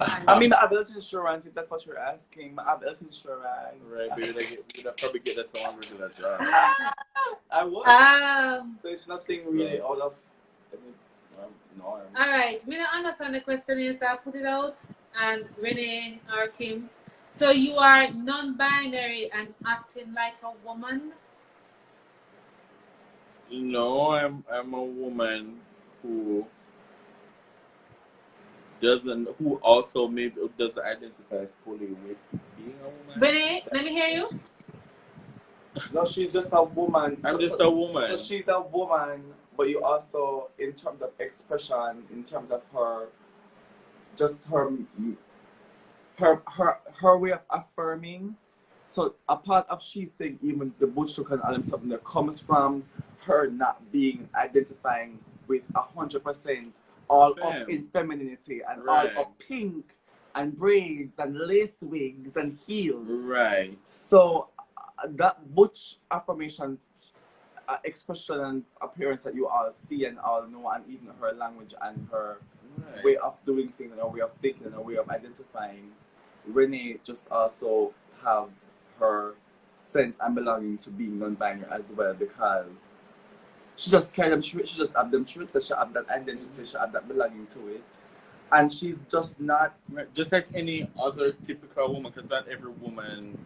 I mean, I have health insurance, if that's what you're asking. I have health insurance. Right, but you'd probably get that to one regular job. I would. So it's nothing really all of norm. All right, we don't understand the question is, I'll put it out. And Renee or Kim. So you are non-binary and acting like a woman? No, I'm a woman who also maybe doesn't identify fully with being a woman. Renee, let me hear you. No, she's just a woman. I'm just a woman. So she's a woman, but you also, in terms of expression, in terms of her way of affirming. So a part of she saying even the butch look and all them something that comes from her not being identifying with 100% all up in femininity and all up pink and braids and lace wigs and heels. Right. So that butch affirmation expression and appearance that you all see and all know, and even her language and her way of doing things and her way of thinking and her way of identifying, Renee just also have her sense and belonging to being non-binary as well, because she just carry them truth, she just have them truths, so she have that identity, she have that belonging to it. And she's just not just like any other typical woman, because not every woman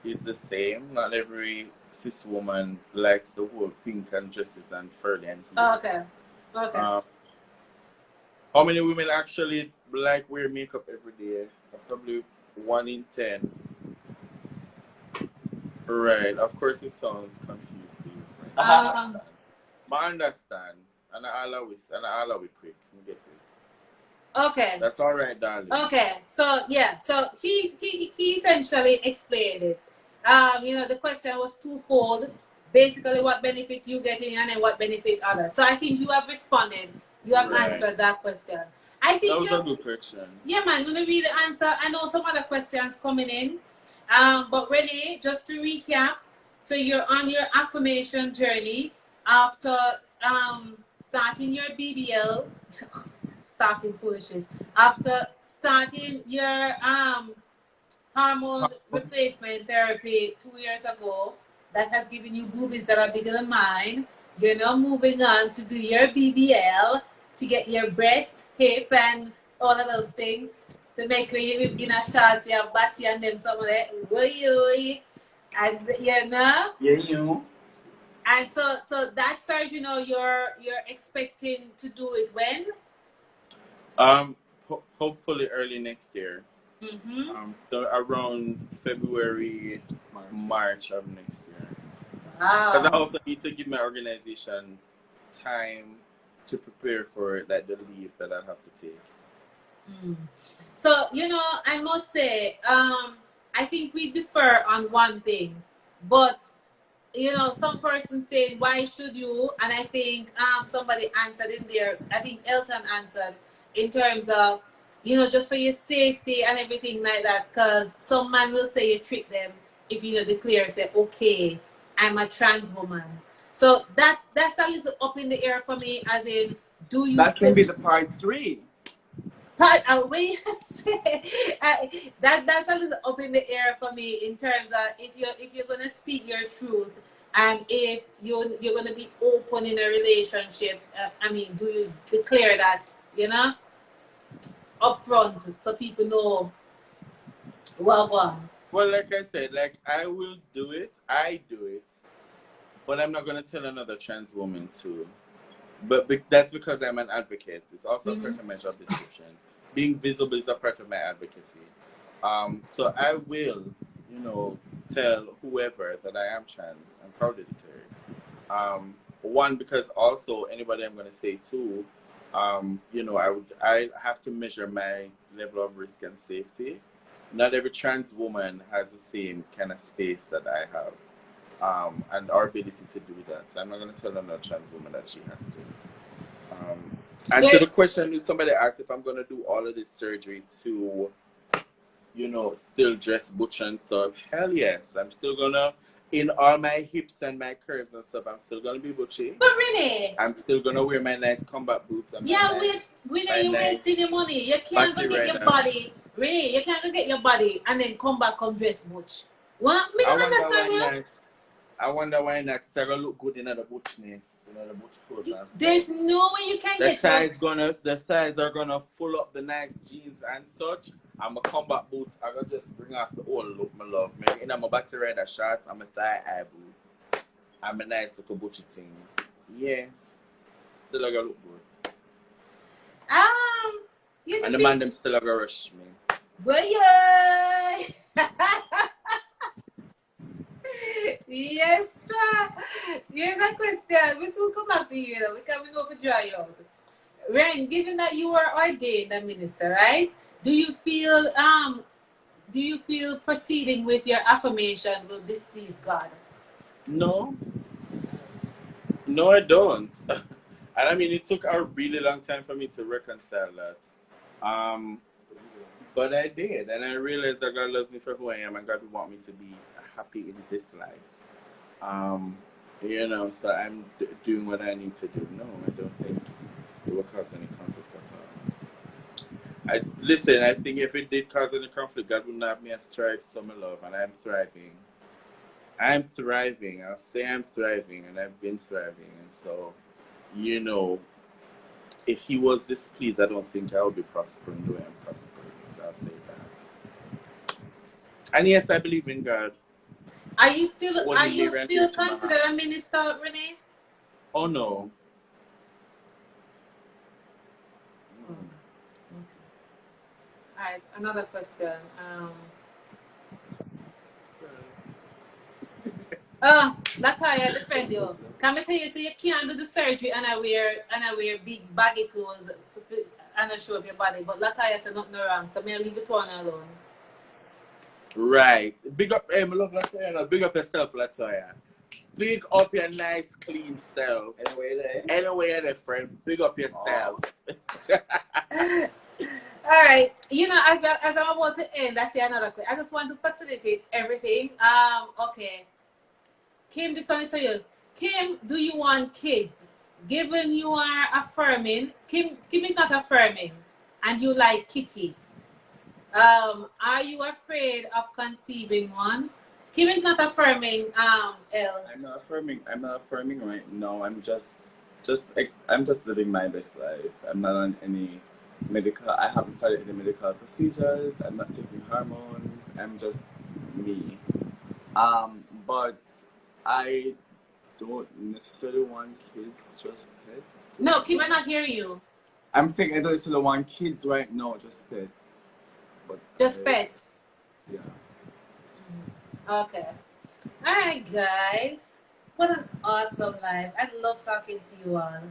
is the same. Not every cis woman likes the whole pink and dresses and furry and Okay. How many women actually wear makeup every day? Probably 1 in 10. Right. Of course, it sounds confused to you. Right? But I understand, and I allow it quick. You get it. Okay. That's all right, darling. Okay. So he essentially explained it. The question was twofold. Basically, what benefit you getting and then what benefit others. So I think you have responded. You have answered that question. I think that was a good question. Yeah, man. I'm gonna read the answer. I know some other questions coming in. But Renee, just to recap, so you're on your affirmation journey after starting your BBL, starting foolishness, after starting your hormone replacement therapy 2 years ago, that has given you boobies that are bigger than mine. You're now moving on to do your BBL to get your breast, hip, and all of those things to make you in a shot, your body, and then some of that. And and so that surgery, you're expecting to do it when? Hopefully early next year. Mm-hmm. So around February, March of next year. Because I Wow. also need to give my organization time to prepare for like the leave that I have to take. Mm. So, I must say, I think we differ on one thing, but some person saying, why should you? And I think somebody answered in there. I think Elton answered in terms of, just for your safety and everything like that. Because some man will say you trick them if declare, say, okay, I'm a trans woman. So that's a little up in the air for me, as in, do you That can feel be the part 3. but when you say that's a little up in the air for me in terms of if you're gonna speak your truth and if you're gonna be open in a relationship. I mean, do you declare that upfront so people know what? Well, like I said, like I will do it. I do it, but I'm not gonna tell another trans woman to. But that's because I'm an advocate. It's also a part of my job description. Being visible is a part of my advocacy. So I will, tell whoever that I am trans. I'm proud to declare it. One, because also anybody I'm going to say to, I have to measure my level of risk and safety. Not every trans woman has the same kind of space that I have. And our ability to do that. So I'm not going to tell another trans woman that she has to. And so the question is, somebody asked if I'm going to do all of this surgery to, still dress butch and stuff. Hell yes. I'm still going to, in all my hips and my curves and stuff, I'm still going to be butchy. But Renee, I'm still going to wear my nice combat boots. And Renee, you're wasting your money. You can't go get your body. Renee, you can't go get your body and then come back and dress butch. What? Me don't understand you. I wonder why not. It's gonna look good in the butchness, the butch clothes. There's no way you can get the thighs are gonna full up the nice jeans and such. I'm a combat boots. I'm gonna just bring off the old look, my love. Man, I'm a batty rider shorts. I'm a thigh eye boot. I'm a nice little butchy thing. Yeah, still gonna look good. And the man them still gonna rush me. Well, yeah. Yes, sir. Here's a question. We will come back to you though, because we go for dry out. Ren, given that you are ordained a minister, right? Do you feel proceeding with your affirmation will displease God? No, I don't. And I mean, it took a really long time for me to reconcile that. But I did, and I realized that God loves me for who I am, and God would want me to be happy in this life. So I'm doing what I need to do. No, I don't think it will cause any conflict at all. I think if it did cause any conflict, God wouldn't have me as strive, summer love, and I'm thriving. I'll say I'm thriving, and I've been thriving, and so, if He was displeased, I don't think I would be prospering the way I'm prospering. I'll say that. And yes, I believe in God. Are you still considered a minister, Renee? Oh no. Okay. All right, another question. Lataya, defend you. Can I tell you, so you can't do the surgery and I wear big baggy clothes and I show up your body. But Lataya said nothing wrong, so may I leave it one alone. Right. Big up, my love Lataya. Big up yourself, Lataya. Big up your nice, clean self. Anyway there, friend. Big up yourself. All right. As I'm about to end, that's another question. I just want to facilitate everything. Okay. Kim, this one is for you. Kim, do you want kids? Given you are affirming, Kim is not affirming, and you like Kitty. Are you afraid of conceiving one? Kim is not affirming. Elle. I'm not affirming right now. I'm just living my best life. I'm not on any medical. I haven't started any medical procedures. I'm not taking hormones. I'm just me. But I don't necessarily want kids, just pets. No, Kim, I'm not hearing you. I'm saying I don't necessarily want kids right now, just pets. But just pets? Yeah. Okay. All right, guys. What an awesome life. I love talking to you all.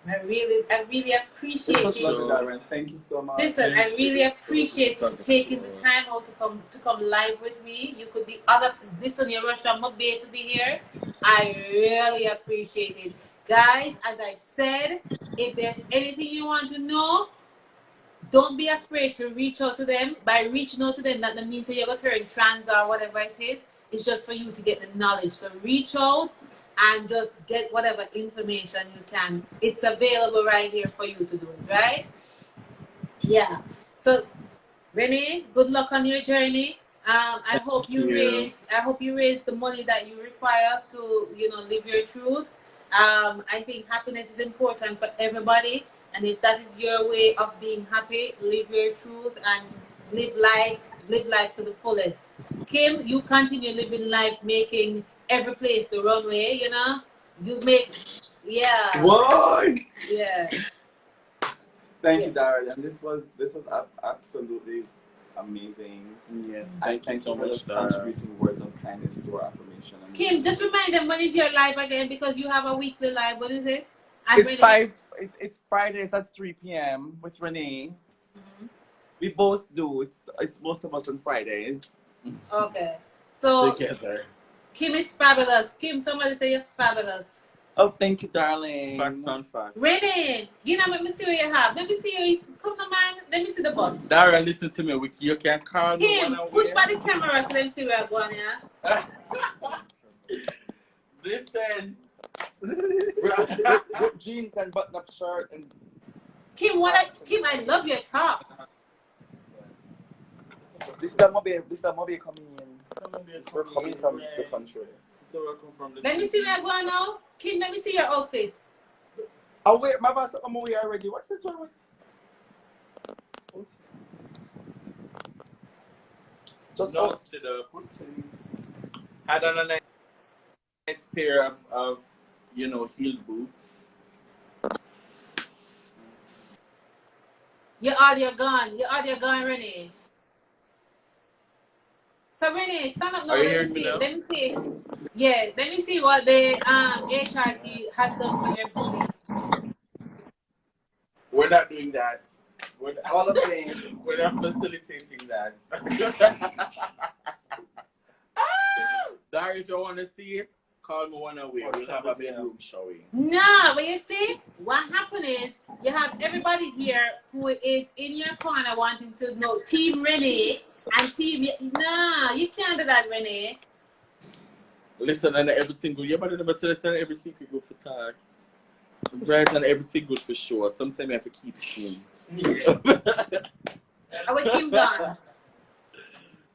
I really This appreciate was you. lovely, Darren. Thank you so much. Listen, I really appreciate you taking the time out to come live with me. You could be other listen, your Russian my baby to be here. I really appreciate it. Guys, as I said, if there's anything you want to know, don't be afraid to reach out to them. By reaching out to them, that means that you're going to turn trans or whatever it is. It's just for you to get the knowledge. So reach out and just get whatever information you can. It's available right here for you to do it, right? Yeah. So Renee, good luck on your journey. I hope you raise the money that you require to, live your truth. I think happiness is important for everybody, and if that is your way of being happy, live your truth and live life to the fullest. Kim, you continue living life, making every place the runway. You make, yeah. Why? Yeah. Thank you, Darren. And this was absolutely amazing. Yes, Thank you so much for contributing words of kindness to our affirmation. Kim, just remind them when is your live again, because you have a weekly live. When is it? And it's Fridays at 3 p.m. with Renee. Mm-hmm. We both do. It's most of us on Fridays. Okay. So together. Kim is fabulous. Kim, somebody say you're fabulous. Oh, thank you, darling. Facts on facts. Renee, let me see what you have. Let me see you. Come on, man. Let me see the butt. Dara, listen to me. You can call me. Kim, push by the camera so let me see where I'm going, yeah? Listen. With jeans and button-up shirt and... Kim, I love your top. This is a mobile coming in. We're coming from the country. Let me see where I'm going now. Kim, let me see your outfit. Oh wait, my boss, I'm away already. What's the story? Just stood up. Had on a nice pair of heeled boots. Your audio gone, Renee. So Renee, stand up now. Let me see. Yeah, let me see what the HRT has done for your booty. We're not doing that. All of things. We're not facilitating that. Sorry, if you want to see it, call me one away. We'll have a bedroom showing. No, but you see, what happened is you have everybody here who is in your corner wanting to know Team Renee and Team. No, you can't do that, Renee. Listen, and everything good. You better never tell us every secret good for talk. Right, and everything good for sure. Sometimes you have to keep it in. I will keep gone.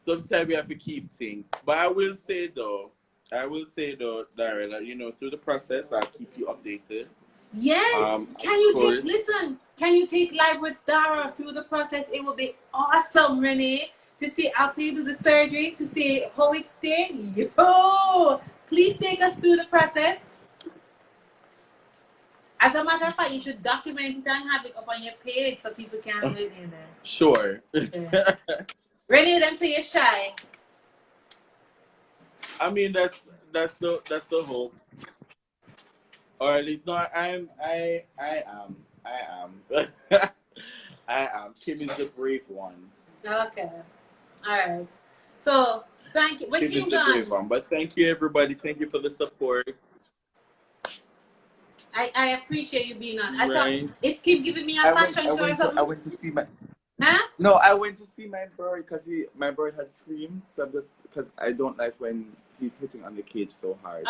Sometimes you have to keep things. But I will say though, Darren, that, through the process, I'll keep you updated. Yes. Can you take Live with Dara through the process? It will be awesome, Renee, to see after you do the surgery, to see how it stays. Yo, please take us through the process. As a matter of fact, you should document it and have it up on your page so people can read in there. Sure. Yeah. Renee, them say you're shy. I mean, that's the hope. Or at least, no, I am. I am. Kim is the brave one. Okay. All right. So, thank you. Kim is the brave one. But thank you, everybody. Thank you for the support. I appreciate you being on. I thought, is Kim giving me a fashion show or something? I went to see my... Huh? No, I went to see my bird because my bird had screamed. So because I don't like when he's hitting on the cage so hard.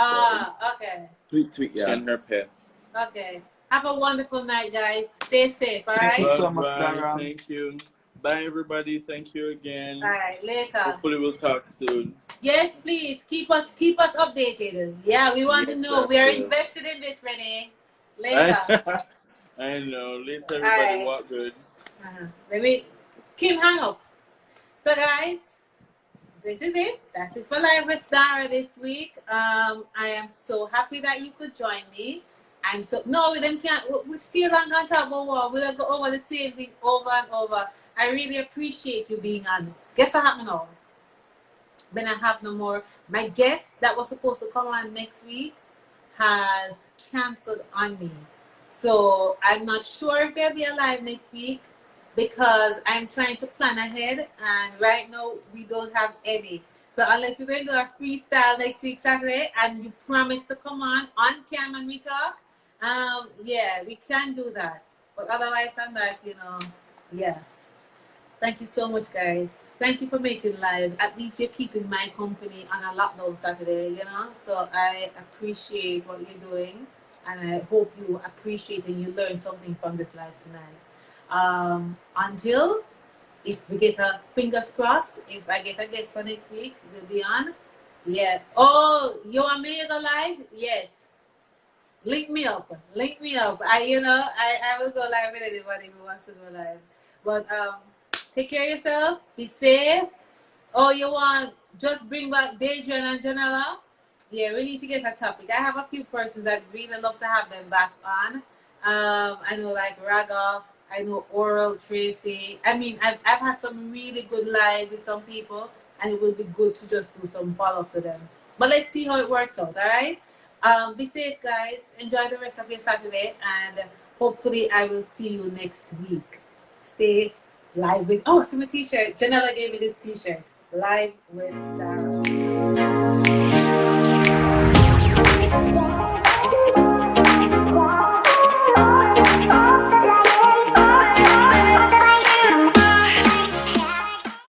Okay. Sweet, yeah. And her pets. Okay. Have a wonderful night, guys. Stay safe, all right? Thank you so much, Dara. Thank you. Bye, everybody. Thank you again. All right, later. Hopefully, we'll talk soon. Yes, please. Keep us updated. Yeah, we want to know. We are invested in this, Renee. Later. I know. Later, everybody. Walk good. Kim, hang up. So, guys, this is it. That's it for Live with Dara this week. I am so happy that you could join me. We still not gonna talk about war. We'll go over the same thing over and over. I really appreciate you being on. Guess what happened now? When I have no more. My guest that was supposed to come on next week has canceled on me. So I'm not sure if there'll be a live next week because I'm trying to plan ahead, and right now we don't have any. So unless we're going to do a freestyle next week Saturday and you promise to come on cam and we talk, yeah, we can do that. But otherwise than that, yeah. Thank you so much, guys. Thank you for making live. At least you're keeping my company on a lockdown Saturday. So I appreciate what you're doing, and I hope you appreciate and you learn something from this live tonight. Until if we get a fingers crossed, if I get a guest for next week, we'll be on. Yeah. Oh, you want me to go live? Yes. Link me up. Link me up. I will go live with anybody who wants to go live. But take care of yourself. Be safe. Oh, you want just bring back Deidre and Janella? Yeah, we need to get a topic. I have a few persons that really love to have them back on. I know like Raga, I know Oral, Tracy. I mean, I've had some really good lives with some people, and it will be good to just do some follow-up to them. But let's see how it works out, all right? Be safe, guys. Enjoy the rest of your Saturday, and hopefully I will see you next week. Stay live with, see my t-shirt. Janella gave me this t-shirt. Live with Dara.